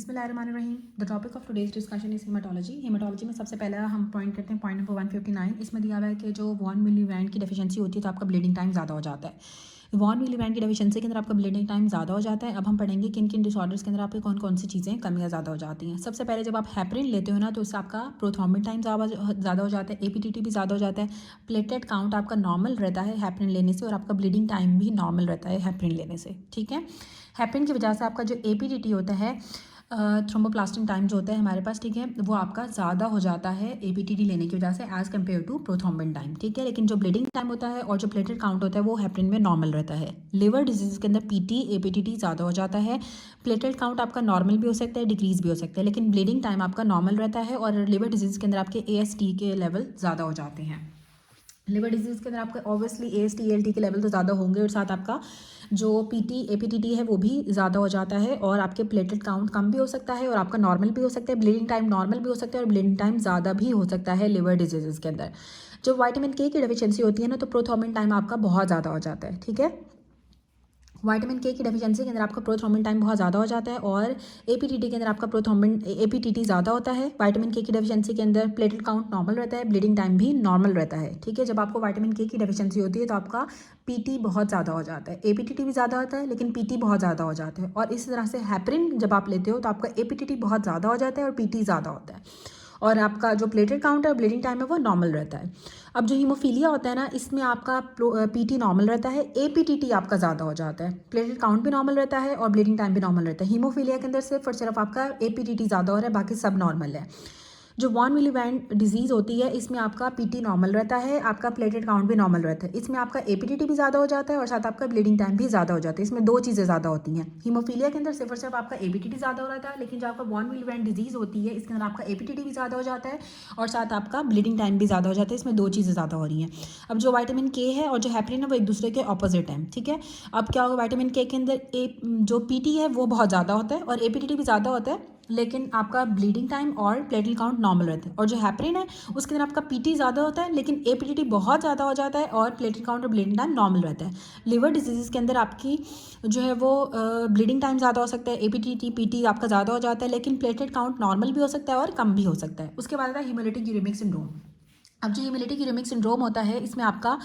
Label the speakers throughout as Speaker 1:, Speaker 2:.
Speaker 1: बिस्मिल्लाहिर्रहमानिर्रहीम। The topic of today's discussion is haematology. Haematology में सबसे पहला हम पॉइंट करते हैं पॉइंट नंबर 159। इसमें दिया हुआ है कि जो वॉन मिलीवैंड की डेफिशिएंसी होती है तो आपका ब्लीडिंग टाइम ज़्यादा हो जाता है। वॉन मिलीवैंड की डेफिशिएंसी के अंदर आपका ब्लीडिंग टाइम ज़्यादा हो जाता है। अब हम पढ़ेंगे किन किन डिसऑर्डर्स के अंदर आपकी कौन कौन सी चीज़ें कमियाँ ज़्यादा हो जाती हैं। सबसे पहले जब आप हेपरिन लेते हो ना तो उससे आपका प्रोथ्रोम्बिन टाइम ज़्यादा हो जाता है, एपीटीटी भी ज़्यादा हो जाता है, प्लेटलेट काउंट आपका नॉर्मल रहता है हेपरिन लेने से, और आपका ब्लीडिंग टाइम भी नॉर्मल रहता है हेपरिन लेने से। ठीक है, हेपरिन की वजह से आपका जो एपीटीटी होता है, थ्रोम्बोप्लास्टिन टाइम जो होता है हमारे पास, ठीक है, वो आपका ज़्यादा हो जाता है एपीटीटी लेने की वजह से as compare to prothrombin time. ठीक है, लेकिन जो ब्लीडिंग टाइम होता है और जो प्लेटलेट काउंट होता है वो हेपरिन में नॉर्मल रहता है। लिवर डिजीज़ के अंदर पीटी एपीटीटी ज़्यादा हो जाता है, प्लेटलेट काउंट आपका नॉर्मल भी हो सकता है, डिक्रीज़ भी हो सकता है, लेकिन ब्लीडिंग टाइम आपका नॉर्मल रहता है। और लिवर डिजीज़ के अंदर आपके एएसटी के लेवल ज़्यादा हो जाते हैं। लिवर डिजीज़ के अंदर आपका ऑब्वियसली एएसटी एएलटी के लेवल तो ज़्यादा होंगे, और साथ आपका जो पीटी एपीटीटी है वो भी ज़्यादा हो जाता है, और आपके प्लेटलेट काउंट कम भी हो सकता है और आपका नॉर्मल भी हो सकता है, ब्लीडिंग टाइम नॉर्मल भी हो सकता है और ब्लीडिंग टाइम ज़्यादा भी हो सकता है लिवर डिजीज़ के अंदर। जब विटामिन के की डेफिशिएंसी होती है ना तो प्रोथ्रोम्बिन टाइम आपका बहुत ज़्यादा हो जाता है। ठीक है, विटामिन के की डेफिशिएंसी के अंदर आपका प्रोथ्रोम्बिन टाइम बहुत ज़्यादा हो जाता है, और एपीटीटी के अंदर आपका प्रोथ्रोम्बिन एपीटीटी ज़्यादा होता है। विटामिन के की डेफिशिएंसी के अंदर प्लेटलेट काउंट नॉर्मल रहता है, ब्लीडिंग टाइम भी नॉर्मल रहता है। ठीक है, जब आपको विटामिन के की डेफिशिएंसी होती है तो आपका पीटी बहुत ज़्यादा हो जाता है, एपीटीटी भी ज़्यादा होता है लेकिन पीटी बहुत ज़्यादा हो जाता है। और इस तरह से हेपरिन जब आप लेते हो तो आपका एपीटीटी बहुत ज़्यादा हो जाता है और पीटी ज़्यादा होता है, और आपका जो प्लेटलेट काउंट है ब्लीडिंग टाइम है वो नॉर्मल रहता है। अब जो हीमोफीलिया होता है ना, इसमें आपका पीटी नॉर्मल रहता है, एपीटीटी आपका ज़्यादा हो जाता है, प्लेटलेट काउंट भी नॉर्मल रहता है और ब्लीडिंग टाइम भी नॉर्मल रहता है। हीमोफीलिया के अंदर सिर्फ और सिर्फ आपका एपीटीटी ज़्यादा हो रहा है, बाकी सब नॉर्मल है। जो वॉन मिलीवैंड डिजीज़ होती है इसमें आपका पीटी नॉर्मल रहता है, आपका प्लेटलेट काउंट भी नॉर्मल रहता है, इसमें आपका एपीटीटी भी ज़्यादा हो जाता है और साथ आपका ब्लीडिंग टाइम भी ज़्यादा हो जाता है। इसमें दो चीज़ें ज़्यादा होती हैं। हीमोफीलिया के अंदर सिर्फ और सिर्फ आपका एपीटीटी ज़्यादा हो रहा था, लेकिन जो आपका वॉन मिलीवैंड डिजीज़ होती है इसके अंदर आपका एपीटीटी भी ज़्यादा हो जाता है और साथ आपका ब्लीडिंग टाइम भी ज़्यादा हो जाता है। इसमें दो चीज़ें ज़्यादा हो रही हैं। अब जो विटामिन के है और जो हेपरिन है वो एक दूसरे के ऑपोजिट हैं। ठीक है, अब क्या होगा, विटामिन के अंदर जो पीटी है वो बहुत ज़्यादा होता है और एपीटीटी भी ज़्यादा होता है, लेकिन आपका ब्लीडिंग टाइम और प्लेटलेट काउंट नॉर्मल रहता है। और जो हेपरिन है उसके अंदर आपका पीटी ज़्यादा होता है लेकिन एपीटीटी बहुत ज़्यादा हो जाता है और प्लेटलेट काउंट और ब्लीडिंग टाइम नॉर्मल रहता है। लिवर डिजीज़ के अंदर आपकी जो है वो ब्लीडिंग टाइम ज़्यादा हो सकता है, एपीटीटी पीटी आपका ज़्यादा हो जाता है, लेकिन प्लेटलेट काउंट नॉर्मल भी हो सकता है और कम भी हो सकता है। उसके बाद आता है हीमोलिटिक यूरेमिक सिंड्रोम। अब जो हीमोलिटिक यूरेमिक सिंड्रोम होता है इसमें आपका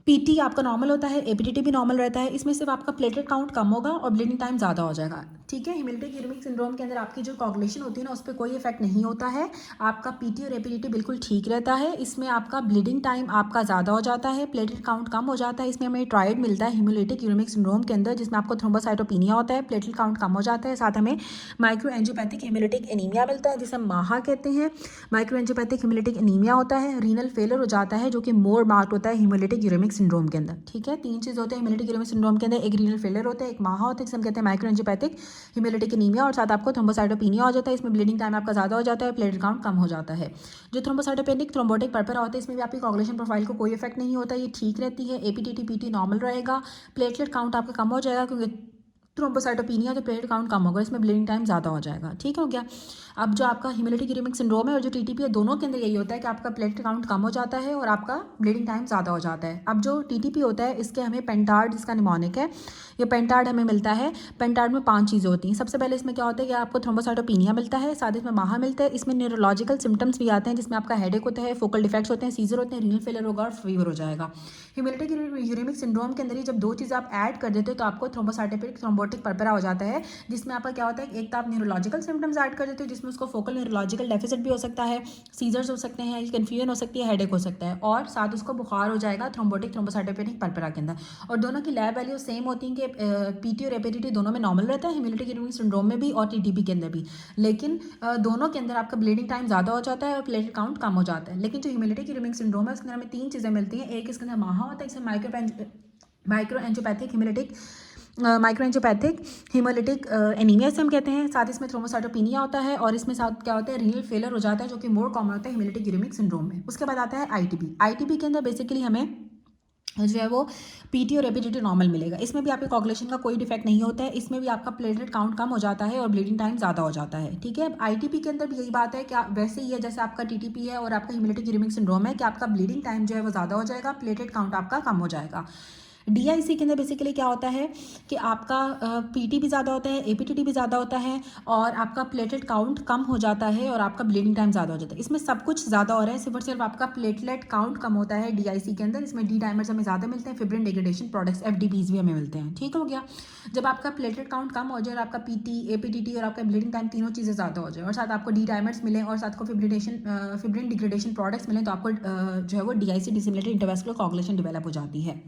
Speaker 1: पीटी आपका नॉर्मल होता है, एपीटीटी भी नॉर्मल रहता है, इसमें सिर्फ आपका प्लेटलेट काउंट कम होगा और ब्लीडिंग टाइम ज़्यादा हो जाएगा। ठीक है, हीमोलिटिक यूरेमिक सिंड्रोम के अंदर आपकी जो कोगुलेशन होती है ना उस पर कोई इफेक्ट नहीं होता है, आपका पीटी और एपीटीटी बिल्कुल ठीक रहता है। इसमें आपका ब्लीडिंग टाइम आपका ज़्यादा हो जाता है, प्लेटलेट काउंट कम हो जाता है। इसमें हमें ट्राइड मिलता है हीमोलिटिक यूरेमिक सिंड्रोम के अंदर, जिसमें आपको थ्रोम्बोसाइटोपिनिया होता है, प्लेटलेट काउंट कम हो जाता है, साथ हमें माइक्रो एंजियोपैथिक हीमोलिटिक एनीमिया मिलता है जिसे माहा कहते हैं। माइक्रो एंजियोपैथिक हीमोलिटिक एनीमिया होता है, रीनल फेलियर हो जाता है जो कि मोर मार्क्ड होता है हीमोलिटिक यूरेमिक सिंड्रोम के अंदर। ठीक है, तीन चीज़ होते हैं हीमोलिटिक यूरेमिक सिंड्रोम के अंदर, एक रीनल फेलियर होता है, एक माहा होता है जिसे हम कहते हैं माइक्रो एंजियोपैथिक हीमोलिटिक एनीमिया, और साथ आपको थ्रोम्बोसाइटोपिनिया हो जाता है। इसमें ब्लीडिंग टाइम आपका ज़्यादा हो जाता है, प्लेटलेट काउंट कम हो जाता है। जो थ्रोम्बोसाइटोपेनिक थ्रोम्बोटिक पर्परा होता है इसमें भी आपकी कोगुलेशन प्रोफाइल को कोई इफेक्ट नहीं होता, ये ठीक रहती है, एपीटीटी पीटी नॉर्मल रहेगा, प्लेटलेट काउंट आपका कम हो जाएगा क्योंकि थ्रोम्बोसाइटोपिनिया तो प्लेटलेट काउंट कम होगा, इसमें ब्लीडिंग टाइम ज़्यादा हो जाएगा। ठीक हो गया। अब जो आपका हीमोलिटिक यूरेमिक सिंड्रोम है और जो टीटीपी है दोनों के अंदर यही होता है कि आपका प्लेटलेट काउंट कम हो जाता है और आपका ब्लीडिंग टाइम ज़्यादा हो जाता है। अब जो टीटीपी होता है इसके हमें पेंटार्ड, जिसका निमोनिक है, ये पेंटार्ड हमें मिलता है। पेंटार्ड में 5 चीज़ें होती हैं। सबसे पहले इसमें क्या होता है कि आपको थ्रोम्बोसाइटोपिनिया मिलता है, साथ इसमें माहा मिलता है, इसमें न्यूरोलॉजिकल सिम्टम्स भी आते हैं जिसमें आपका हेडेक होता है, फोकल डिफेक्ट्स होते हैं, सीजर होते हैं, रीनल फेलियर होगा और फीवर हो जाएगा। हीमोलिटिक यूरेमिक सिंड्रोम के अंदर ही जब दो चीज़ आप ऐड कर देते हो तो आपको थ्रोम्बोसाइटोपिक थ्रोम्बोटिक पर्परा हो जाता है, जिसमें आपका क्या होता है, एक तो आप न्यूरोलॉजिकल सिम्टम्स ऐड कर देते हो जिसमें उसको फोकल न्यूरोलॉजिकल डेफिसिट भी हो सकता है, सीजर्स हो सकते हैं, कन्फ्यूजन हो सकती है, हेडेक हो सकता है, और साथ उसको बुखार हो जाएगा थ्रोम्बोटिक थ्रोम्बोसाइटोपेनिक पर्परा के अंदर। और दोनों की लैब वैल्यू सेम होती है कि पीटी और एपीटीटी दोनों में नॉर्मल रहता है, हीमोलिटिक यूरेमिक सिंड्रोम में भी और टीटीपी के अंदर भी, लेकिन दोनों के अंदर आपका ब्लीडिंग टाइम ज़्यादा हो जाता है और प्लेटलेट काउंट कम हो जाता है। लेकिन जो हीमोलिटिक यूरेमिक सिंड्रोम है उसके अंदर हमें 3 चीज़ें मिलती हैं। एक इसके अंदर माहा होता है, इसमें micro angiopathic haemolytic micro angiopathic haemolytic anaemia से हम कहते हैं, साथ इसमें थ्रोम्बोसाइटोपिनिया होता है, और इसमें साथ क्या होता है, रीनल फेलियर हो जाता है जो कि मोर कॉमन होता है हीमोलिटिक यूरेमिक सिंड्रोम में। उसके बाद आता है आईटीपी। आईटीपी के अंदर बेसिकली हमें जो है वो पीटी और एपीटीटी नॉर्मल मिलेगा। इसमें भी आपके कोगुलेशन का कोई डिफेक्ट नहीं होता है, इसमें भी आपका प्लेटलेट काउंट कम हो जाता है और ब्लीडिंग टाइम ज़्यादा हो जाता है। ठीक है, आईटीपी के अंदर भी यही बात है कि वैसे ही है जैसे आपका टीटीपी है और आपका हीमोलिटिक यूरेमिक सिंड्रोम है कि आपका ब्लीडिंग टाइम जो है वो ज़्यादा हो जाएगा, प्लेटलेट काउंट आपका कम हो जाएगा। DIC के अंदर बेसिकली क्या होता है कि आपका PT भी ज़्यादा होता है, APTT भी ज़्यादा होता है और आपका प्लेटलेट काउंट कम हो जाता है और आपका ब्लीडिंग टाइम ज़्यादा हो जाता है। इसमें सब कुछ ज़्यादा हो रहा है, सिर्फ और सिर्फ आपका प्लेटलेट काउंट कम होता है DIC के अंदर। इसमें डी डाइमर्स हमें ज़्यादा मिलते हैं, फिब्रिन डिग्रेडेशन प्रोडक्ट्स FDPs भी हमें मिलते हैं। ठीक हो गया। जब आपका प्लेटलेट काउंट कम हो जाए और आपका PT, APTT और आपका ब्लीडिंग टाइम तीनों चीज़ें ज़्यादा हो जाए और साथ आपको डी डाइमर्स मिले और साथ को फिब्रिन डिग्रेडेशन प्रोडक्ट्स मिले, तो आपको जो है वो DIC डिसिमिलेटेड इंटरवेस्कुलर कोगुलेशन डेवलप हो जाती है।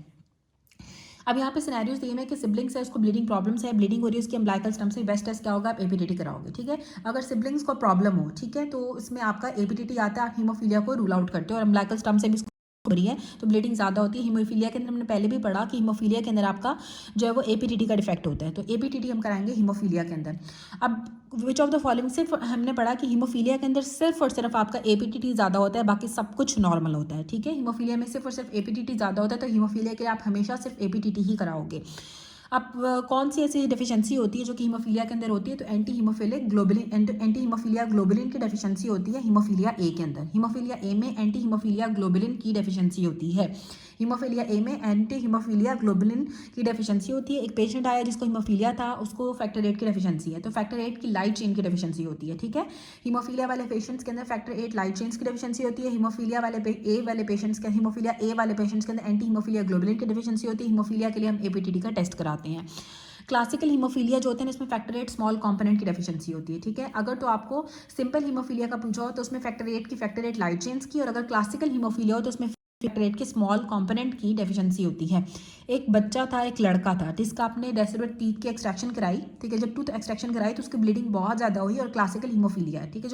Speaker 1: अब यहाँ पे सिनेरियोज दिए हैं कि सिबलिंग्स है, उसको ब्लीडिंग प्रॉब्लम्स है, ब्लीडिंग हो रही है, उसकी अम्बिलिकल स्टम्प से बेस्ट टेस्ट क्या होगा, आप APTT कराओगे। ठीक है। अगर सिबलिंग्स को प्रॉब्लम हो, ठीक है, तो इसमें आपका APTT आता है, आप हीमोफीलिया को रूल आउट करते हो और अम्बिलिकल स्टम्प से भी हो रही है तो ब्लीडिंग ज़्यादा होती है। हीमोफीलिया के अंदर हमने पहले भी पढ़ा कि हीमोफीलिया के अंदर आपका जो है वो APTT का डिफेक्ट होता है, तो APTT हम कराएंगे हीमोफीलिया के अंदर। अब विच ऑफ द फॉलोइंग से हमने पढ़ा कि हीमोफीलिया के अंदर सिर्फ और सिर्फ आपका APTT ज़्यादा होता है, बाकी सब कुछ नॉर्मल होता है। ठीक है। हीमोफीलिया में सिर्फ और सिर्फ APTT ज़्यादा होता है, तो हीमोफीलिया के लिए आप हमेशा सिर्फ APTT ही कराओगे। अब कौन सी ऐसी डेफिशिएंसी होती है जो कि हीमोफीलिया के अंदर होती है, तो एंटी हीमोफीलिया ग्लोबुलिन की डेफिशिएंसी होती है हीमोफीलिया ए के अंदर। हीमोफीलिया ए में एंटी हीमोफीलिया ग्लोबुलिन की डेफिशिएंसी होती है। हीमोफीलिया ए में एंटी हीमोफीलिया ग्लोबुलिन की डेफिशिएंसी होती है। एक पेशेंट आया जिसको हीमोफीलिया था, उसको फैक्टर 8 की डेफिशिएंसी है, तो फैक्टर 8 की लाइट चेन की डेफिशिएंसी होती है। ठीक है। हीमोफीलिया वाले पेशेंट्स के अंदर फैक्टर 8 लाइट चेन्स की डेफिशिएंसी होती है। हीमोफीलिया वाले पेशेंट्स के अंदर एंटी हीमोफीलिया ग्लोबुलिन की डेफिशिएंसी होती है। हीमोफीलिया के लिए हम APTT का टेस्ट कराते हैं। क्लासिकल हीमोफीलिया जो होते हैं इसमें फैक्टर 8 स्मॉल कंपोनेंट की डेफिशिएंसी होती है। ठीक है। अगर तो आपको सिंपल हीमोफीलिया का पूछा हो तो उसमें फैक्टर 8 लाइट चेन्स की, और अगर क्लासिकल हीमोफीलिया हो तो उसमें फैक्टर 8 के स्मॉल कंपोनेंट की डेफिशिएंसी होती है। एक बच्चा था, एक लड़का था, जिसका आपने डेसिबेट टीथ की एक्सट्रैक्शन कराई। ठीक है। जब टूथ एक्सट्रैक्शन कराई तो उसकी ब्लीडिंग बहुत ज़्यादा हुई और क्लासिकल हीमोफीलिया है। ठीक है।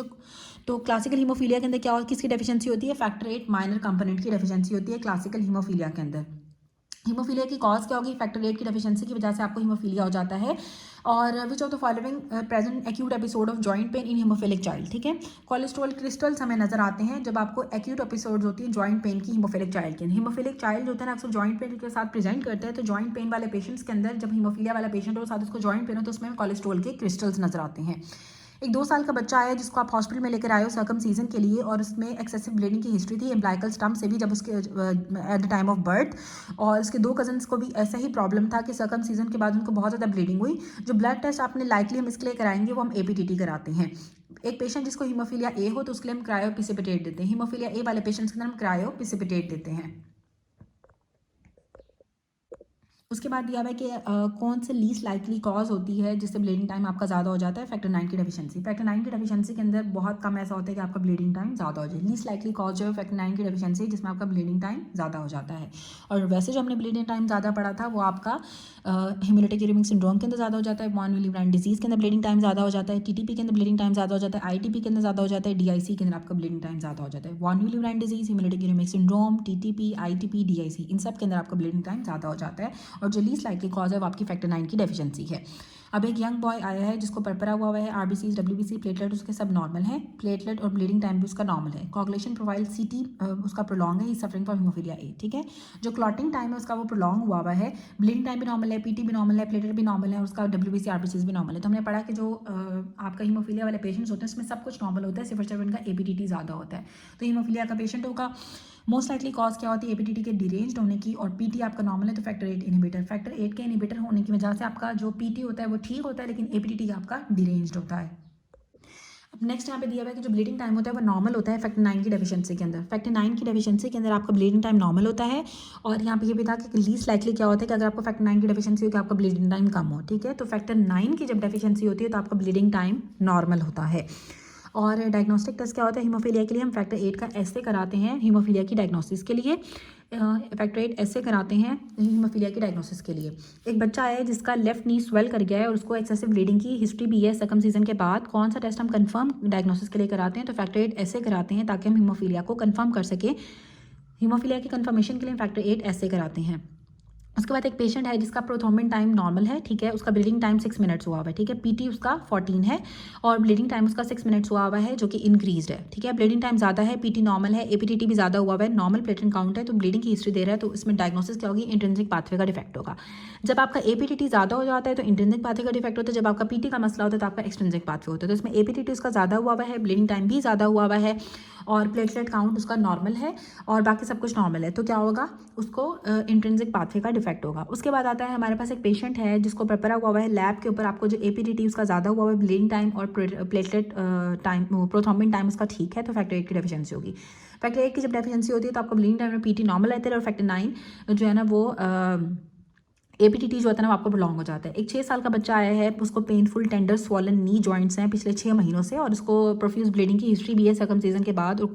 Speaker 1: तो क्लासिकल हीमोफीलिया के अंदर क्या किसकी डेफिशिएंसी होती है, फैक्टर 8 माइनर कंपोनेंट की डेफिशिएंसी होती है क्लासिकल हीमोफीलिया के अंदर। हीमोफीलिया की कॉज क्या होगी, फैक्टर 8 की डेफिशिएंसी की वजह से आपको हीमोफीलिया हो जाता है। और which of the following present acute episode of joint pain in haemophilic child. ठीक है। कोलेस्ट्रॉल क्रिस्टल्स हमें नजर आते हैं जब आपको एक्यूट एपिसोड्स होती है जॉइंट पेन की हीमोफिलिक चाइल्ड के। हीमोफिलिक चाइल्ड होता है ना, अक्सर जॉइंट पेन के साथ प्रेजेंट करते हैं, तो जॉइंट पेन वाले पेशेंट्स के अंदर जब हीमोफीलिया वाला पेशेंट हो साथ उसको जॉइंट पेन हो तो उसमें कोलेस्ट्रॉल के क्रिस्टल्स नजर आते हैं। एक 2 साल का बच्चा आया जिसको आप हॉस्पिटल में लेकर आए हो सर्कमसीजन के लिए, और उसमें एक्सेसिव ब्लीडिंग की हिस्ट्री थी एम्ब्लाइकल स्टम्प से भी जब उसके at the time of birth, और उसके 2 कजन्स को भी ऐसा ही प्रॉब्लम था कि सर्कमसीजन के बाद उनको बहुत ज़्यादा ब्लीडिंग हुई। जो ब्लड टेस्ट आपने लाइकली हम इसके लिए कराएंगे वो हम APTT कराते हैं। एक पेशेंट जिसको हीमोफीलिया ए हो तो उसके लिए हम क्रायो प्रिसिपिटेट देते हैं। हीमोफीलिया ए वाले पेशेंट्स के अंदर हम क्रायो प्रिसिपिटेट देते हैं। उसके बाद दिया हुआ है कि कौन से लीस्ट लाइकली कॉज होती है जिससे ब्लीडिंग टाइम आपका ज़्यादा हो जाता है, फैक्टर 9 की डेफिशिएंसी। फैक्टर 9 की डेफिशिएंसी के अंदर बहुत कम ऐसा होता है कि आपका ब्लीडिंग टाइम ज़्यादा हो जाए। लीस्ट लाइकली कॉज जो है फैक्टर 9 की डेफिशिएंसी, जिसमें आपका ब्लीडिंग टाइम ज़्यादा हो जाता है। और वैसे जो हमने ब्लीडिंग टाइम ज़्यादा पढ़ा था वो आपका हेमोलिटिक यूरेमिक सिंड्रोम के अंदर ज़्यादा हो जाता है, वॉन विली ब्रांड डिजीज़ के अंदर ब्लीडिंग टाइम ज़्यादा हो जाता है, TTP के अंदर ब्लीडिंग टाइम ज़्यादा हो जाता है, ITP के अंदर ज़्यादा हो जाता है, DIC के अंदर आपका ब्लीडिंग टाइम ज़्यादा हो जाता है। Von Willebrand disease, haemolytic uraemic syndrome, TTP, ITP, DIC, इन सब के अंदर आपका ब्लीडिंग टाइम ज़्यादा हो जाता है। और जो लीस्ट लाइकली कॉज है वो आपकी फैक्टर 9 की डेफिशिएंसी है। अब एक यंग बॉय आया है जिसको परपरा हुआ है, RBCs, WBC, प्लेटलेट उसके सब नॉर्मल है, प्लेटलेट और ब्लीडिंग टाइम भी उसका नॉर्मल है, कोगुलेशन प्रोफाइल CT उसका प्रोलॉन्ग है, सफरिंग फ्रॉम हीमोफीलिया ए। ठीक है। जो क्लॉटिंग टाइम है उसका वो प्रोलॉन्ग हुआ है, ब्लीडिंग टाइम भी नॉर्मल है, PT भी नॉर्मल है, प्लेटलेट भी नॉर्मल है, और उसका WBC RBCs भी नॉर्मल है। तो हमने पढ़ा कि जो आपका हीमोफीलिया वाले पेशेंट्स होते हैं उसमें सब कुछ नॉर्मल होता है, सिर्फ और सिर्फ इनका APTT ज़्यादा होता है। तो हीमोफीलिया का पेशेंट होगा, मोस्ट लाइकली कॉज क्या होती है, APTT के डिरेंज्ड होने की, और PT आपका नॉर्मल है तो फैक्टर 8 इनहिबिटर। फैक्टर 8 के इनहिबिटर होने की वजह से आपका जो PT होता है वो ठीक होता है, लेकिन APTT आपका डिरेंज्ड होता है। अब नेक्स्ट यहाँ पे दिया हुआ है कि जो ब्लीडिंग टाइम होता है वो नॉर्मल होता है फैक्टर 9 की डेफिशिएंसी के अंदर। फैक्टर 9 की डेफिशिएंसी के अंदर आपका ब्लीडिंग टाइम नॉर्मल होता है, और यहाँ पे ये भी था कि लीस्ट लाइकली क्या होता है कि अगर आपको फैक्टर 9 की डेफिशिएंसी हो कि आपका ब्लीडिंग टाइम कम हो। ठीक है। तो फैक्टर 9 की जब डेफिशिएंसी होती है तो आपका ब्लीडिंग टाइम नॉर्मल होता है। और डायग्नोस्टिक टेस्ट क्या होता है हीमोफीलिया के लिए, हम फैक्टर 8 का ऐसे कराते हैं हीमोफीलिया की डायग्नोसिस के लिए। फैक्टर 8 ऐसे कराते हैं हीमोफीलिया की डायग्नोसिस के लिए। एक बच्चा है जिसका लेफ्ट नी स्वेल कर गया है और उसको एक्सेसिव ब्लीडिंग की हिस्ट्री भी है सर्कमसीजन के बाद। कौन सा टेस्ट हम कंफर्म डायग्नोसिस के लिए कराते हैं, तो फैक्टर 8 ऐसे कराते हैं ताकि हम हीमोफीलिया को कंफर्म कर सके। हीमोफीलिया की कंफर्मेशन के लिए फैक्टर 8 ऐसे कराते हैं। उसके बाद एक पेशेंट है जिसका प्रोथ्रोम्बिन टाइम नॉर्मल है। ठीक है। उसका ब्लीडिंग टाइम 6 मिनट्स हुआ हुआ है। ठीक है। PT उसका 14 है और ब्लीडिंग टाइम उसका 6 मिनट्स हुआ हुआ है जो कि इंक्रीज्ड है। ठीक है। ब्लीडिंग टाइम ज़्यादा है, PT नॉर्मल है, APTT भी ज़्यादा हुआ हुआ है, नॉर्मल प्लेटलेट काउंट है, तो ब्लीडिंग की हिस्ट्री दे रहा है, तो इसमें डायग्नोसिस क्या होगी, इंट्रिंसिक पाथवे का डिफेक्ट होगा। जब आपका APTT ज़्यादा हो जाता है तो इंट्रिंसिक पाथवे का डिफेक्ट होता है, जब आपका PT का मसला होता है तो आपका एक्सट्रिंसिक पाथवे होता है। तो इसमें APTT उसका ज़्यादा हुआ हुआ है, ब्लीडिंग टाइम भी ज़्यादा हुआ हुआ है, और प्लेटलेट काउंट उसका नॉर्मल है और बाकी सब कुछ नॉर्मल है, तो क्या होगा, उसको इंट्रिंसिक पाथवे का डिफेक्ट होगा। उसके बाद आता है हमारे पास एक पेशेंट है जिसको पेपरा हुआ है लैब के ऊपर, आपको जो APTT उसका ज़्यादा हुआ है, ब्लीडिंग टाइम और प्लेटलेट टाइम, प्रोथ्रोम्बिन टाइम उसका ठीक है, तो फैक्टर 8 की डेफिशिएंसी होगी। फैक्टर 8 की जब डेफिशिएंसी होती है तो आपका ब्लीडिंग टाइम और PT नॉर्मल रहते हैं, और फैक्टर 9 जो है ना वो APTT जो होता है ना वो आपको प्रोलॉन्ग हो जाता है। एक 6 साल का बच्चा आया है, उसको पेनफुल टेंडर स्वॉलन नी जॉइंट्स हैं पिछले 6 महीनों से, और उसको प्रोफ्यूज ब्लीडिंग की हिस्ट्री भी है सर्कमसीजन के बाद,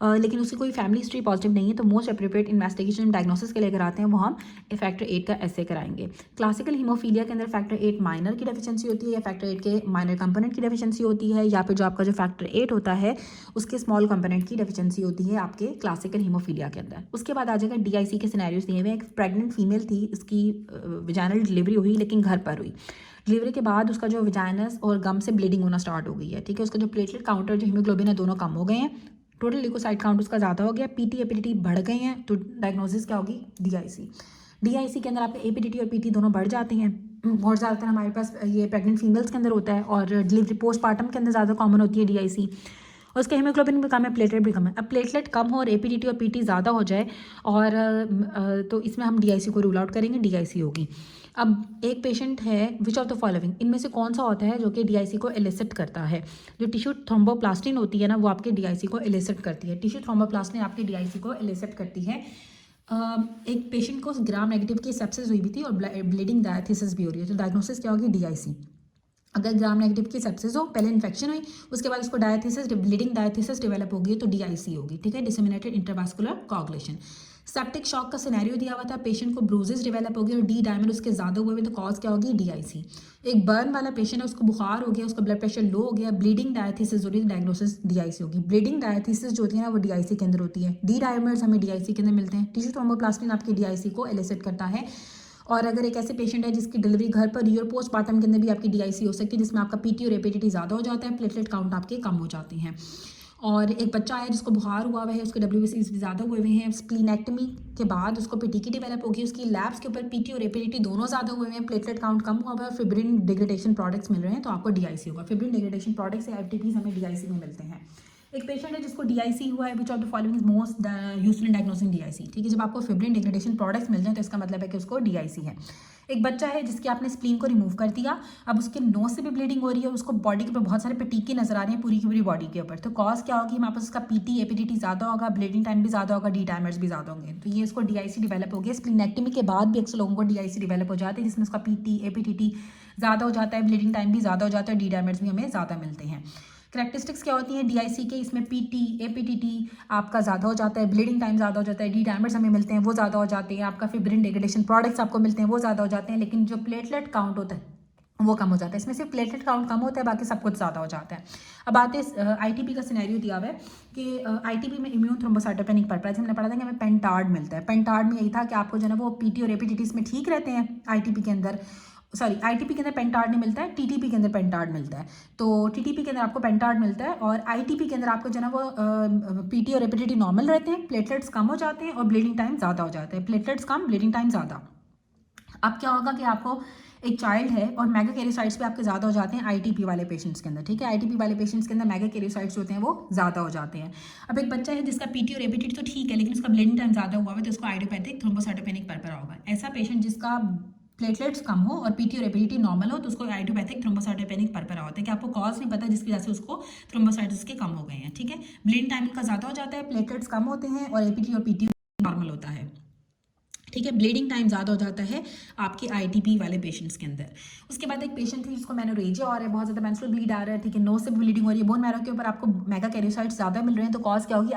Speaker 1: लेकिन उसकी कोई फैमिली हिस्ट्री पॉजिटिव नहीं है। तो मोस्ट अप्रोप्रिएट इन्वेस्टिगेशन डायग्नोसिस के लिए कराते हैं वो हम फैक्टर 8 का एसे कराएंगे। क्लासिकल हीमोफीलिया के अंदर फैक्टर 8 माइनर की डेफिशिएंसी होती है, या फैक्टर 8 के माइनर कंपोनेंट की डेफिशिएंसी होती है, या फिर जो आपका जो फैक्टर 8 होता है उसके स्मॉल कंपोनेंट की डेफिशिएंसी होती है आपके क्लासिकल हीमोफीलिया के अंदर। उसके बाद आ जाएगा DIC के सिनेरियोस दिए हुए। एक प्रेग्नेंट फीमेल थी, उसकी विजाइनल डिलीवरी हुई लेकिन घर पर हुई। डिलीवरी के बाद उसका जो विजाइनस और गम से ब्लीडिंग होना स्टार्ट हो गई है, ठीक है। उसका जो प्लेटलेट काउंटर जो हीमोग्लोबिन है दोनों कम हो गए हैं, टोटल ल्यूकोसाइट काउंट उसका ज़्यादा हो गया, PT APTT बढ़ गए हैं, तो डायग्नोसिस क्या होगी, DIC के अंदर आपके APTT और PT दोनों बढ़ जाते हैं। बहुत ज़्यादातर हमारे पास ये प्रेग्नेंट फीमेल्स के अंदर होता है, और डिलीवरी पोस्टमार्टम के अंदर ज़्यादा कॉमन होती है DIC। और उसका हीमोग्लोबिन भी कम है, प्लेटलेट भी कम है। अब प्लेटलेट कम हो और APTT और PT ज़्यादा हो जाए, और तो इसमें हम DIC को रूल आउट करेंगे, DIC होगी। अब एक पेशेंट है, विच ऑफ द फॉलोइंग इनमें से कौन सा होता है जो कि DIC को एलिसिट करता है। जो टिश्यू थ्रोम्बोप्लास्टिन होती है ना वो आपके DIC को एलिसिट करती है, टिश्यू थ्रोम्बोप्लास्टिन आपके DIC को एलिसिट करती है। एक पेशेंट को ग्राम नेगेटिव की सेप्सिस हुई भी थी और ब्लीडिंग डायथिसिस भी हो रही है, तो डायग्नोसिस क्या होगी, DIC। अगर ग्राम नेगेटिव की सेप्सिस हो, पहले इन्फेक्शन हुई, उसके बाद उसको डायथिसिस, ब्लीडिंग डायथिसिस डेवलप होगी, तो DIC होगी, ठीक है, डिसेमिनेटेड इंटरवास्कुलर कोगुलेशन। सेप्टिक शॉक का सिनेरियो दिया हुआ था, पेशेंट को ब्रूजेस डेवलप हो गए और D डायमंड उसके ज़्यादा हुए, तो कॉज क्या होगी, DIC। एक बर्न वाला पेशेंट है, उसको बुखार हो गया, उसका ब्लड प्रेशर लो हो गया, ब्लीडिंग डायथिसिस हो रही है, डायग्नोसिस DIC होगी। ब्लीडिंग डायथिसिस जो होती है ना वो DIC के अंदर होती है, D डायमंड्स हमें DIC के अंदर मिलते हैं। टिश्यू थ्रोम्बोप्लास्टिन आपके DIC को एलिसिट करता है। और अगर एक ऐसे पेशेंट है जिसकी डिलीवरी घर पर हुई और पोस्टमार्टम के अंदर भी आपकी DIC हो सकती है, जिसमें आपका PT और APTT ज़्यादा हो जाता है, प्लेटलेट काउंट आपके कम हो जाते हैं। और एक बच्चा है जिसको बुखार हुआ हुआ है, उसके WBCs भी ज़्यादा हुए हुए हैं, स्प्लीनेक्टमी के बाद उसको पेटिकी डेवलप होगी, उसकी लैब्स के ऊपर PT और APTT दोनों ज़्यादा हुए हैं, प्लेटलेट काउंट कम हुआ हुआ है, फिब्रिन डिग्रेडेशन प्रोडक्ट्स मिल रहे हैं, तो आपको DIC होगा। फिब्रिन डिग्रेडेशन प्रोडक्ट्स या FTPs हमें DIC में मिलते हैं। एक पेशेंट है जिसको DIC हुआ है, विच of the following is most useful in diagnosing DIC, ठीक है। जब आपको फिब्रिन डिग्रेडेशन प्रोडक्ट्स मिल जाए तो इसका मतलब है कि उसको DIC है। एक बच्चा है जिसकी आपने स्प्लीन को रिमूव कर दिया, अब उसके नोज से भी ब्लीडिंग हो रही है, उसको बॉडी के ऊपर बहुत सारे पेटिके नजर आ रहे हैं पूरी की पूरी बॉडी के ऊपर, तो कॉज क्या होगी, हमारे पास उसका PT APTT ज़्यादा होगा, ब्लीडिंग टाइम भी ज़्यादा होगा, D डायमर्स भी ज़्यादा होंगे, तो ये उसको DIC डेवलप हो गया। स्प्लीनेक्टमी के बाद भी अक्सर लोगों को DIC डेवलप हो जाते हैं, जिसमें उसका PT APTT ज़्यादा हो जाता है, ब्लीडिंग टाइम भी ज़्यादा हो जाता है, D डायमर्स भी हमें ज़्यादा मिलते हैं। करेक्टरिस्टिक्स क्या होती हैं DIC के, इसमें PT APTT आपका ज़्यादा हो जाता है, ब्लीडिंग टाइम ज़्यादा हो जाता है, D डायमंड्स हमें मिलते हैं वो ज़्यादा हो जाते हैं, आपका फिब्रिन डिग्रेडेशन प्रोडक्ट्स आपको मिलते हैं वो ज़्यादा हो जाते हैं, लेकिन जो प्लेटलेट काउंट होता है वो कम हो जाता है। इसमें सिर्फ प्लेटलेट काउंट कम होता है, बाकी सब कुछ ज़्यादा हो जाता है। अब आते हैं ITP का सिनेरियो दिया हुआ है कि ITP में इम्यून थ्रोम्बोसाइटोपेनिक पर्पस हमने पढ़ा था कि हमें पेंटार्ड मिलता है। पेंटार्ड में यही था कि आपको जो है ना वो PT और APTT में ठीक रहते हैं, ITP के अंदर ITP के अंदर पेंटार्ड नहीं मिलता है, TTP के अंदर पेंटार्ड मिलता है। तो TTP के अंदर आपको पेंटार्ड मिलता है, और ITP के अंदर आपको जो है ना वो PT और APTT नॉर्मल रहते हैं, प्लेटलेट्स कम हो जाते हैं और ब्लीडिंग टाइम ज़्यादा हो जाता है, प्लेटलेट्स कम ब्लीडिंग टाइम ज़्यादा। अब क्या होगा कि आपको एक चाइल्ड है और मेगाकैरियोसाइट्स भी आपके ज़्यादा हो जाते हैं ITP वाले पेशेंट्स के अंदर, ठीक है। ITP वाले पेशेंट्स के अंदर मेगाकैरियोसाइट्स होते हैं वो ज़्यादा हो जाते हैं। अब एक बच्चा है जिसका PT और APTT तो ठीक है, लेकिन उसका ब्लीडिंग टाइम ज़्यादा हुआ है, तो उसको आइडियोपैथिक थ्रोम्बोसाइटोपेनिक पर्परा होगा। ऐसा पेशेंट जिसका प्लेटलेट्स कम हो और PT और APTT नॉर्मल हो, तो उसको आइडियोपैथिक थ्रोम्बोसाइटोपेनिक पर्परा होता है, कि आपको कॉज नहीं पता जिसकी वजह से उसको थ्रोम्बोसाइटिस के कम हो गए हैं, ठीक है। ब्लीडिंग टाइम का ज़्यादा हो जाता है, प्लेटलेट्स कम होते हैं और APT और PT नॉर्मल होता है, ठीक है। ब्लीडिंग टाइम ज़्यादा हो जाता है आपके ITP वाले पेशेंट्स के अंदर। उसके बाद एक पेशेंट थी जिसको मेनोरेजिया और है, बहुत ज़्यादा मेंस्ट्रुअल ब्लीड आ रहा है, ठीक है, नोज से ब्लीडिंग हो रही है, बोन मैरो के ऊपर आपको मेगाकैरियोसाइट्स ज़्यादा मिल रहे हैं, तो कॉज क्या होगी,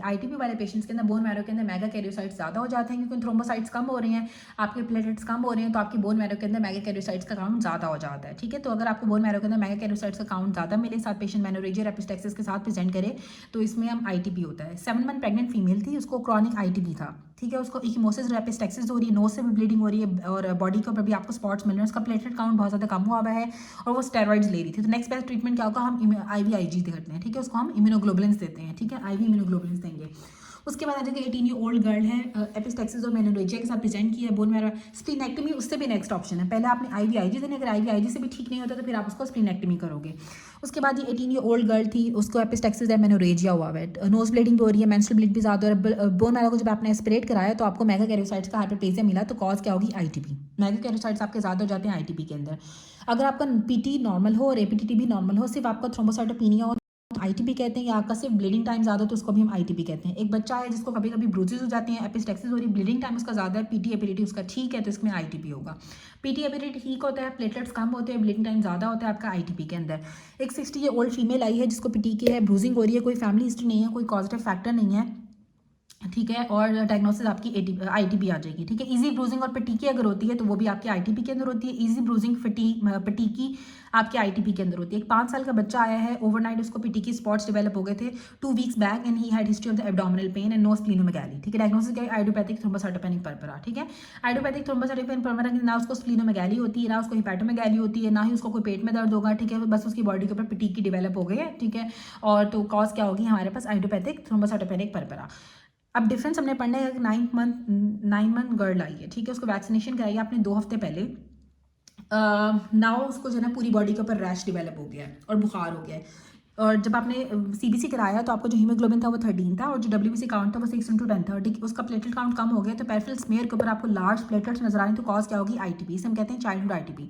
Speaker 1: ITP वाले पेशेंट्स के अंदर बोन मैरो के अंदर मेगाकैरियोसाइट्स ज़्यादा हो जाते हैं, क्योंकि थ्रोम्बोसाइट्स कम हो रहे हैं, आपके प्लेटलेट्स कम हो रहे हैं, तो आपकी बोन मैरो के अंदर मेगाकैरियोसाइट्स का काउंट ज़्यादा हो जाता है, ठीक है। तो अगर आपको बोन मैरो के अंदर मेगाकैरियोसाइट्स का काउंट ज़्यादा मिले, साथ पेशेंट मेनोरेजिया एपिस्टेक्सिस के साथ प्रेजेंट करे, तो इसमें हम ITP होता है। 7 मंथ प्रेग्नेंट फीमेल थी, उसको क्रॉनिक ITP था, ठीक है, उसको इक्कीमोसिस एपिस्टेक्सिस हो रही है, नोज से भी ब्लीडिंग हो रही है और बॉडी के ऊपर भी आपको स्पॉट्स मिल रहे हैं, उसका प्लेटलेट काउंट बहुत ज़्यादा कम हुआ हुआ है और वो स्टेरॉइड्स ले रही थी। तो नेक्स्ट बेस्ट ट्रीटमेंट क्या होगा, हम IVIG देते हैं, ठीक है, उसको हम इम्यूनोग्लोबुलिन्स देते हैं, ठीक है, IV इम्यूनोग्लोबुलिन्स देंगे। उसके बाद आ जाएगा 18 ईयर ओल्ड गर्ल है, एपिस्टेक्सिस और मेनोरेजिया के साथ प्रेजेंट किया है, बोन मैरो स्प्लीनेक्टमी उससे भी नेक्स्ट ऑप्शन है। पहले आपने IVIG देने, अगर IVIG से भी ठीक नहीं होता तो फिर आप उसको स्प्लीनेक्टमी करोगे। उसके बाद ये 18 ईयर ओल्ड गर्ल थी, उसको एपिस्टेक्सिस है, मेनोरेजिया हुआ है, नोज ब्लीडिंग हो रही है, मेंस्ट्रुअल ब्लीड भी ज़्यादा हो रहा है, बोन मैरो को जब आपने एस्पिरेट कराया तो आपको मेगाकैरियोसाइट्स का हाइपरप्लेजिया मिला, तो कॉज क्या होगी? ITP। मेगाकैरियोसाइट्स आपके ज़्यादा हो जाते हैं ITP के अंदर। अगर आपका PT नॉर्मल हो और APTT भी नॉर्मल हो, सिर्फ आपका थ्रोम्बोसाइटोपेनिया हो तो ITP कहते हैं, या आपका सिर्फ ब्लीडिंग टाइम ज़्यादा हो तो उसको भी हम ITP कहते हैं। एक बच्चा है जिसको कभी कभी ब्रूजेस हो जाती हैं, एपिस्टेक्सिस हो रही, ब्लीडिंग टाइम उसका ज़्यादा है, PT एपिलिटी उसका ठीक है, तो इसमें ITP होगा। PT एपिलिटी ठीक होता है, प्लेटलेट्स कम होते हैं, ब्लीडिंग टाइम ज़्यादा होता है, आपका ITP के अंदर। एक 60 ईयर ओल्ड फीमेल आई है जिसको PTK है, ब्रूजिंग हो रही है, कोई फैमिली हिस्ट्री नहीं है, कोई पॉजिटिव फैक्टर नहीं है, ठीक है, और डायग्नोसिस आपकी ITP आ जाएगी, ठीक है। इजी ब्रूजिंग और पटीकी अगर होती है तो वो भी आपके ITP के अंदर होती है। इजी ब्रूजिंग पटीकी आपके ITP के अंदर होती है। एक 5 साल का बच्चा आया है, ओवरनाइट उसको पटीकी स्पॉट्स डेवलप हो गए थे 2 weeks back and he had history of the abdominal pain and no splenomegaly, ठीक है। डायग्नोसिस क्या है? आइडियोपैथिक थ्रोम्बोसाइटोपेनिक पर्परा, ठीक है। आइडियोपैथिक थ्रोम्बोसाइटोपेनिक पर्परा की ना उसको स्प्लीनोमेगाली होती है, ना उसको हिपैटोमेगाली होती है, ना ही उसको कोई पेट में दर्द होगा, ठीक है। बस उसकी बॉडी के ऊपर पटीकी डेवलप हो गई है, ठीक है। और तो कॉज क्या होगी हमारे पास? Idiopathic thrombocytopenic पर्परा। अब डिफरेंस हमने पढ़ना है, 9 मंथ गर्ल आई है, ठीक है, उसको वैक्सीनेशन कराई आपने 2 हफ्ते पहले। नाउ उसको जो है ना पूरी बॉडी के ऊपर रैश डेवलप हो गया है और बुखार हो गया है। और जब आपने CBC कराया तो आपको जो हीमोग्लोबिन था वो 13 था और जो WBC काउंट था वो 6/10 था, ठीक है। उसका प्लेटलेट काउंट कम हो गया तो पेरिफेरल स्मेयर के ऊपर आपको लार्ज प्लेटलेट्स नजर आए तो कॉज क्या होगी? ITP। इसे हम कहते हैं चाइल्डहुड ITP।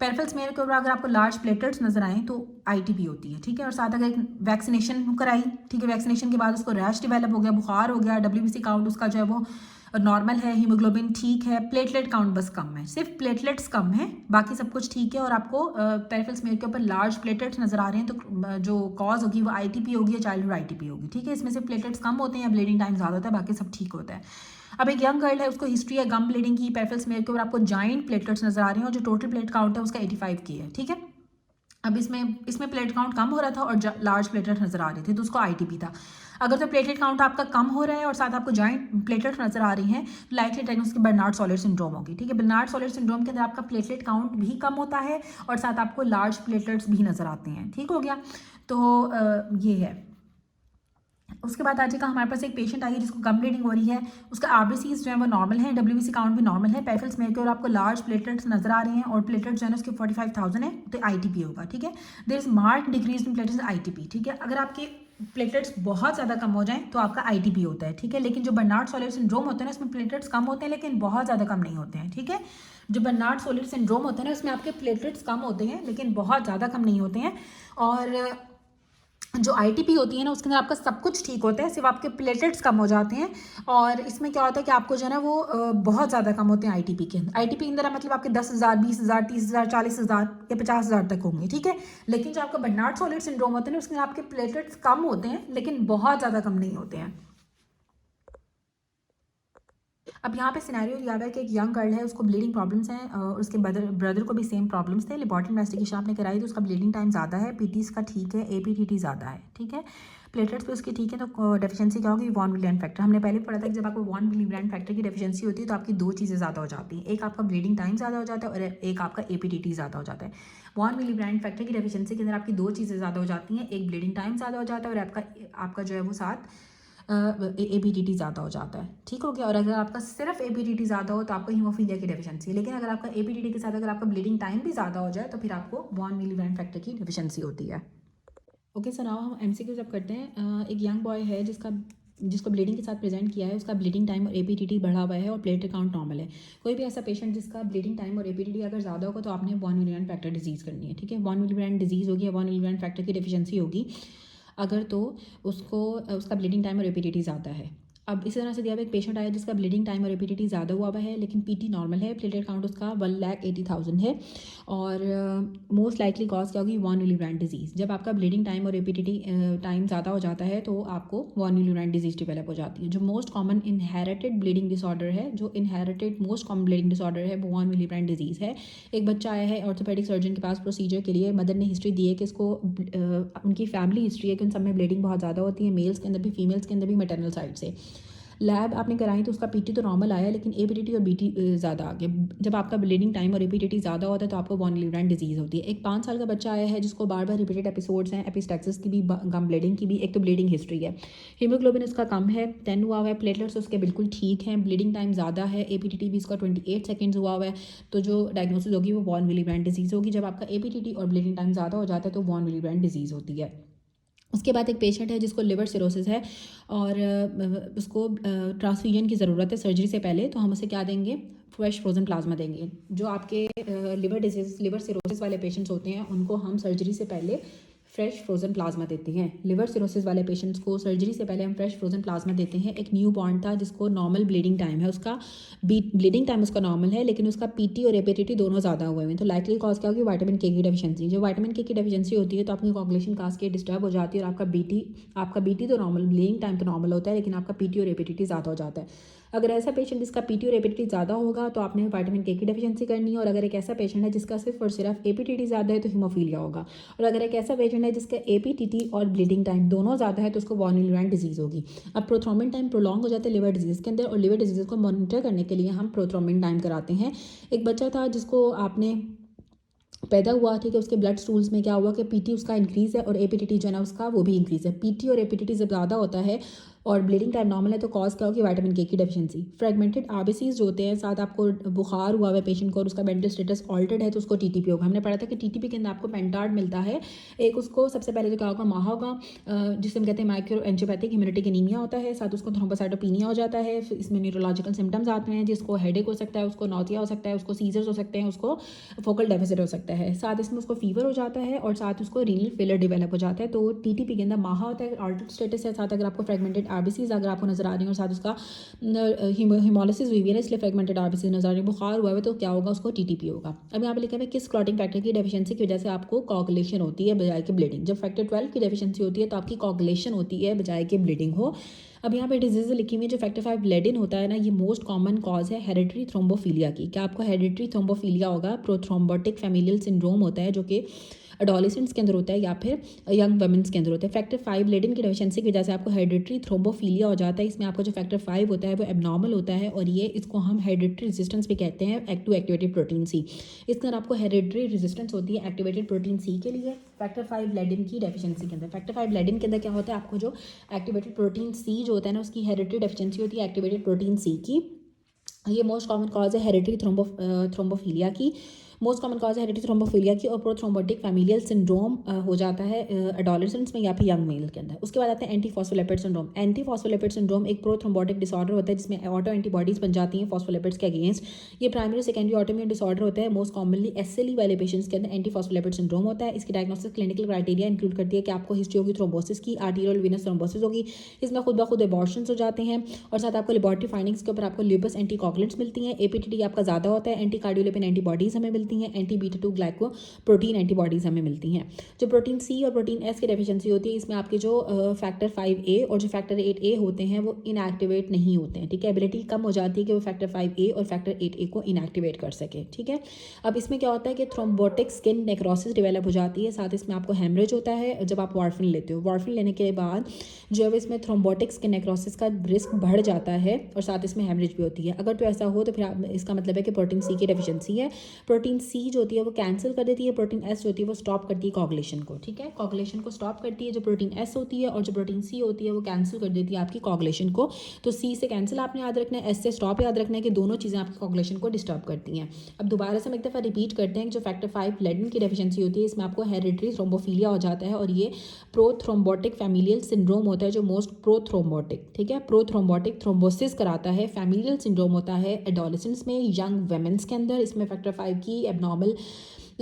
Speaker 1: पेरिफेरल स्मेयर के ऊपर अगर आपको लार्ज प्लेटलेट्स नजर आए तो ITP होती है, ठीक है। और साथ अगर वैक्सीनेशन कराई, ठीक है, वैक्सीनेशन के बाद उसको रैश डेवलप हो गया, बुखार हो गया, WBC काउंट उसका जो है वो नॉर्मल है, हीमोग्लोबिन ठीक है, प्लेटलेट काउंट बस कम है, सिर्फ प्लेटलेट्स कम है, बाकी सब कुछ ठीक है, और आपको पेरिफेरल स्मेयर के ऊपर लार्ज प्लेटलेट्स नजर आ रहे हैं तो जो कॉज होगी वो ITP होगी या चाइल्डहुड ITP होगी, ठीक है। इसमें से प्लेटलेट्स कम होते हैं, ब्लीडिंग टाइम ज़्यादा होता है, बाकी सब ठीक होता है। अब एक यंग गर्ल है, उसको हिस्ट्री है गम ब्लीडिंग की, पेरिफेरल स्मेयर के ऊपर आपको जाइंट प्लेटलेट्स नजर आ रहे हैं और जो टोटल प्लेट काउंट है उसका 85 की है, ठीक है। अब इसमें प्लेट काउंट कम हो रहा था और लार्ज प्लेटलेट नजर आ रहे थे तो उसको ITP था। अगर तो प्लेटलेट काउंट आपका कम हो रहा है और साथ आपको जॉइंट प्लेटलेट नजर आ रही हैं तो likely diagnosis Bernard Soulier syndrome होगी, ठीक है। बर्नार्ड सॉलिड सिंड्रोम के अंदर आपका प्लेटलेट काउंट भी कम होता है और साथ आपको लार्ज प्लेटलेट्स भी नजर आते हैं, ठीक हो गया। तो ये है। उसके बाद आ जाएगा हमारे पास एक पेशेंट आई है जिसको गम ब्लीडिंग हो रही है, उसका RBCs जो है वो नॉर्मल है, WBC काउंट भी नॉर्मल है, पेरिफेरल स्मेयर के और आपको लार्ज प्लेटलेट्स नजर आ रहे हैं और प्लेटलेट्स जो है उसके 45,000 है तो ITP होगा, ठीक है। There is mark decrease in platelets ITP, ठीक है। अगर आपके प्लेटलेट्स बहुत ज़्यादा कम हो जाएं तो आपका ITP होता है, ठीक है। लेकिन जो बर्नार्ड सॉलिड सिंड्रोम होता है ना उसमें प्लेटलेट्स कम होते हैं लेकिन बहुत ज़्यादा कम नहीं होते हैं, ठीक है। जो बर्नार्ड सॉलिड सिंड्रोम होता है ना उसमें आपके प्लेटलेट्स कम होते हैं लेकिन बहुत ज़्यादा कम नहीं होते हैं। और जो ITP होती है ना उसके अंदर आपका सब कुछ ठीक होता है, सिर्फ आपके प्लेटलेट्स कम हो जाते हैं। और इसमें क्या होता है कि आपको जो है ना वो बहुत ज़्यादा कम होते हैं ITP के अंदर। ITP के अंदर मतलब आपके 10,000, 20,000, 30,000, 40,000 या 50,000 तक होंगे, ठीक है। लेकिन जो आपका बर्नार्ड सॉलिड सिंड्रोम होता है ना उसके अंदर आपके प्लेटलेट्स कम होते हैं लेकिन बहुत ज़्यादा कम नहीं होते हैं। अब यहाँ पे सिनेरियो दिया हुआ है कि एक यंग गर्ल है, उसको ब्लीडिंग प्रॉब्लम्स हैं और उसके ब्रदर को भी सेम प्रॉब्लम्स थे। लेबॉरेटरी इन्वेस्टिगेशन आपने कराई तो उसका ब्लीडिंग टाइम ज़्यादा है, PT इसका ठीक है, APTT ज़्यादा है, ठीक है। प्लेटलेट्स पे उसकी ठीक है, तो डेफिशिएंसी क्या होगी? वॉन विलियन फैक्टर। हमने पहले पढ़ा था कि जब आपको वॉन विलियन फैक्टर की डेफिशिएंसी होती है तो आपकी 2 चीज़ें ज़्यादा हो जाती हैं, एक आपका ब्लीडिंग टाइम ज़्यादा हो जाता है और एक आपका APTT ज़्यादा हो जाता है। वॉन विलियन फैक्टर की डेफिशिएंसी के अंदर आपकी 2 चीज़ें ज़्यादा हो जाती हैं, एक ब्लीडिंग टाइम ज़्यादा हो जाता है और आपका जो है वो साथ APTT ज़्यादा हो जाता है, ठीक हो गया। और अगर आपका सिर्फ APTT ज़्यादा हो तो आपको हीमोफीलिया की डेफिशिएंसी है, लेकिन अगर आपका APTT के साथ अगर आपका ब्लीडिंग टाइम भी ज़्यादा हो जाए तो फिर आपको वॉन विलियन फैक्टर की डेफिशिएंसी होती है। ओके सर, नाउ हम MCQ जब करते हैं, एक यंग बॉय है जिसको ब्लीडिंग के साथ प्रेजेंट किया है, उसका ब्लीडिंग टाइम और APTT बढ़ा हुआ है और प्लेटलेट काउंट नॉर्मल है। कोई भी ऐसा पेशेंट जिसका ब्लीडिंग टाइम और APTT अगर ज़्यादा होगा तो आपने वॉन विलियन फैक्टर डिजीज़ करनी है, ठीक है। वॉन विलियन डिजीज़ होगी या वॉन विलियन फैक्टर की डेफिशिएंसी होगी अगर तो उसका ब्लीडिंग टाइम और APTT ज़्यादा है। अब इसी तरह से दिया हुआ एक पेशेंट आया जिसका ब्लीडिंग टाइम और APTT ज़्यादा हुआ है लेकिन PT नॉर्मल है, प्लेटलेट काउंट उसका 1,80,000 है और मोस्ट लाइकली कॉज क्या होगी? वॉन विलियन डिजीज़। जब आपका ब्लीडिंग टाइम और APTT टाइम ज़्यादा हो जाता है तो आपको वॉन विलियन डिजीज़ डेवलप हो जाती है। जो most common inherited bleeding disorder है, जो inherited most common bleeding disorder है वो वॉन विलियन डिजीज़ है। एक बच्चा आया है ऑर्थोपेडिक सर्जन के पास प्रोसीजर के लिए, मदर ने हिस्ट्री दी है कि इसको उनकी फैमिली हिस्ट्री है कि उन सब में ब्लीडिंग बहुत ज़्यादा होती है, मेल्स के अंदर भी फीमेल्स के अंदर भी, मैटरनल साइड से। लैब आपने कराई तो उसका पीटी तो नॉर्मल आया, लेकिन एपीटीटी और बीटी ज़्यादा आ गया। जब आपका ब्लीडिंग टाइम और एपीटीटी ज़्यादा होता है तो आपको वॉन विली डिजीज़ होती है। एक 5 साल का बच्चा आया है जिसको बार बार रिपीटेड एपिसोड्स हैं, एपिस्टैक्सिस की भी, गम ब्लीडिंग की भी। एक तो ब्लीडिंग हिस्ट्री है, हीमोग्लोबिन उसका कम है, 10 हुआ हुआ है, प्लेटलेट्स उसके बिल्कुल ठीक हैं, ब्लीडिंग टाइम ज़्यादा है, एपीटीटी भी उसका 28 सेकेंड्स हुआ हुआ है। तो जो डायग्नोसिस होगी वो वॉन विली डिजीज़ होगी। जब आपका एपीटीटी और ब्लीडिंग टाइम ज़्यादा हो जाता है तो वॉन विली डिजीज़ होती है। उसके बाद एक पेशेंट है जिसको लिवर सिरोसिस है और उसको ट्रांसफ्यूजन की ज़रूरत है सर्जरी से पहले, तो हम उसे क्या देंगे, फ्रेश फ्रोजन प्लाज्मा देंगे। जो आपके लिवर सिरोसिस वाले पेशेंट्स होते हैं उनको हम सर्जरी से पहले फ्रेश फ्रोजन प्लाज्मा देते हैं। लिवर सिरोसिस वाले पेशेंट्स को सर्जरी से पहले हम फ्रेश फ्रोजन प्लाज्मा देते हैं। एक न्यू बॉर्न था जिसको नॉर्मल ब्लीडिंग टाइम है, उसका ब्लीडिंग टाइम उसका नॉर्मल है, लेकिन उसका पीटी और एपीटीटी दोनों ज़्यादा हुए हैं। तो लाइकली कॉज क्या होगी, विटामिन के की डेफिशिएंसी। जब विटामिन के की डेफिशिएंसी होती है तो आपकी कोगुलेशन कास्केड डिस्टर्ब हो जाती है और आपका बीटी तो नॉर्मल, ब्लीडिंग टाइम तो नॉर्मल होता है, लेकिन आपका पीटी और एपीटीटी ज़्यादा हो जाता है। अगर ऐसा पेशेंट जिसका पीटी और एपीटीटी ज़्यादा होगा तो आपने विटामिन के की डेफिशिएंसी करनी है। और अगर एक ऐसा पेशेंट है जिसका सिर्फ और सिर्फ एपीटीटी ज़्यादा है तो हीमोफीलिया होगा। और अगर एक ऐसा पेशेंट है जिसका एपीटीटी और ब्लीडिंग टाइम दोनों ज़्यादा है तो उसको वॉन विली डिजीज़ होगी। अब प्रोथ्रोम्बिन टाइम प्रोलॉन्ग हो जाता है लिवर डिजीज़ के अंदर, और लिवर डिजीज़ को मॉनिटर करने के लिए हम प्रोथ्रोम्बिन टाइम कराते हैं। एक बच्चा था जिसको आपने पैदा हुआ, ठीक है, उसके ब्लड स्टूल्स में क्या हुआ कि पीटी उसका इंक्रीज़ है और एपीटीटी जो है ना उसका वो भी इंक्रीज़ है। पीटी और एपीटीटी जब ज़्यादा होता है और ब्लीडिंग टाइम नॉर्मल है तो कॉज क्या होगी, विटामिन के की डेफिशिएंसी। फ्रेगमेंटेड आरबीसीज जो होते हैं, साथ आपको बुखार हुआ है पेशेंट को और उसका मेंटल स्टेटस ऑल्टर्ड है तो उसको टीटीपी होगा। हमने पढ़ा था कि टीटीपी के अंदर आपको पेंटार्ड मिलता है। एक उसको सबसे पहले जो क्या होगा, माह होगा, जिसे हम कहते हैं माइक्रो एंजियोपैथिक हेमोरेटिक एनीमिया होता है, साथ उसको थ्रोम्बोसाइटोपिनिया हो जाता है। इसमें न्यूरोलॉजिकल सिम्टम्स आते हैं, जिसको हेडेक हो सकता है, उसको नौतिया हो सकता है, उसको सीजर्स हो सकते हैं, उसको फोकल डेफिसिट हो सकता है, साथ इसमें उसको फीवर हो जाता है और साथ उसको रीनल फेलियर डेवलप हो जाता है। तो टीटीपी के अंदर माहा होता है, ऑल्टर्ड स्टेटस है, साथ अगर आपको फ्रेगमेंटेड आरबीसीज अगर आपको नजर आ रही है और साथ उसका हिमोलिसिस हुई है ना, इसलिए फ्रेगमेंटेड आरबीसीज नजर आ रही है, बुखार हुआ है तो क्या होगा, उसको टीटीपी होगा। अब यहाँ पे लिखा है किस क्लॉटिंग फैक्टर की डेफिशिएंसी की वजह से आपको कोगुलेशन होती है बजाय कि ब्लीडिंग। जब फैक्टर 12 की डेफिशिएंसी होती है तो आपकी कोगुलेशन होती है बजाय कि ब्लीडिंग हो। अब यहाँ पे डिजीज लिखी हुई है, जो फैक्टर 5 लेडिन होता है ना, ये मोस्ट कॉमन कॉज है हेरिडिटरी थ्रोम्बोफीलिया की। क्या आपको हेरिडिटरी थ्रोम्बोफीलिया होगा, प्रोथ्रोम्बोटिक फैमिलियल सिंड्रोम होता है जो कि एडोलेसेंट्स के अंदर होता है या फिर यंग वुमेन्स के अंदर होता है। फैक्टर 5 लेडिन की डेफिशिएंसी की वजह से आपको हेरिडिटरी थ्रोम्बोफीलिया हो जाता है। इसमें आपका जो फैक्टर 5 होता है वो एबनॉर्मल होता है और ये इसको हम हेरिडिटरी रेजिस्टेंस भी कहते हैं, टू एक्टिवेटेड प्रोटीन सी। इसके अंदर आपको हेरिडिटरी रेजिस्टेंस होती है एक्टिवेटेड प्रोटीन सी के लिए, फैक्टर 5 लेडिन की डेफिशिएंसी के अंदर। फैक्टर 5 लेडिन के अंदर क्या होता है, आपको जो एक्टिवेटेड प्रोटीन सी जो होता है ना उसकी हेरिडिटरी डेफिशिएंसी होती है एक्टिवेटेड प्रोटीन सी की। ये मोस्ट कॉमन कॉज है हेरिडिटरी थ्रोम्बोफीलिया की, मोस्ट कॉमन कॉज है हेरिडिटरी थ्रोम्बोफीलिया की। और प्रोथ्रोम्बोटिक फैमिलियल सिंड्रोम हो जाता है एडोलेसेंट्स में या फिर यंग मेल के अंदर। उसके बाद आते हैं anti phospholipid syndrome. Anti phospholipid syndrome एक प्रोथ्रोम्बोटिक डिसऑर्डर होता है जिसमें ऑटो एंटीबॉडीज बन जाती हैं फॉस्फोलिपिड्स के अगेंस्ट। ये प्राइमरी सेकेंडरी ऑटोइम्यून डिसऑर्डर होता है। मोस्ट कॉमनली एसएलई वाले पेशेंट्स के अंदर एंटी फॉस्फोलिपिड सिंड्रोम होता है। इसकी डायग्नोस्टिस क्लिनिकल क्राइटेरिया इंक्लूड करती है कि आपको हिस्ट्री होगी थ्रोम्बोसिस की, आर्टीरियल वेनस थ्रोम्बोसिस होगी, इसमें खुद ब खुद एबॉर्शंस हो जाते हैं और साथ आपको लेबोरेटरी फाइंडिंग्स के ऊपर आपको ल्यूपस एंटीकोगुलेंट्स मिलती हैं। एपीटीटी आपका ज़्यादा होता है, एंटी कार्डियोलिपिन एंटीबॉडीज़ हमें मिलती हैं, anti beta 2 glyco protein antibodies हमें मिलती हैं। जो प्रोटीन सी और प्रोटीन एस की डेफिशिएंसी होती है, इसमें आपके जो फैक्टर 5A और जो फैक्टर 8A होते हैं वो इनएक्टिवेट नहीं होते हैं, ठीक है। एबिलिटी कम हो जाती है कि वो फैक्टर 5A और फैक्टर 8A को इनएक्टिवेट कर सके, ठीक है। अब इसमें क्या होता है कि थ्रोम्बोटिक स्किन नेक्रोसिस डेवलप हो जाती है, साथ इसमें आपको हेमरेज होता है जब आप वार्फिन लेते हो। वार्फिन लेने के बाद जो है इसमें थ्रोम्बोटिक स्किन नेक्रोसिस का रिस्क बढ़ जाता है और साथ इसमें हेमरेज भी होती है। अगर तो ऐसा हो तो फिर इसका मतलब है कि प्रोटीन सी की डेफिशिएंसी है। प्रोटीन सी जो होती है वो कैंसिल कर देती है, प्रोटीन एस जो होती है वो स्टॉप करती है कोगुलेशन को, ठीक है। कोगुलेशन को स्टॉप करती है जो प्रोटीन एस होती है, और जो प्रोटीन सी होती है वो कैंसिल कर देती है आपकी कोगुलेशन को। तो सी से कैंसिल आपने याद रखना है, एस से स्टॉप याद रखना है कि दोनों चीज़ें आपकी कोगुलेशन को डिस्टर्ब करती हैं। अब दोबारा से हम एक दफ़ा रिपीट करते हैं कि जो फैक्टर 5 लेडिन की डेफिशिएंसी होती है इसमें आपको हेरिडिटरी थ्रोम्बोफीलिया हो जाता है और ये प्रोथ्रोम्बोटिक फैमिलियल सिंड्रोम होता है जो मोस्ट प्रोथ्रोम्बोटिक, ठीक है, प्रोथ्रोम्बोटिक थ्रोम्बोसिस कराता है। फैमिलियल सिंड्रोम होता है एडोलेसेंट्स में, यंग वुमेन्स के अंदर। इसमें फैक्टर 5 की एबनॉर्मल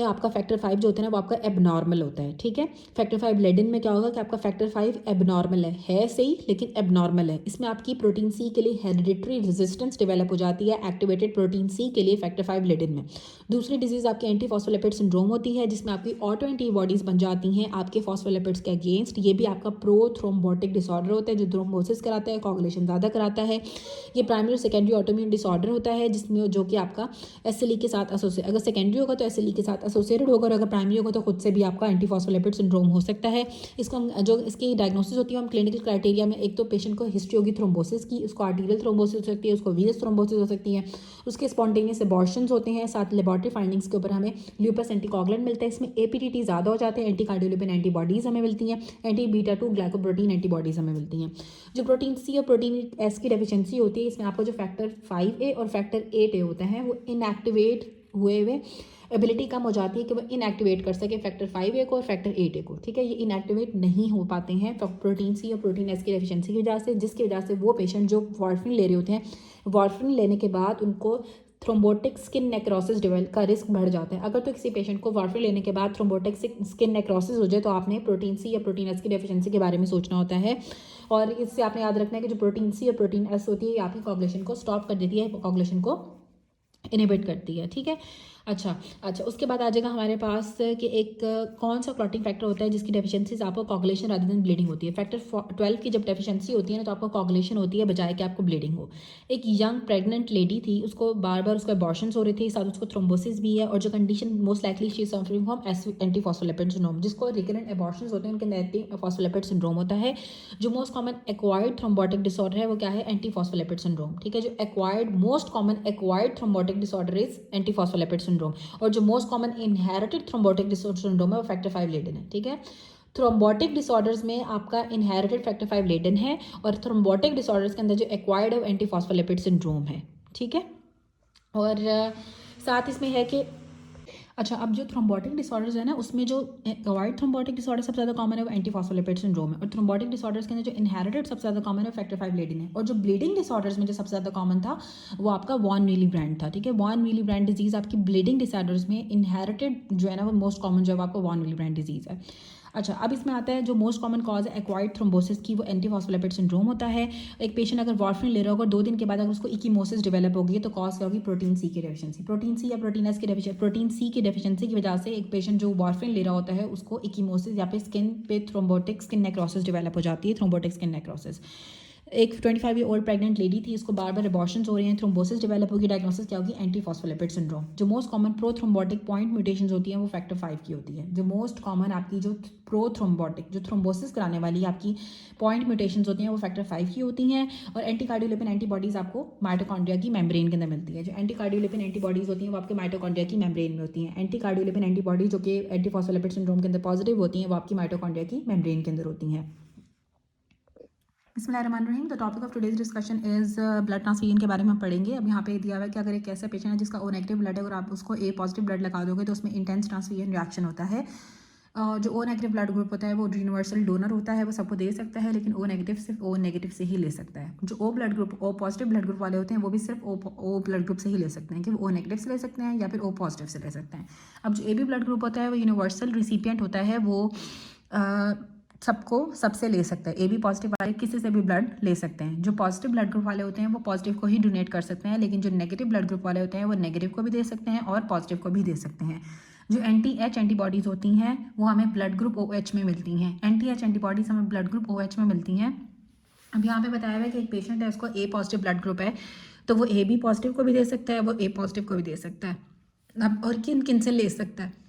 Speaker 1: आपका फैक्टर 5 जो होता है ना वो आपका एबनॉर्मल होता है, ठीक है। फैक्टर 5 लेडिन में क्या होगा कि आपका फैक्टर 5 एबनॉर्मल है सही लेकिन एबनॉर्मल है। इसमें आपकी प्रोटीन सी के लिए हेरिडिटरी रेजिस्टेंस डेवलप हो जाती है एक्टिवेटेड प्रोटीन सी के लिए फैक्टर 5 लेडिन में। दूसरी डिजीज़ आपकी एंटी फॉस्फोलिपिड सिंड्रोम होती है जिसमें आपकी ऑटो एंटीबॉडीज़ बन जाती हैं आपके फॉस्फोलिपिड्स के अगेंस्ट। ये भी आपका प्रोथ्रोम्बोटिक डिसऑर्डर होता है जो थ्रोम्बोसिस कराता है, कोगुलेशन ज़्यादा कराता है। ये प्राइमरी सेकेंडरी ऑटोइम्यून डिसऑर्डर होता है जिसमें जो कि आपका एसएलई के साथ एसोसिएट, अगर सेकेंडरी होगा तो एसएलई के साथ साथ एसोसिएटेड होगा, और अगर प्राइमरी होगा तो खुद से भी आपका एंटीफॉस्फोलिपिड सिंड्रोम हो सकता है। इसको हम जो इसकी डायग्नोसिस होती है हम क्लिनिकल क्राइटेरिया में, एक तो पेशेंट को हिस्ट्री होगी थ्रोम्बोसिस की, उसको आर्टीरियल थ्रोम्बोसिस हो सकती है, उसको वीनस थ्रोम्बोसिस हो सकती है, उसके स्पॉन्टेनियस एबॉर्शंस होते हैं। साथ लेबॉरेटरी फाइंडिंग्स के ऊपर हमें ल्यूपस एंटीकोगुलेंट मिलता है, इसमें एपीटीटी ज़्यादा हो जाते हैं, एंटी कार्डियोलिपिन एंटीबॉडीज़ हमें मिलती हैं, एंटी बीटा 2 ग्लाइकोप्रोटीन एंटीबॉडीज़ हमें मिलती हैं। जो प्रोटीन सी और प्रोटीन एस की डेफिशिएंसी होती है, इसमें आपको जो फैक्टर 5A और फैक्टर 8A होता है वो इनएक्टिवेट हुए हुए एबिलिटी कम हो जाती है कि वो इनएक्टिवेट कर सके फैक्टर 5A को और फैक्टर 8A को, ठीक है। ये इनएक्टिवेट नहीं हो पाते हैं प्रोटीन सी और प्रोटीन एस की डेफिशिएंसी की वजह से, जिसकी वजह से वो पेशेंट जो वार्फरिन ले रहे होते हैं, वार्फरिन लेने के बाद उनको थ्रोम्बोटिक स्किन नेक्रोसिस डेवलप का रिस्क बढ़ जाता है। अगर तो किसी पेशेंट को वार्फरिन लेने के बाद थ्रोम्बोटिक स्किन नेक्रोसिस हो जाए तो आपने प्रोटीन सी या प्रोटीन एस की डेफिशिएंसी के बारे में सोचना होता है, और इससे आपने याद रखना है कि जो प्रोटीन सी और प्रोटीन एस होती है ये आपकी कोगुलेशन को स्टॉप कर देती है, कोगुलेशन को इनहिबिट करती है, ठीक है। अच्छा, उसके बाद आ जाएगा हमारे पास कि एक कौन सा क्लॉटिंग फैक्टर होता है जिसकी डेफिशिएंसी से आपको कोगुलेशन रादर देन ब्लीडिंग होती है। फैक्टर 12 की जब डेफिशिएंसी होती है ना तो आपको कोगुलेशन होती है बजाय कि आपको ब्लीडिंग हो। एक यंग प्रेग्नेंट लेडी थी, उसको बार बार उसको अबॉर्शंस हो रही थी, साथ उसको थ्रोम्बोसिस भी है, और जो condition most likely she suffering from antiphospholipid syndrome, जिसको रिकरेंट अबॉर्शंस होते हैं उनके अंदर एंटीफॉस्फोलिपिड सिंड्रोम होता है। जो most common acquired thrombotic disorder है वो क्या है, एंटीफॉस्फोलिपिड सिंड्रोम, ठीक है। जो acquired most common acquired thrombotic disorder is antiphospholipid syndrome, और जो most common inherited thrombotic disorder syndrome है वो फैक्टर 5 लेडन है, ठीक है। थ्रोम्बोटिक डिसऑर्डर्स में आपका इनहेरिटेड फैक्टर 5 लेडन है, और थ्रोम्बोटिक डिसऑर्डर्स के अंदर जो एक्वायर्ड है एंटीफॉस्फोलिपिड सिंड्रोम है, ठीक है। और साथ इसमें है कि अच्छा, अब जो थ्रोम्बोटिक डिसऑर्डर्स है ना उसमें जो एक्वायर्ड थ्रोम्बोटिक डिसऑर्डर सबसे ज़्यादा कॉमन है वो एंटीफॉस्फोलिपिड सिंड्रोम है, और थ्रोम्बोटिक डिसऑर्डर्स के अंदर जो इनहेरिटेड सबसे ज़्यादा कॉमन है फैक्टर 5 लेडन है, और जो ब्लीडिंग डिसऑर्डर्स में जो सबसे ज़्यादा कॉमन था वो आपका वॉन विली ब्रांड था, ठीक है। वॉन विली ब्रांड डिजीज़ आपकी ब्लीडिंग डिसऑर्डर्स में इनहेरिटेड जो है ना वो मोस्ट कॉमन जो है आपको वॉन विली ब्रांड डिजीज़ है। अच्छा, अब इसमें आता है जो मोस्ट कॉमन कॉज है एक्वायर्ड थ्रोम्बोसिस की, वो एंटीफॉस्फोलिपिड सिंड्रोम होता है। एक पेशेंट अगर वार्फरिन ले रहा होगा 2 दिन के बाद अगर उसको इकीमोसिस डेवलप होगी तो कॉज क्या होगी, प्रोटीन सी की डेफिशिएंसी, प्रोटीन सी या प्रोटीन एस की डेफिशिएंसी, प्रोटीन सी की डेफिशिएंसी की वजह से एक पेशेंट जो वार्फरिन ले रहा होता है उसको इकीमोसिस या फिर स्किन पे थ्रोम्बोटिक स्किन नेक्रोसिस डेवलप हो जाती है, थ्रोम्बोटिक स्किन नेक्रोसिस। एक 25 ईयर ओल्ड प्रेग्नेंट लेडी थी, उसको बार बार अबॉर्शंस हो रहे हैं, थ्रोम्बोसिस डेवलप होगी, डायग्नोसिस क्या होगी, एंटीफॉस्फोलिपिड सिंड्रोम। जो most common pro thrombotic point mutations होती हैं वो फैक्टर 5 की होती है। जो मोस्ट कॉमन आपकी जो प्रो थ्रोम्बोटिक जो थ्रोम्बोसिस कराने वाली आपकी पॉइंट म्यूटेशंस होती हैं वो फैक्टर 5 की होती हैं। और एंटी कार्डियोलिपिन एंटीबॉडीज़ आपको माइटोकॉन्ड्रिया की मेम्ब्रेन के अंदर मिलती है। जो एंटी कार्डियोलिपिन एंटीबॉडीज़ होती हैं वो आपके माइटोकॉन्ड्रिया की मेम्ब्रेन में होती हैं। एंटी कार्डियोलिपिन एंटीबॉडीज जो कि एंटीफॉस्फोलिपिड सिंड्रोम के अंदर पॉजिटिव होती हैं वो आपकी माइटोकॉन्ड्रिया की मेम्ब्रेन के अंदर होती हैं। बिस्मिल्लाहिर्रहमानिर्रहीम। The topic of today's discussion is blood transfusion के बारे में हम पढ़ेंगे। अब यहाँ पे दिया हुआ है कि अगर एक ऐसा पेशेंट है जिसका ओ नेगेटिव ब्लड है और आप उसको ए पॉजिटिव ब्लड लगा दोगे तो उसमें इंटेंस ट्रांसफ्यूजन रिएक्शन होता है। जो ओ नेगेटिव ब्लड ग्रुप होता है वो यूनिवर्सल डोनर होता है, वो सबको दे सकता है, लेकिन ओ नेगेटिव सिर्फ ओ नेगेटिव से ही ले सकता है। जो O blood group O positive blood group वाले होते हैं वो भी सिर्फ ओ ब्लड ग्रुप से ही ले सकते हैं, कि वो ओ नेगेटिव से ले सकते हैं या फिर ओ पॉजिटिव से ले सकते हैं। अब जो ए बी ब्लड ग्रुप होता है वो यूनिवर्सल रिसिपिएंट होता है, वो सबको सबसे ले सकते हैं। ए बी पॉजिटिव वाले किसी से भी ब्लड ले सकते हैं। जो पॉजिटिव ब्लड ग्रुप वाले होते हैं वो पॉजिटिव को ही डोनेट कर सकते हैं, लेकिन जो नेगेटिव ब्लड ग्रुप वाले होते हैं वो नेगेटिव को भी दे सकते हैं और पॉजिटिव को भी दे सकते हैं। जो एंटी एच एंटीबॉडीज़ होती हैं वो हमें ब्लड ग्रुप ओ एच में मिलती हैं। एंटी एच एंटीबॉडीज़ हमें ब्लड ग्रुप ओ एच में मिलती हैं। अब यहाँ पे बताया हुआ है कि एक पेशेंट है उसको ए पॉजिटिव ब्लड ग्रुप है, तो वो ए बी पॉजिटिव को भी दे सकता है, वो ए पॉजिटिव को भी दे सकता है। अब और किन किन से ले सकता है,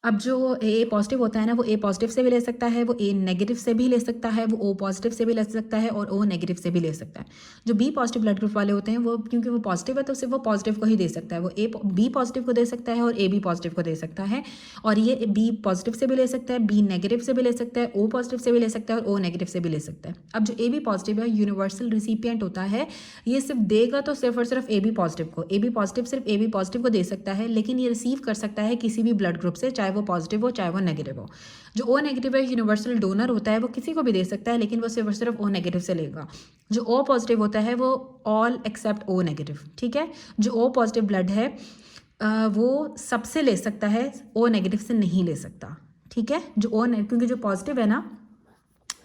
Speaker 1: अब जो ए पॉजिटिव होता है ना वो ए पॉजिटिव से भी ले सकता है, वो ए नेगेटिव से भी ले सकता है, वो ओ पॉजिटिव से भी ले सकता है और ओ नेगेटिव से भी ले सकता है। जो बी पॉजिटिव ब्लड ग्रुप वाले होते हैं वो क्योंकि वो पॉजिटिव है तो सिर्फ वो पॉजिटिव को ही दे सकता है। वो बी पॉजिटिव को दे सकता है और ए बी पॉजिटिव को दे सकता है, और ये बी पॉजिटिव से भी ले सकता है, बी नेगेटिव से भी ले सकता है, ओ पॉजिटिव से भी ले सकता है और ओ नेगेटिव से भी ले सकता है। अब जो ए बी पॉजिटिव है यूनिवर्सल रिसिपिएंट होता है, ये सिर्फ देगा तो सिर्फ और सिर्फ ए बी पॉजिटिव को। ए बी पॉजिटिव सिर्फ ए बी पॉजिटिव को दे सकता है, लेकिन ये रिसीव कर सकता है किसी भी ब्लड ग्रुप से, चाहे वो पॉजिटिव हो चाहे वो नेगेटिव हो। जो ओ नेगेटिव है यूनिवर्सल डोनर होता है, वो किसी को भी दे सकता है, लेकिन वो सिर्फ और सिर्फ ओ नेगेटिव से लेगा। जो ओ पॉजिटिव होता है वो ऑल एक्सेप्ट ओ नेगेटिव, ठीक है। जो ओ पॉजिटिव ब्लड है वो सबसे ले सकता है, ओ नेगेटिव से नहीं ले सकता, ठीक है। जो ओ क्योंकि जो पॉजिटिव है ना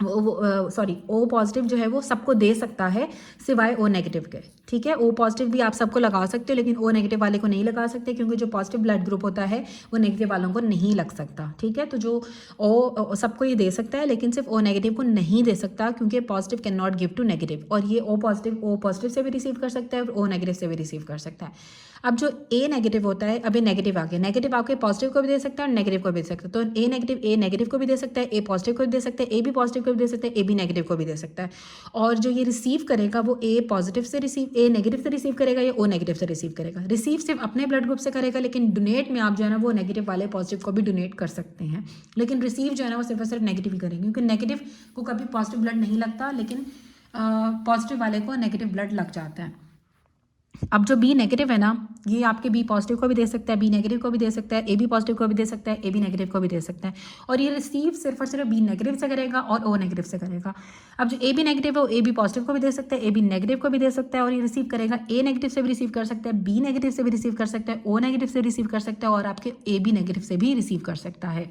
Speaker 1: ओ पॉजिटिव जो है वो सबको दे सकता है सिवाय ओ नेगेटिव के, ठीक है। ओ पॉजिटिव भी आप सबको लगा सकते हो, लेकिन ओ नेगेटिव वाले को नहीं लगा सकते, क्योंकि जो पॉजिटिव ब्लड ग्रुप होता है वो नेगेटिव वालों को नहीं लग सकता। ठीक है, तो जो ओ सबको ये दे सकता है, लेकिन सिर्फ ओ नेगेटिव को नहीं दे सकता, क्योंकि positive can not give to negative. और ये ओ पॉजिटिव से भी रिसीव कर सकता है और ओ नेगेटिव से भी रिसीव कर सकता है। अब जो ए नेगेटिव होता है, अब ये नेगेटिव आ गया, नेगेटिव आपके पॉजिटिव को भी दे सकता है और नेगेटिव को भी दे सकता है। तो ए नेगेटिव को भी दे सकता है, ए पॉजिटिव को भी दे सकता है, ए भी पॉजिटिव को भी दे सकता है, ए भी नेगेटिव को भी दे सकता है। और जो ये रिसीव करेगा वो ए नेगेटिव से रिसीव करेगा या ओ नेगेटिव से रिसीव करेगा। रिसीव सिर्फ अपने ब्लड ग्रुप से करेगा, लेकिन डोनेट में आप जो है ना वो नेगेटिव वाले पॉजिटिव को भी डोनेट कर सकते हैं, लेकिन रिसीव जो है ना वो सिर्फ और सिर्फ नेगेटिव ही करेंगे, क्योंकि नेगेटिव को कभी पॉजिटिव ब्लड नहीं लगता, लेकिन पॉजिटिव वाले को नेगेटिव ब्लड लग जाता है। अब जो बी नेगेटिव है ना, ये आपके बी पॉजिटिव को भी दे सकता है, बी नेगेटिव को भी दे सकता है, ए बी पॉजिटिव को भी दे सकता है, ए बी नेगेटिव को भी दे सकता है। और ये रिसीव सिर्फ और सिर्फ बी नेगेटिव से करेगा और ओ नेगेटिव से करेगा। अब जो ए बी नेगेटिव है वो ए बी पॉजिटिव को भी दे सकता है, ए बी नेगेटिव को भी दे सकता है, और ये रिसीव करेगा ए नेगेटिव से भी रिसीव कर सकता है, बी नेगेटिव से भी रिसीव कर सकता है, ओ नेगेटिव से रिसीव कर सकता है, और आपके ए बी नेगेटिव से भी रिसीव कर सकता है।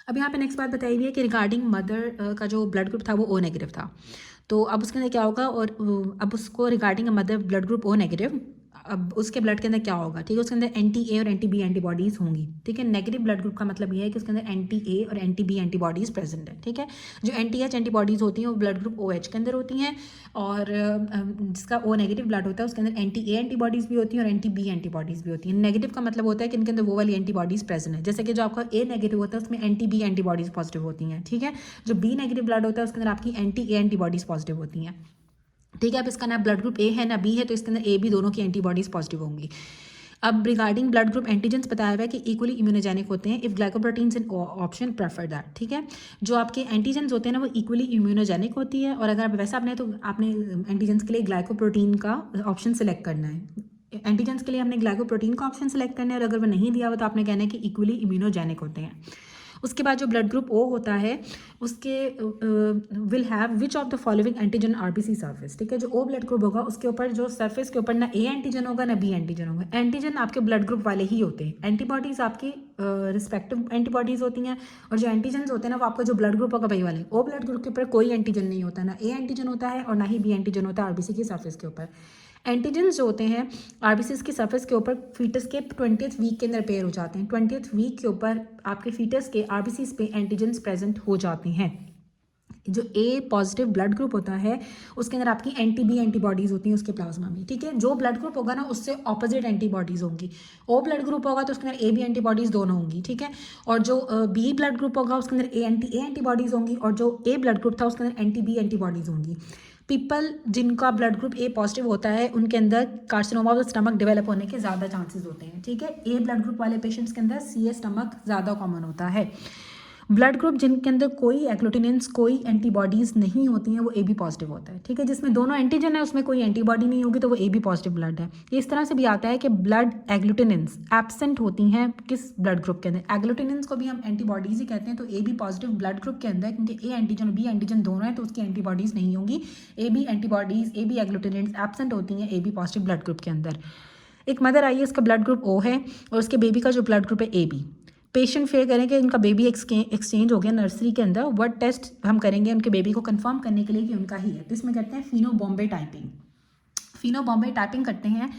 Speaker 1: अब यहाँ पे नेक्स्ट बात बताई हुई है कि रिगार्डिंग मदर का जो ब्लड ग्रुप था वो ओ नेगेटिव था, तो अब उसके अंदर क्या होगा, और अब उसको regarding mother blood group O negative, अब उसके ब्लड के अंदर क्या होगा, ठीक है, उसके अंदर एंटी ए और एंटी बी एंटीबॉडीज़ होंगी। ठीक है, नेगेटिव ब्लड ग्रुप का मतलब ये है कि उसके अंदर एंटी ए और एंटी बी एंटीबॉडीज़ प्रेजेंट है। ठीक है, जो एंटी एच एंटीबॉडीज़ होती हैं वो ब्लड ग्रुप ओ एच के अंदर होती हैं, और जिसका ओ नेगेटिव ब्लड होता है उसके अंदर एंटी ए एंटीबॉडीज़ भी होती हैं और एंटी बी एंटीबॉडीज़ भी होती हैं। नेगेटिव का मतलब होता है कि इनके अंदर वो वाली एंटीबॉडीज़ प्रेजेंट है, जैसे कि जो आपका ए नेगेटिव होता है उसमें एंटी बी एंटीबॉडीज़ पॉजिटिव होती हैं। ठीक है, जो बी नेगेटिव ब्लड होता है उसके अंदर आपकी एंटी ए एंटीबॉडीज़ पॉजिटिव होती हैं। ठीक है, अब इसका ना ब्लड ग्रुप ए है ना बी है, तो इसके अंदर ए बी दोनों की एंटीबॉडीज़ पॉजिटिव होंगी। अब रिगार्डिंग ब्लड ग्रुप एंटीजेंस बताया हुआ है कि इक्वली इम्यूनोजेनिक होते हैं if glycoproteins in option prefer that. ठीक है, जो आपके एंटीजेंस होते हैं ना वो इक्वली इम्यूनोजेनिक होती है, और अगर वैसा आपने तो आपने एंटीजेंस के लिए ग्लाइकोप्रोटीन का ऑप्शन सेलेक्ट करना है। एंटीजेंस के लिए हमने ग्लाइकोप्रोटीन का ऑप्शन सेलेक्ट करना है, और अगर वो नहीं दिया हुआ तो आपने कहना है कि इक्वली इम्यूनोजेनिक होते हैं। उसके बाद जो ब्लड ग्रुप ओ होता है उसके will have which of the following antigen RBC surface. ठीक है, जो ओ ब्लड ग्रुप होगा उसके ऊपर जो सर्फेस के ऊपर ना ए एंटीजन होगा ना बी एंटीजन होगा। एंटीजन आपके ब्लड ग्रुप वाले ही होते हैं, एंटीबॉडीज़ आपकी रिस्पेक्टिव एंटीबॉडीज़ होती हैं, और जो एंटीजन होते हैं ना वो आपका जो ब्लड ग्रुप होगा वही वाले। ओ ब्लड ग्रुप के ऊपर कोई एंटीजन नहीं होता, ना ए एंटीजन होता है और ना ही बी एंटीजन होता है आरबीसी की सर्फेस के ऊपर। एंटीजेंस जो होते हैं आरबीसीज की सरफेस के ऊपर फीटस के 20th वीक के अंदर पेयर हो जाते हैं। 20th वीक के ऊपर आपके फीटस के आरबीसीज पे एंटीजेंस प्रेजेंट हो जाते हैं। जो ए पॉजिटिव ब्लड ग्रुप होता है उसके अंदर आपकी एंटी बी एंटीबॉडीज़ होती हैं उसके प्लाज्मा में। ठीक है, जो ब्लड ग्रुप होगा ना उससे ऑपोजिट एंटीबॉडीज़ होंगी। ओ ब्लड ग्रुप होगा तो उसके अंदर ए बी एंटीबॉडीज़ दोनों होंगी। ठीक है, और जो बी ब्लड ग्रुप होगा उसके अंदर ए एंटीबॉडीज़ होंगी, और जो ए ब्लड ग्रुप था उसके अंदर एंटी बी एंटीबॉडीज़ होंगी। पीपल जिनका ब्लड ग्रुप ए पॉजिटिव होता है उनके अंदर carcinoma of the stomach develop होने के ज़्यादा चांसेस होते हैं। ठीक है, ए ब्लड ग्रुप वाले पेशेंट्स के अंदर सी ए स्टमक ज़्यादा कॉमन होता है। ब्लड ग्रुप जिनके अंदर कोई एग्लूटिनेंस कोई एंटीबॉडीज़ नहीं होती हैं वो ए बी पॉजिटिव होता है। ठीक है, जिसमें दोनों एंटीजन है उसमें कोई एंटीबॉडी नहीं होगी तो वो ए बी पॉजिटिव ब्लड है। ये इस तरह से भी आता है कि ब्लड एग्लूटिनेंस एब्सेंट होती हैं किस ब्लड ग्रुप के अंदर। एग्लूटिनेंस को भी हम एंटीबॉडीज़ ही कहते हैं, तो A B positive blood group के अंदर क्योंकि ए एंटीजन बी एंटीजन दोनों है तो उसकी एंटीबॉडीज़ नहीं होंगी। A B antibodies A B agglutinins absent होती हैं A B positive blood group के अंदर। एक मदर आई है, उसका ब्लड ग्रुप ओ है और उसके बेबी का जो ब्लड ग्रुप है ए बी। पेशेंट फेयर करें कि इनका बेबी एक्सचेंज हो गया नर्सरी के अंदर। व्हाट टेस्ट हम करेंगे उनके बेबी को कंफर्म करने के लिए कि उनका ही है, तो इसमें करते हैं फिनो बॉम्बे टाइपिंग। फिनो बॉम्बे टाइपिंग करते हैं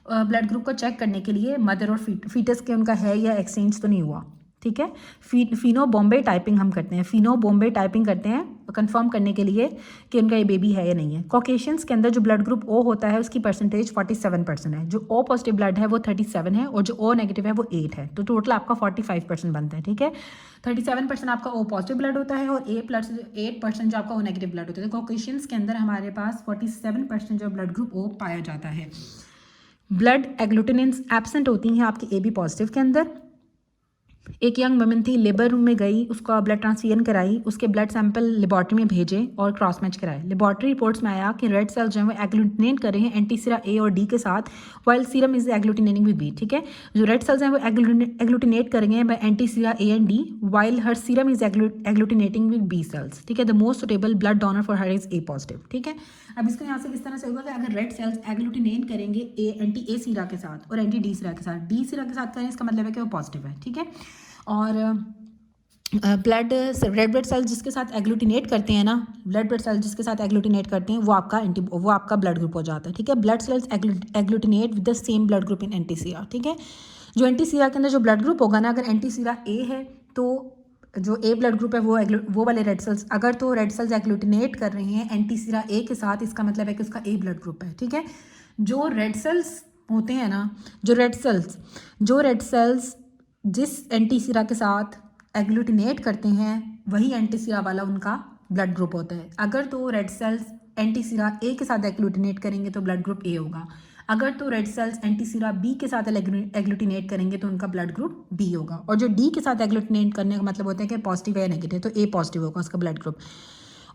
Speaker 1: ब्लड ग्रुप को चेक करने के लिए मदर और फीटस के उनका है या एक्सचेंज तो नहीं हुआ। ठीक है, फिनो बॉम्बे टाइपिंग हम करते हैं, फिनो बॉम्बे टाइपिंग करते हैं कंफर्म करने के लिए कि उनका ये बेबी है या नहीं है। कॉकेशियंस के अंदर जो ब्लड ग्रुप ओ होता है उसकी परसेंटेज 47% है, जो ओ पॉजिटिव ब्लड है वो 37 है और जो ओ नेगेटिव है वो 8 है, तो टोटल आपका 45% बनता है। ठीक है, 37% आपका ओ पॉजिटिव ब्लड होता है और 8% जो आपका ओ नेगेटिव ब्लड होता है। तो कॉकेशियंस के अंदर हमारे पास 47% जो ब्लड ग्रुप ओ पाया जाता है। ब्लड एग्लूटिनेंस एब्सेंट होती हैं आपके ए बी पॉजिटिव के अंदर। एक यंग वुमेन थी, लेबर रूम में गई, उसका ब्लड ट्रांसफ्यूजन कराई, उसके ब्लड सैंपल लेबॉर्ट्री में भेजे और क्रॉस मैच कराए। लेबॉर्ट्री रिपोर्ट्स में आया कि रेड सेल्स जो है वो एग्लूटिनेट कर रहे हैं एंटी सीरा ए और डी के साथ, while serum is agglutinating with B. ठीक है, जो रेड सेल्स हैं वो एग्लूटिनेट कर रहे हैं by anti sera A and D, while her serum is agglutinating with B cells. ठीक है, the most suitable blood donor for her is A positive. ठीक है, अब इसको यहाँ से किस तरह से होगा कि अगर रेड सेल्स एग्लूटिनेट करेंगे एंटी ए सीरा के साथ और एंटी डी सीरा के साथ, डी सीरा के साथ करें इसका मतलब है कि वो पॉजिटिव है। ठीक है, और ब्लड रेड ब्लड सेल्स जिसके साथ एग्लूटिनेट करते हैं ना, ब्लड ब्लड सेल्स जिसके साथ एग्लूटिनेट करते हैं वो आपका ब्लड ग्रुप हो जाता है, ठीक है। Blood cells agglutinate with the same blood group in antisera, ठीक है। जो एंटीसीरा के अंदर जो ब्लड ग्रुप होगा ना, अगर एंटीसीरा ए है तो जो ए ब्लड ग्रुप है वो वाले रेड सेल्स, अगर तो रेड सेल्स एग्लूटिनेट कर रहे हैं एंटीसीरा ए के साथ, इसका मतलब है कि उसका ए ब्लड ग्रुप है, ठीक है। जो रेड सेल्स होते हैं ना, जो रेड सेल्स जिस एंटीसीरा के साथ एग्लूटिनेट करते हैं वही एंटीसीरा वाला उनका ब्लड ग्रुप होता है। अगर तो रेड सेल्स एंटीसीरा ए के साथ एग्लूटिनेट करेंगे तो ब्लड ग्रुप ए होगा, अगर तो रेड सेल्स एंटीसीरा बी के साथ एग्लूटिनेट करेंगे तो उनका ब्लड ग्रुप बी होगा। और जो डी के साथ एग्लूटिनेट करने का मतलब होता है कि पॉजिटिव या नेगेटिव, तो ए पॉजिटिव होगा उसका ब्लड ग्रुप।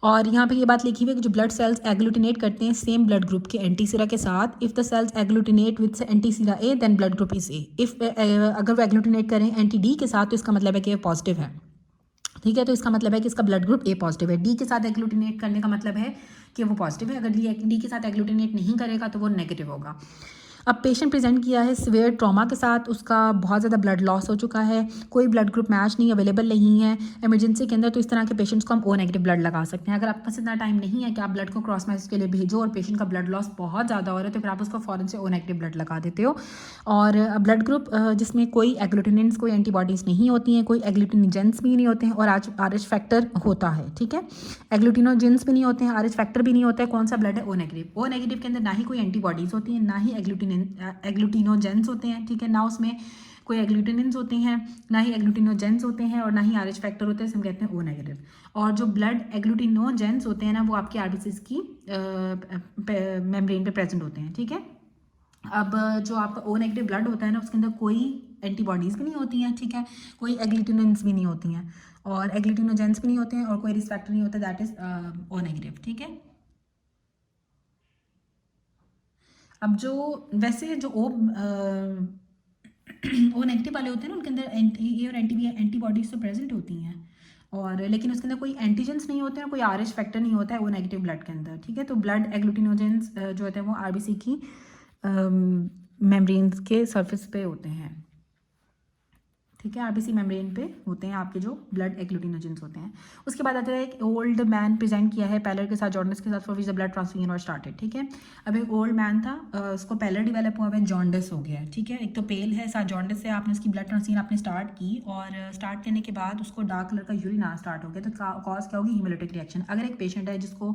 Speaker 1: और यहाँ पे ये बात लिखी हुई है कि जो ब्लड सेल्स एग्लूटिनेट करते हैं सेम ब्लड ग्रुप के एंटीसीरा के साथ, if the cells agglutinate with antisera A then blood group is A. If अगर वो एग्लूटिनेट करें एंटी डी के साथ तो इसका मतलब है कि पॉजिटिव है, ठीक है। तो इसका मतलब है कि इसका ब्लड ग्रुप ए पॉजिटिव है। डी के साथ एग्लूटिनेट करने का मतलब है कि वो पॉजिटिव है, अगर डी के साथ एग्लूटिनेट नहीं करेगा तो वो नेगेटिव होगा। अब पेशेंट प्रेजेंट किया है सिवियर ट्रॉमा के साथ, उसका बहुत ज़्यादा ब्लड लॉस हो चुका है, कोई ब्लड ग्रुप मैच नहीं अवेलेबल नहीं है इमरजेंसी के अंदर, तो इस तरह के पेशेंट्स को हम ओ नेगेटिव ब्लड लगा सकते हैं। अगर आपके पास इतना टाइम नहीं है कि आप ब्लड को क्रॉस मैच के लिए भेजो और पेशेंट का ब्लड लॉस बहुत ज़्यादा हो रहा है, तो फिर आप उसको फ़ौरन से ओ नेगेटिव ब्लड लगा देते हो। और ब्लड ग्रुप जिसमें कोई एग्लूटिनेंट्स, कोई एंटीबॉडीज़ नहीं होती हैं, कोई एग्लूटिनोजेंस भी नहीं होते हैं और आर एच फैक्टर होता है, ठीक है। एग्लूटिनोजेंस भी नहीं होते हैं, आर एच फैक्टर भी नहीं होता है, कौन सा ब्लड है? O negative. ओ नेगेटिव के अंदर ना ही कोई एंटीबॉडीज़ होती हैं, ना ही एग्लूटिनोजेंस होते हैं, ठीक है, ना उसमें कोई एग्लूटिनिन्स होते हैं, ना ही एग्लूटिनोजेंस होते हैं और ना ही आर एच फैक्टर होते हैं, हम कहते हैं ओ नेगेटिव। और जो ब्लड एग्लूटिनोजेंस होते हैं ना वो आपकी आरबीसीज की मेम्ब्रेन पे प्रेजेंट होते हैं, ठीक है। अब जो आपका ओ नेगेटिव ब्लड होता है ना उसके अंदर कोई एंटीबॉडीज़ भी नहीं होती हैं, ठीक है, कोई एग्लूटिनेंस भी नहीं होती हैं और एग्लूटिनोजेंस भी नहीं होते हैं और कोई रिस्क फैक्टर नहीं होता, दैट इज़ ओ नेगेटिव, ठीक है। अब जो वैसे जो ओ ओ नेगेटिव वाले होते हैं ना उनके अंदर ए और एंटीबॉडीज तो प्रेजेंट होती हैं और लेकिन उसके अंदर कोई एंटीजेंस नहीं होते हैं, कोई आर एच फैक्टर नहीं होता है ओ नेगेटिव ब्लड के अंदर, ठीक है। तो ब्लड एग्लूटिनोजेंस जो होते हैं वो आरबीसी की मेम्ब्रेन्स के सरफेस पे होते हैं, ठीक है, आरबीसी मेम्ब्रेन पे होते हैं आपके जो ब्लड एग्लूटिनोजेंस होते हैं। उसके बाद आता है एक ओल्ड मैन प्रेजेंट किया है पैलर के साथ, जॉन्डिस के साथ, for which the blood transfusion और स्टार्टेड, ठीक है। अब एक ओल्ड मैन था, उसको पैलर डेवलप हुआ है, जॉन्डिस हो गया है, ठीक है। एक तो पेल है, साथ जॉन्डिस से आपने उसकी ब्लड ट्रांसफ्यूजन आपने स्टार्ट की और स्टार्ट करने के बाद उसको डार्क कलर का यूरिन आना स्टार्ट हो गया, तो कॉज क्या होगी? Haemolytic reaction. अगर एक पेशेंट है जिसको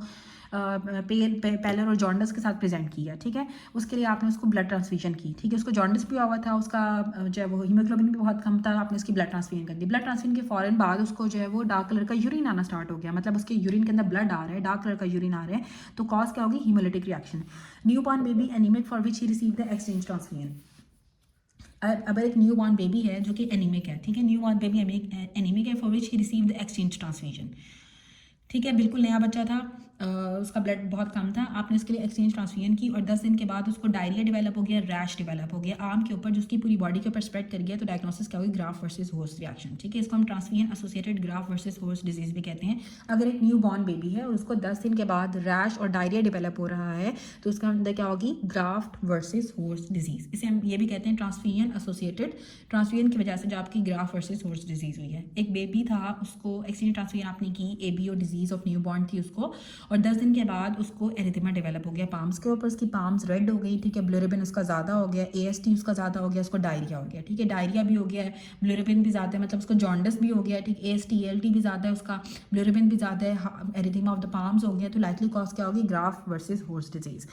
Speaker 1: पैलर और जॉन्डिस के साथ प्रेजेंट किया, ठीक है, उसके लिए आपने उसको ब्लड ट्रांसफ्यूजन की, ठीक है, उसको जॉन्डिस भी हुआ था, उसका जो है वो हीमोग्लोबिन भी बहुत कम था, आपने उसकी ब्लड ट्रांसफ्यूजन कर दी। ब्लड ट्रांसफ्यूजन के फ़ौरन बाद उसको जो है वो डार्क कलर का यूरिन आना स्टार्ट हो गया, मतलब उसके यूरिन के अंदर ब्लड आ रहा है, डार्क कलर का यूरिन आ रहा है, तो कॉज क्या होगी? Haemolytic reaction. New born baby anaemic for which he receive the exchange transfusion. अब एक न्यू बॉर्न बेबी है जो कि एनीमिक है, ठीक है, न्यू बॉर्न बेबी एनीमिक है for which he receive the exchange transfusion, ठीक है, बिल्कुल नया बच्चा था, उसका ब्लड बहुत कम था, आपने उसके लिए एक्सचेंज ट्रांसफ्यूजन की और 10 दिन के बाद उसको डायरिया डेवलप हो गया, रैश डेवलप हो गया आर्म के ऊपर, जिसकी पूरी बॉडी के ऊपर स्प्रेड कर गया, तो डायग्नोसिस क्या होगी? ग्राफ वर्सेस होस्ट रिएक्शन, ठीक है, इसको हम transfusion associated graph versus host disease भी कहते हैं। अगर एक न्यू बॉर्न बेबी है और उसको 10 दिन के बाद रैश और डायरिया डेवलप हो रहा है तो उसका अंदर क्या होगी? Graft versus host disease. इसे हम ये भी कहते हैं ट्रांसफ्यूजन एसोसिएटेड, ट्रांसफ्यूजन की वजह से जो आपकी ग्राफ वर्सेस होस्ट डिजीज हुई है। एक बेबी था, उसको एक्सचेंज ट्रांसफ्यूजन आपने की, ABO disease of new born थी उसको, और 10 दिन के बाद उसको एरिथेमा डेवलप हो गया पाम्स के ऊपर, उसकी पाम्स रेड हो गई, ठीक है, ब्लूरिबिन उसका ज़्यादा हो गया, एएसटी उसका ज़्यादा हो गया, उसको डायरिया हो गया, ठीक है, डायरिया भी हो गया है, ब्लूरिबिन भी ज़्यादा है, मतलब उसको जॉन्डिस भी हो गया, ठीक, एएसटी एएलटी भी ज़्यादा है उसका, ब्लूरिबिन भी ज़्यादा है, एरिथेमा ऑफ द पाम्स हो गया, तो लाइकली कॉज क्या होगी? Graft versus host disease.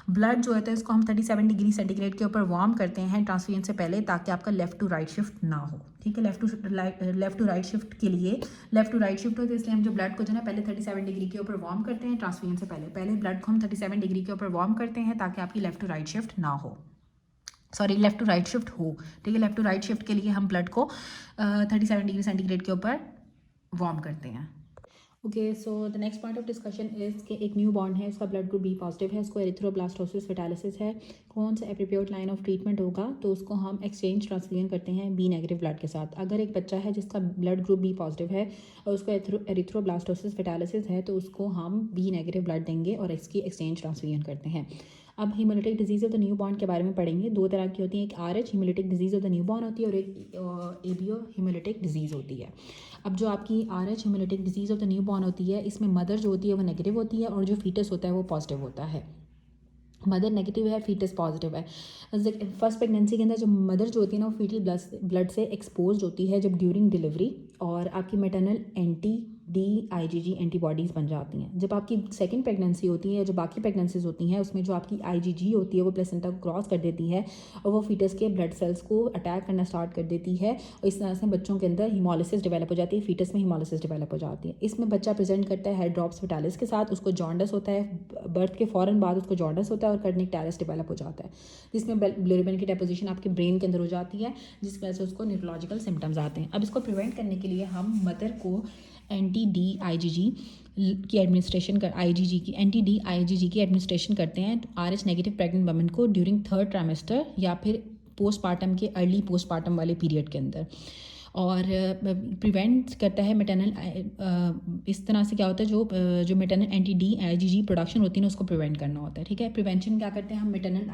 Speaker 1: Blood जो होता है इसको हम 37 डिग्री सेंटीग्रेड के ऊपर वार्म करते हैं ट्रांसफ्यूजन से पहले, ताकि आपका लेफ्ट टू राइट शिफ्ट ना हो, ठीक है। लेफ्ट टू राइट शिफ्ट के लिए, लेफ्ट टू राइट शिफ्ट हो तो इसलिए हम जो ब्लड को जो है ना पहले 37 डिग्री के ऊपर वार्म करते हैं ट्रांसफ्यूजन से पहले ब्लड को हम 37 डिग्री के ऊपर वार्म करते हैं ताकि आपकी लेफ्ट टू राइट शिफ्ट ना हो, sorry left to right shift हो, ठीक है। लेफ्ट टू राइट शिफ्ट के लिए हम ब्लड को 37 डिग्री सेंटीग्रेड के ऊपर वार्म करते हैं। Okay, so the next point of discussion is कि एक न्यू बॉर्न है, उसका ब्लड ग्रुप बी पॉजिटिव है, उसको एरिथ्रोब्लास्टोसिस फेटालिसिस है, कौन सा एप्रोप्रिएट लाइन ऑफ ट्रीटमेंट होगा? तो उसको हम एक्सचेंज ट्रांसफ्यूजन करते हैं बी नेगेटिव ब्लड के साथ। अगर एक बच्चा है जिसका ब्लड ग्रुप बी पॉजिटिव है और उसको एरिथ्रोब्लास्टोसिस फेटालिसिस है तो उसको हम बी नेगेटिव ब्लड देंगे और इसकी एक्सचेंज ट्रांसफ्यूजन करते हैं। अब haemolytic disease of the new born के बारे में पढ़ेंगे। दो तरह की होती हैं, एक RH haemolytic disease of the new born होती है और एक ABO हीमोलिटिक डिजीज़ होती है। अब जो आपकी RH haemolytic disease of the new born होती है, इसमें मदर जो होती है वो नेगेटिव होती है और जो फीटस होता है वो पॉजिटिव होता है। मदर नेगेटिव है, फीटस पॉजिटिव है। फर्स्ट प्रेगनेंसी के अंदर जो मदर जो होती है ना, वो फीटल ब्लड से एक्सपोज होती है जब ड्यूरिंग डिलीवरी, और आपकी मैटरनल anti-IgG एंटीबॉडीज़ बन जाती हैं। जब आपकी सेकंड प्रेगनेंसी होती है, जो बाकी प्रेगनेंसीज होती हैं, उसमें जो आपकी IgG होती है वो प्लेसेंटा को क्रॉस कर देती है और वो फीटस के ब्लड सेल्स को अटैक करना स्टार्ट कर देती है और इस तरह से बच्चों के अंदर हीमोलिसिस डेवलप हो जाती है, फीटस में हीमोलिसिस डेवलप हो जाती है। इसमें बच्चा प्रेजेंट करता है हेड ड्रॉप्स फेटालिस के साथ, उसको जॉन्डस होता है, बर्थ के फ़ौरन बाद उसको जॉन्डस होता है और कर्निक टैरस डेवलप हो जाता है, जिसमें बिलिरुबिन की डेपोजिशन आपके ब्रेन के अंदर हो जाती है, जिस वजह से उसको न्यूरोलॉजिकल सिम्टम्स आते हैं। अब इसको प्रिवेंट करने के लिए हम मदर को anti-D-IgG की एडमिनिस्ट्रेशन कर anti-D-IgG की एडमिनिस्ट्रेशन करते हैं RH नेगेटिव प्रेग्नेंट वुमेन को ड्यूरिंग थर्ड ट्राइमेस्टर या फिर पोस्टपार्टम के अर्ली पोस्टपार्टम वाले पीरियड के अंदर, और प्रिवेंट करता है मैटरनल इस तरह से क्या होता है, जो मैटरनल anti-D-IgG प्रोडक्शन होती है ना, उसको प्रिवेंट करना होता है। ठीक है, प्रिवेंशन क्या करते हैं हम, मैटरनल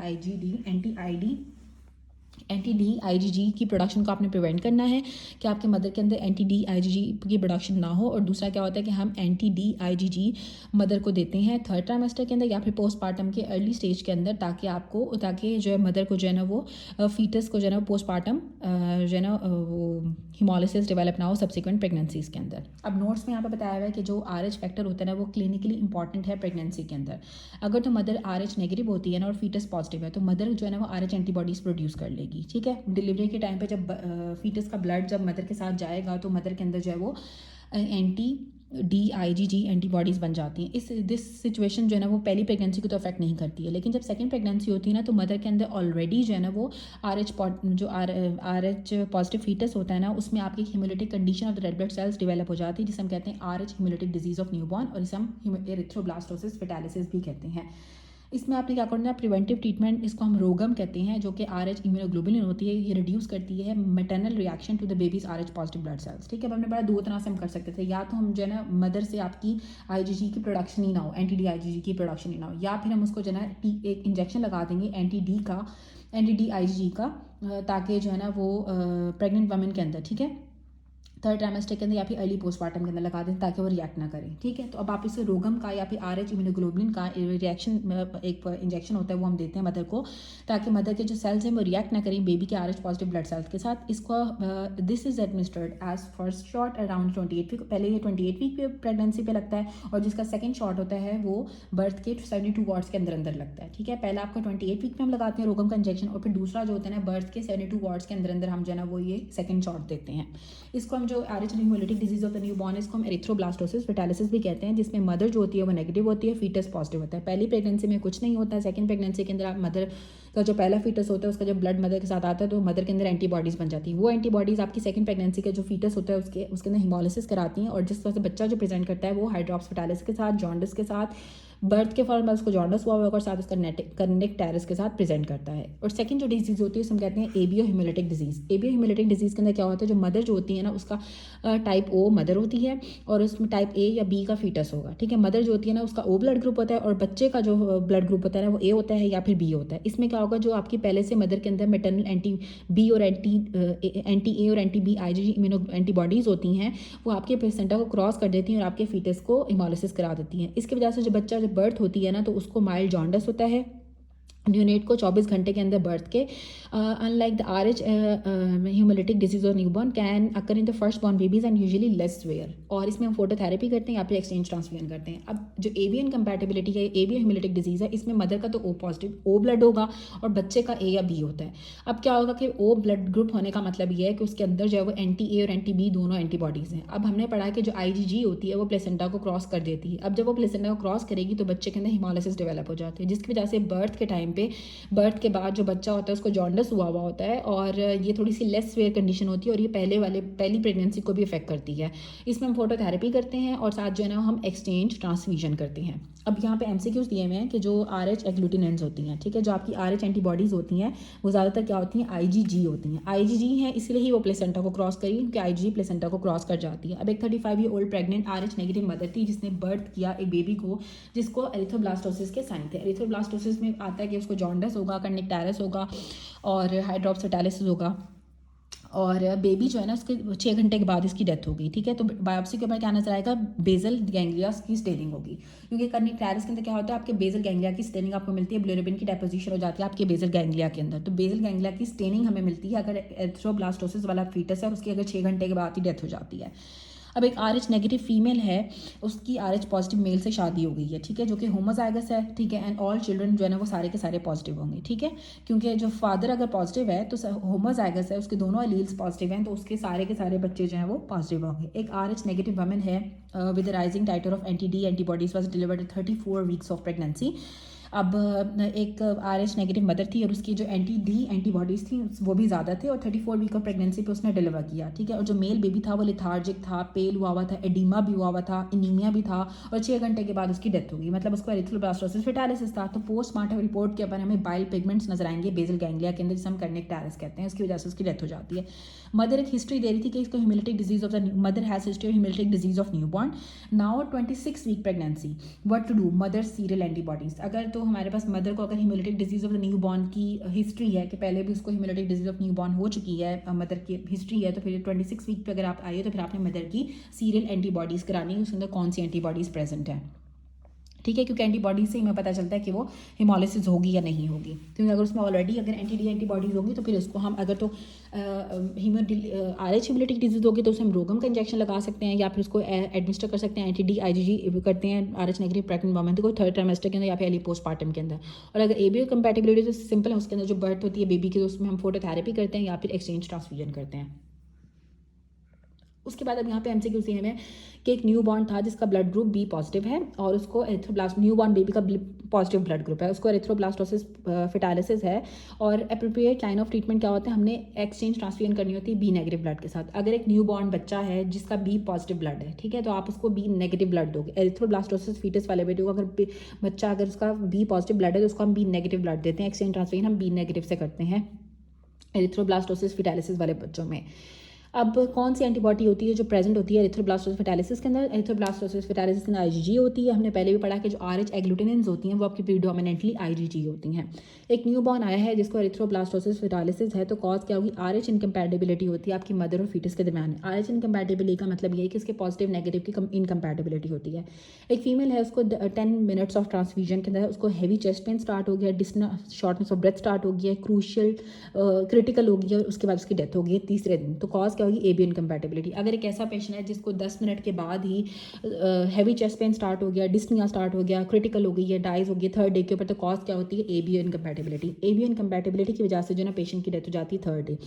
Speaker 1: anti-D-IgG की प्रोडक्शन को आपने प्रिवेंट करना है कि आपके मदर के अंदर anti-D-IgG की प्रोडक्शन ना हो। और दूसरा क्या होता है कि हम anti-D-IgG मदर को देते हैं थर्ड ट्राइमेस्टर के अंदर या फिर पोस्टपार्टम के अर्ली स्टेज के अंदर, ताकि जो है मदर को जो है ना वो फीटस को जो है ना पोस्टपार्टम जो है ना वो हीमोलिसिस डेवलप ना हो सब्सिक्वेंट प्रेगनेंसीज के अंदर। अब नोट्स में यहाँ पे बताया हुआ है कि जो RH फैक्टर होता है ना, वो क्लिनिकली इंपॉर्टेंट है प्रेगनेंसी के अंदर। अगर तो मदर RH नेगेटिव होती है ना और फीटस पॉजिटिव है, तो मदर जो है ना वो RH एंटीबॉडीज़ प्रोड्यूस कर लेगी। ठीक है, डिलीवरी के टाइम पे जब फीटस का ब्लड जब मदर के साथ जाएगा तो मदर के अंदर जो है वो anti-D-IgG एंटीबॉडीज़ बन जाती हैं। दिस सिचुएशन जो है ना वो पहली प्रेगनेंसी को तो अफेक्ट नहीं करती है, लेकिन जब सेकंड प्रेगनेंसी होती है ना, तो मदर के अंदर ऑलरेडी जो है ना वो RH पॉजिटिव फीटस होता है ना, उसमें आपकी haemolytic condition of the red blood cells develop हो जाती है, जिसे हम कहते हैं RH haemolytic disease of newborn, और इसे हम एरिथ्रोब्लास्टोसिस फेटालिसिस भी कहते हैं। इसमें आपने क्या करना है, प्रिवेंटिव ट्रीटमेंट, इसको हम रोगम कहते हैं, जो कि RH इम्यूनोग्लोबुलिन होती है, ये रिड्यूस करती है maternal reaction to the babies RH positive blood cells. ठीक है, अब हमने बड़ा दो तरह से हम कर सकते थे, या तो हम जो है ना मदर से आपकी IgG की प्रोडक्शन ही ना हो, anti-D-IgG की प्रोडक्शन ही ना हो, या फिर हम उसको जो है ना एक इंजेक्शन लगा देंगे anti-D-IgG का, ताकि जो है ना वो प्रेग्नेंट वमेन के अंदर, ठीक है, थर्ड ट्राइमेस्टर के अंदर या फिर अर्ली पोस्टमार्टम के अंदर लगा दें ताकि वो रिएक्ट ना करें। ठीक है, तो अब आप इसे रोगम का या फिर RH इम्यूनोग्लोबुलिन का रिएक्शन एक इंजेक्शन होता है वो हम देते हैं मदर को, ताकि मदर के जो सेल्स हैं वो रिएक्ट ना करें बेबी के RH पॉजिटिव ब्लड सेल्स के साथ। इसको this is administered as first shot around 28 week, पहले ये 28 वीक पे प्रेगनेंसी पे लगता है, और जिसका सेकंड शॉट होता है वो बर्थ के 72 आवर्स के अंदर अंदर लगता है। ठीक है, पहला आपका 28 वीक पे हम लगाते हैं रोगम का इंजेक्शन, और फिर दूसरा जो होता है ना बर्थ के 72 आवर्स के अंदर अंदर हम जो है ना वो ये सेकंड शॉट देते हैं। इसको हम जो RH haemolytic disease of the new born, इसको हम एरिथ्रोब्लास्टोसिस फेटालिसिस भी कहते हैं, जिसमें मदर जो होती है वो नेगेटिव होती है, फीटस पॉजिटिव होता है। पहली प्रेगनेंसी में कुछ नहीं होता है, सेकंड प्रेगनेंसी के अंदर आप मदर का जो पहला फीटस होता है उसका जब ब्लड मदर के साथ आता है तो मदर के अंदर एंटीबॉडीज़ बन जाती हैं। वो एंटीबॉडीज़ आपकी सेकंड प्रेगनेंसी का जो फीटस होता है उसके अंदर हीमोलिसिस कराती हैं, और जिस तरह से बच्चा जो प्रेजेंट करता है वो हाइड्रॉप्स फेटालिस के साथ, जॉन्डिस के साथ, बर्थ के फॉर्म में उसको जॉन्डिस हुआ होगा और साथ उसका कर्निक टैरस के साथ प्रेजेंट करता है। और सेकंड जो डिजीज़ होती है उसमें कहते हैं ABO haemolytic disease. ABO haemolytic disease के अंदर क्या होता है, जो मदर जो होती है ना उसका टाइप O मदर होती है और उसमें टाइप A या B का फीटस होगा। ठीक है, मदर जो होती है ना उसका O ब्लड ग्रुप होता है और बच्चे का जो ब्लड ग्रुप होता है ना वो A होता है या फिर B होता है। इसमें क्या होगा, जो आपकी पहले से मदर के अंदर मैटरनल एंटी-B और एंटी-A और एंटी-B IgG इम्यूनो एंटीबॉडीज़ होती हैं, वो आपके प्लेसेंटा को क्रॉस कर देती हैं और आपके फीटस को हीमोलिसिस करा देती हैं। इसकी वजह से जो बच्चा जब बर्थ होती है ना तो उसको माइल्ड जॉन्डिस होता है न्यूनेट को 24 घंटे के अंदर बर्थ के। Unlike the RH haemolytic disease और newborn can occur in the first born babies and usually less severe, और इसमें हम फोटोथेरेपी करते हैं या फिर एक्सचेंज ट्रांसफ्यूजन करते हैं। अब जो एवियन कंपैटिबिलिटी है, ABO हीमोलिटिक डिजीज़ है, इसमें मदर का तो O पॉजिटिव O ब्लड होगा और बच्चे का A या B होता है। अब क्या होगा कि O ब्लड ग्रुप होने का मतलब ये है कि उसके अंदर जो है वो anti-A और anti-B दोनों एंटीबॉडीज़ हैं। अब हमने पढ़ा है कि जो IgG होती है वो प्लेसेंटा को क्रॉस कर देती है। अब जब वो प्लेसेंटा को क्रॉस करेगी तो बच्चे के अंदर हीमोलिसिस डेवलप हो जाती है, जिसकी वजह से बर्थ के टाइम पे बर्थ के बाद जो बच्चा होता है उसको जॉन्डिस हुआ हुआ होता है, और ये थोड़ी सी लेस फेयर कंडीशन होती है और ये पहली प्रेगनेंसी को भी इफेक्ट करती है। इसमें हम फोटोथेरेपी करते हैं और साथ जो है ना हम एक्सचेंज ट्रांसफ्यूजन करते हैं। अब यहाँ पे एमसीक्यूज दिए हुए हैं कि जो RH एग्लूटिनेंट्स होती हैं, ठीक है, जो आपकी RH एंटीबॉडीज़ होती हैं वो ज़्यादातर क्या होती हैं, IgG होती हैं। IgG हैं इसलिए ही वो प्लेसेंटा को क्रॉस करी, क्योंकि IgG प्लेसेंटा को क्रॉस कर जाती है। अब एक 35 year old pregnant RH negative mother थी जिसने बर्थ किया एक बेबी को जिसको एरिथ्रोब्लास्टोसिस के साइन थे। एरिथ्रोब्लास्टोसिस में आता है कि उसको जॉन्डिस होगा, कंडक्टाइटिस होगा और हाइड्रोप्सिटालिसिस होगा, और बेबी जो है ना उसके 6 घंटे के बाद इसकी डेथ होगी, ठीक है। तो बायोप्सी के ऊपर क्या नजर आएगा, बेजल गैंग्लिया की स्टेनिंग होगी, क्योंकि कर्निकटैरिस के अंदर क्या होता है, आपके बेजल गैंग्लिया की स्टेनिंग आपको मिलती है, बिलिरुबिन की डेपोजिशन हो जाती है आपके बेजल गैंग्लिया के अंदर। तो बेजल गैंग्लिया की स्टेनिंग हमें मिलती है अगर एरिथ्रोब्लास्टोसिस वाला फीटस है और उसकी अगर 6 घंटे के बाद ही डेथ हो जाती है। अब एक RH नेगेटिव फीमेल है, उसकी RH पॉजिटिव मेल से शादी हो गई है, ठीक है, जो कि होमोजाइगस है, ठीक है, एंड ऑल चिल्ड्रन जो है ना वो सारे के सारे पॉजिटिव होंगे, ठीक है, क्योंकि जो फादर अगर पॉजिटिव है तो होमोजाइगस है, उसके दोनों एलील्स पॉजिटिव हैं, तो उसके सारे के सारे बच्चे जो हैं वो पॉजिटिव होंगे। एक RH नेगेटिव वुमन है विद राइजिंग टाइटर ऑफ एंटी-D antibodies was delivered 34 weeks of pregnancy. अब एक RH नेगेटिव मदर थी और उसकी जो एंटी-D एंटीबॉडीज़ थी वो भी ज़्यादा थे, और 34 वीक ऑफ प्रेगनेंसी पे उसने डिलीवर किया, ठीक है। और जो मेल बेबी था वो लिथार्जिक था, पेल हुआ था, एडिमा भी हुआ था, इनीमिया भी था, और 6 घंटे के बाद उसकी डेथ होगी, मतलब उसको एरिथ्रोब्लास्टोसिस फेटालिसिस था। तो पोस्टमार्टम रिपोर्ट के ऊपर हमें बाइल पिगमेंट्स नजर आएंगे बेजल गैंग्लिया के अंदर, जिसे हम कर्निकटैरिस कहते हैं, इसकी वजह से उसकी डेथ हो जाती है। मदर एक हिस्ट्री दे रही थी कि इसको haemolytic disease of the mother has history of haemolytic disease of newborn. Now 26 week pregnancy, what to do, mother serial antibodies. अगर तो हमारे पास मदर को अगर haemolytic disease of the newborn की हिस्ट्री है कि पहले भी उसको haemolytic disease of newborn हो चुकी है, मदर की हिस्ट्री है, तो फिर 26 वीक पे अगर आप आइए तो फिर आपने मदर की सीरियल एंटीबॉडीज़ करानी है, उसके अंदर कौन सी एंटीबॉडीज़ प्रेजेंट है, ठीक है, क्योंकि एंटीबॉडीज से ही हमें पता चलता है कि वो हिमोलिसिस होगी या नहीं होगी। क्योंकि अगर उसमें ऑलरेडी अगर एंटी-D एंटीबॉडीज होगी तो फिर उसको हम अगर तो RH हेमोलिटिक डिजीज होगी तो उसे हम रोगम का इंजेक्शन लगा सकते हैं या फिर उसको एडमिनिस्टर कर सकते हैं, एंटी-D IgG करते हैं RH नेगेटिव प्रेग्नेंट वुमन को 3rd ट्राइमेस्टर के अंदर या फिर अर्ली पोस्टमार्टम के अंदर। और अगर ABO कंपैटिबिलिटी तो सिंपल है, उसके अंदर जो बर्थ होती है बेबी की तो उसमें हम फोटोथेरेपी करते हैं या फिर एक्सचेंज ट्रांसफ्यूजन करते हैं। उसके बाद अब यहाँ पे MCQ सी हमें कि एक न्यू बॉर्न था जिसका ब्लड ग्रुप B पॉजिटिव है और उसको एरिथ्रोब्लास्ट न्यू बॉर्न बेबी का पॉजिटिव ब्लड ग्रुप है, उसको एरिथ्रोब्लास्टोसिस फेटालिसिस है, और अप्रोप्रिएट लाइन ऑफ ट्रीटमेंट क्या होता है, हमने एक्सचेंज ट्रांसफ्यूजन करनी होती है B नेगेटिव ब्लड के साथ। अगर एक न्यू बॉर्न बच्चा है जिसका B पॉजिटिव ब्लड है, ठीक है, तो आप उसको B नेगेटिव ब्लड दोगे। एरिथ्रोब्लास्टोसिस फीटस वाले बेटे को अगर बच्चा अगर उसका B पॉजिटिव ब्लड है तो उसको हम B नेगेटिव ब्लड देते हैं, एक्सचेंज ट्रांसफ्यूजन हम B नेगेटिव से करते हैं एरिथ्रोब्लास्टोसिस फेटालिसिस वाले बच्चों में। अब कौन सी एंटीबॉडी होती है जो प्रेजेंट होती है एरिथ्रोब्लास्टोसिस फेटालिसिस के अंदर, एरिथ्रोब्लास्टोसिस फेटालिसिस के अंदर IgG होती है। हमने पहले भी पढ़ा कि जो RH एग्लूटिनेंस होती हैं वो आपकी प्रीडोमिनेंटली IgG होती हैं। एक न्यू बॉर्न आया है जिसको एरिथ्रोब्लास्टोसिस फेटालिसिस है, तो कॉज क्या होगी, RH इनकम्पैटिबिलिटी होती है आपकी मदर और फीटस के दरमियान। RH इनकम्पैटिबिलिटी का मतलब ये है कि इसके पॉजिटिव नेगेटिव की इनकम्पैटिबिलिटी होती है। एक फीमेल है, उसको 10 मिनट्स ऑफ ट्रांसफ्यूजन के अंदर उसको हैवी चेस्ट पेन स्टार्ट हो गया, शॉर्टनेस ऑफ ब्रेथ स्टार्ट हो गया, क्रूशियल क्रिटिकल हो गया और उसके बाद उसकी डेथ हो गई तीसरे दिन। तो कॉज क्या होगी, ABO इनकम्पैटिबिलिटी। अगर एक ऐसा पेशेंट है जिसको 10 मिनट के बाद ही हैवी चेस्ट पेन स्टार्ट हो गया, डिस्निया स्टार्ट हो गया, क्रिटिकल हो गई है, डाइज हो गई 3rd डे के ऊपर, तो कॉज क्या होती है, ABO इनकम्पैटिबिलिटी। ABO इनकम्पैटिबिलिटी की वजह से जो ना पेशेंट की डेथ हो जाती है 3rd डे।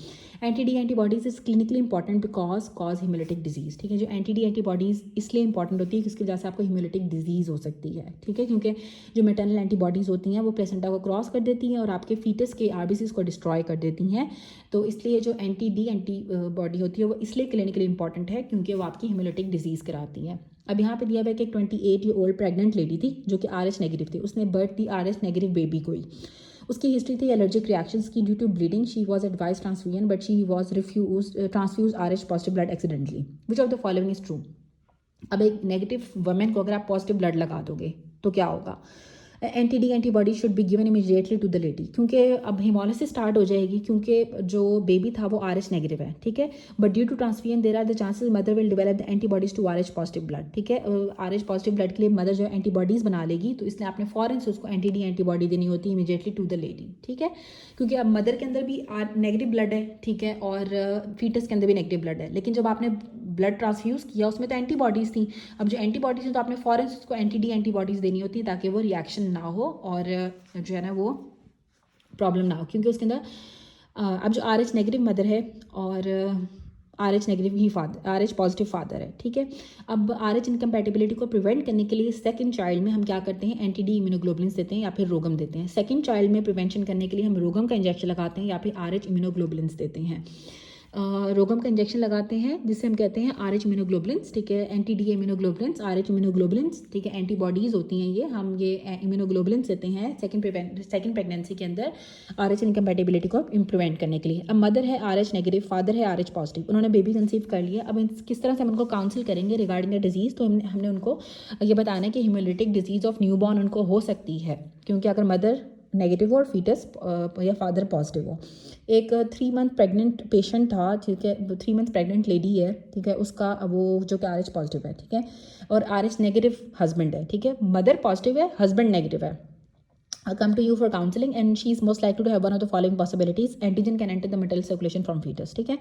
Speaker 1: एंटी-D antibodies is clinically important because cause haemolytic disease, ठीक है। जो एंटी-D एंटीबॉडीज इसलिए इंपॉर्टेंट होती है कि उसकी वजह से आपको हेमोलिटिक डिजीज हो सकती है, ठीक है, क्योंकि जो मेटर्नल एंटीबॉडीज होती हैं वो प्लेसेंटा को क्रॉस कर देती हैं और आपके फीटस के RBCs को डिस्ट्रॉय कर देती हैं। तो इसलिए जो एंटी-D एंटीबॉडी होती है वो इसलिए क्लिनिकली इंपॉर्टेंट है क्योंकि वो आपकी हेमोलिटिक डिजीज़ कराती है। अब यहाँ पे दिया हुआ है कि एक 28 ईयर ओल्ड प्रेग्नेंट लेडी थी जो कि RH नेगेटिव थी, उसने बर्थ दी RH नेगेटिव बेबी को ही। उसकी हिस्ट्री थी एलर्जिक रिएक्शंस की due to bleeding, she was advise transfusion but she was refuse transfuse RH positive blood accidentally, which of the following is true. अब एक नेगेटिव वुमेन को अगर आप पॉजिटिव ब्लड लगा दोगे तो क्या होगा, एंटी-D antibody should be given immediately to the lady, क्योंकि अब हिमोलिसिस स्टार्ट हो जाएगी क्योंकि जो बेबी था वो RH नेगेटिव है, ठीक है, but due to transfusion there are the chances mother will develop the antibodies to RH positive blood, ठीक है। RH पॉजिटिव ब्लड के लिए मदर जो एंटीबॉडीज बना लेगी, तो इसलिए आपने फॉरन से उसको एंटी-D एंटीबॉडी देनी होती है इमीडिएटली टू द लेडी, ठीक है, क्योंकि अब मदर के अंदर भी नेगेटिव ब्लड है, ठीक है, और फीटस के अंदर भी नेगेटिव ब्लड है, लेकिन जब आपने ब्लड ट्रांसफ्यूज़ किया उसमें तो एंटीबॉडीज़ थी। अब जो एंटीबॉडीज़ हैं तो आपने फॉरन उसको एंटी-D एंटीबॉडीज़ देनी होती है ताकि वो रिएक्शन ना हो और जो है ना वो प्रॉब्लम ना हो, क्योंकि उसके अंदर अब जो RH नेगेटिव मदर है और RH नेगेटिव ही फादर, RH पॉजिटिव फादर है, ठीक है। अब RH इनकम्पैटिबिलिटी को प्रिवेंट करने के लिए सेकंड चाइल्ड में हम क्या करते हैं, एंटी-डी इम्यूनोग्लोबुलिन्स देते हैं या फिर रोगम देते हैं। सेकंड चाइल्ड में प्रिवेंशन करने के लिए हम रोगम का इंजेक्शन लगाते हैं या फिर RH इम्यूनोग्लोबुलिन्स देते हैं। रोगम का इंजेक्शन लगाते हैं जिससे हम कहते हैं RH इम्यूनोग्लोबुलिन्स, ठीक है, एंटी-डी इम्यूनोग्लोबुलिन्स, RH इम्यूनोग्लोबुलिन्स, ठीक है, एंटीबॉडीज़ होती हैं ये, हम ये इम्यूनोग्लोबुलिन्स देते हैं सेकंड प्रेगनेंसी के अंदर RH इनकम्पैटिबिलिटी को प्रिवेंट करने के लिए। अब मदर है RH नेगेटिव, फादर है RH पॉजिटिव, उन्होंने बेबी कंसीव कर लिया। अब किस तरह से हम उनको काउंसिल करेंगे रिगार्डिंग द डिजीज़, तो हमने उनको ये बताना है कि हेमोलिटिक डिजीज़ ऑफ न्यूबॉर्न उनको हो सकती है, क्योंकि अगर मदर नेगेटिव हो और फीटस या फादर पॉजिटिव हो। एक 3 मंथ प्रेग्नेंट पेशेंट था, ठीक है, 3 मंथ प्रेग्नेंट लेडी है, ठीक है, उसका वो जो कि RH पॉजिटिव है, ठीक है, और RH नेगेटिव हस्बैंड है, ठीक है, मदर पॉजिटिव है, हस्बैंड नेगेटिव है। Come to you for counseling and she is most likely to have one of the following possibilities. Antigen can enter the maternal circulation from fetus, ठीक है।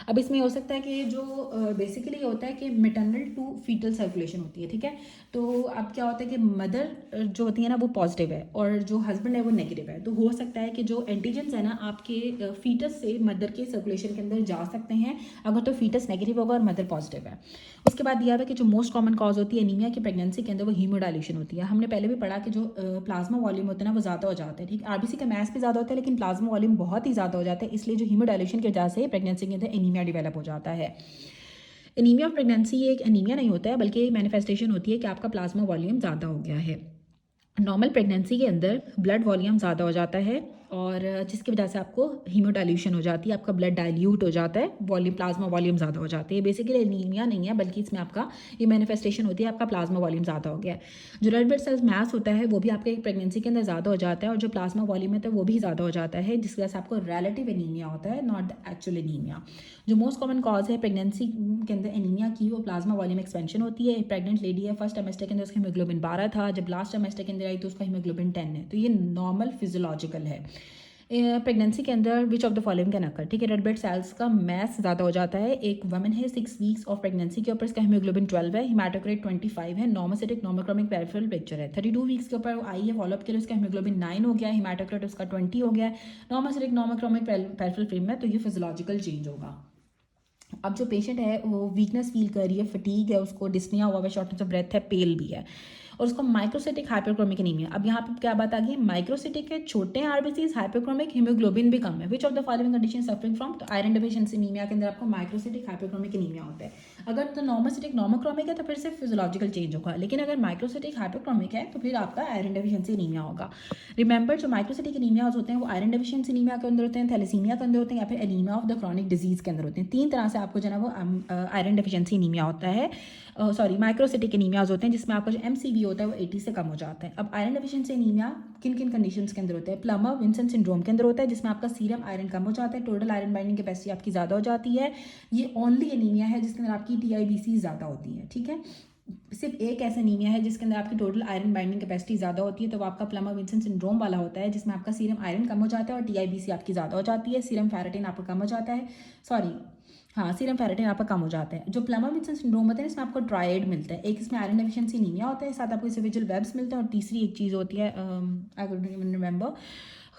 Speaker 1: अब इसमें हो सकता है कि जो बेसिकली होता है कि मैटरनल टू फीटल सर्कुलेशन होती है, ठीक है। तो अब क्या होता है कि मदर जो होती है ना वो पॉजिटिव है और जो हस्बैंड है वो नेगेटिव है, तो हो सकता है कि जो एंटीजन्स है ना आपके फीटस से मदर के सर्कुलेशन के अंदर जा सकते हैं अगर तो फीटस नेगेटिव होगा और मदर पॉजिटिव है। उसके बाद दिया हुआ है कि जो मोस्ट कॉमन कॉज होती है एनीमिया की प्रेगनेंसी के अंदर वो हीमोडाइल्यूशन होती है। हमने पहले भी पढ़ा कि जो प्लाज्मा वॉल्यूम होता है ना वो ज़्यादा हो जाता है, ठीक है, RBC का मैस भी ज़्यादा होता है लेकिन प्लाज्मा वॉल्यूम बहुत ही ज़्यादा हो जाता है, इसलिए जो हीमोडाइल्यूशन की वजह से प्रेगनेंसी के अंदर एनीमिया डेवलप हो जाता है। एनीमिया ऑफ प्रेगनेंसी एक एनीमिया नहीं होता है बल्कि मैनिफेस्टेशन होती है कि आपका प्लाज्मा वॉल्यूम ज़्यादा हो गया है। नॉर्मल प्रेगनेंसी के अंदर ब्लड वॉल्यूम ज़्यादा हो जाता है और जिसकी वजह से आपको हीमोडाइल्यूशन हो जाती है, आपका ब्लड डाइल्यूट हो जाता है, वॉल्यूम प्लाज्मा वॉल्यूम ज़्यादा हो जाती है। बेसिकली एनीमिया नहीं है बल्कि इसमें आपका ये मैनिफेस्टेशन होती है आपका प्लाज्मा वॉल्यूम ज़्यादा हो गया है। जो रेड ब्लड सेल्स मैस होता है वो भी आपके प्रेगनेंसी के अंदर ज़्यादा हो जाता है और जो प्लाज्मा वॉल्यूम है तो वो भी ज़्यादा हो जाता है, जिसकी वजह से आपको रिलेटिव एनीमिया होता है, नॉट द एक्चुअल एनीमिया। जो मोस्ट कॉमन कॉज है प्रेगनेंसी के अंदर एनीमिया की वो प्लाज्मा वॉल्यूम एक्सपेंशन होती है। एक प्रेग्नेंट लेडी है, फर्स्ट ट्राइमेस्टर के अंदर उसका हीमोग्लोबिन 12 था, जब लास्ट ट्राइमेस्टर के अंदर आई तो उसका हीमोग्लोबिन 10 है, तो ये नॉर्मल फिजियोलॉजिकल है। प्रेगनेंसी के अंदर विच of the following can occur, ठीक है, रेड ब्लड सेल्स का मैस ज़्यादा हो जाता है। एक वुमन है 6 वीक्स ऑफ प्रेगनेंसी के ऊपर इसका हीमोग्लोबिन 12 है, हिमेटोक्रिट 25 है, नॉर्मोसिटिक नॉर्मोक्रोमिक पेरिफेरल पिक्चर है। 32 वीक्स के ऊपर आई है फॉलोअप के लिए, उसका हीमोग्लोबिन 9 हो गया, हिमेटोक्रिट उसका 20 हो गया, नॉर्मोसिटिक नॉर्मोक्रोमिक पेरिफेरल फ्रेम है, तो ये फिजियोलॉजिकल चेंज होगा। अब जो पेशेंट है वो वीकनेस फील कर रही है, फटीग है, उसको डिस्निया हुआ है, शॉर्टनेस ऑफ ब्रेथ है, पेल भी है और उसको माइक्रोसिटिक हाइपरक्रोमिक एनीमिया। अब यहाँ पे क्या बात आ गई, माइक्रोसिटिक है, छोटे RBCs, हाइपरक्रोमिक, हीमोग्लोबिन भी कम है। विच of the following condition suffering from, तो आयरन डेफिशिएंसी एनीमिया के अंदर आपको माइक्रोसिटिक हाइपरक्रोमिक एनीमिया होता है। अगर तो नॉर्मोसिटिक नॉर्मोक्रोमिक है तो फिर सिर्फ फिजियोलॉजिकल चेंज होगा, लेकिन अगर माइक्रोसिटिक हाइपरक्रोमिक है तो फिर आपका आयरन डेफिशिएंसी एनीमिया होगा। रिमेंबर जो माइक्रोसिटिक एनीमियाज होते हैं वो आयरन डेफिशिएंसी एनीमिया के अंदर होते हैं, थैलेसीमिया के अंदर होते हैं या फिर anaemia of the chronic disease के अंदर होते हैं। 3 तरह से आपको जो है वो आयरन डेफिशिएंसी एनीमिया होता है, सॉरी माइक्रोसिटिक एनीमियाज होते हैं जिसमें आपका जो MCV होता है वो 80 से कम हो जाता है। अब आयरन डेफिशिएंसी एनीमिया किन किन कंडीशंस के अंदर होता है, प्लमर विंसन सिंड्रोम के अंदर होता है जिसमें आपका सीरम आयरन कम हो जाता है, टोटल आयरन बाइंडिंग कैपेसिटी आपकी ज़्यादा हो जाती है। ये ओनली एनीमिया है जिसके अंदर आपकी TIBC ज़्यादा होती है, ठीक है। सिर्फ एक ऐसा एनीमिया है जिसके अंदर आपकी टोटल आयरन बाइंडिंग कैपेसिटी ज़्यादा होती है, तो वो आपका प्लमर विंसन सिंड्रोम वाला होता है जिसमें आपका सीरम आयरन कम हो जाता है और TIBC आपकी ज़्यादा हो जाती है, सीरम फेरेटिन आपका कम हो जाता है, सॉरी हाँ सीरम फेरेटिन आपका कम हो जाता है। जो प्लमर विंसन सिंड्रोम होता है इसमें आपको ट्राइड मिलता है, एक इसमें आयरन डेफिशिएंसी एनीमिया होता है, साथ आपको इंडिविजुअल वेब्स मिलते हैं और तीसरी एक चीज़ होती है आई डोंट इवन रिमेंबर।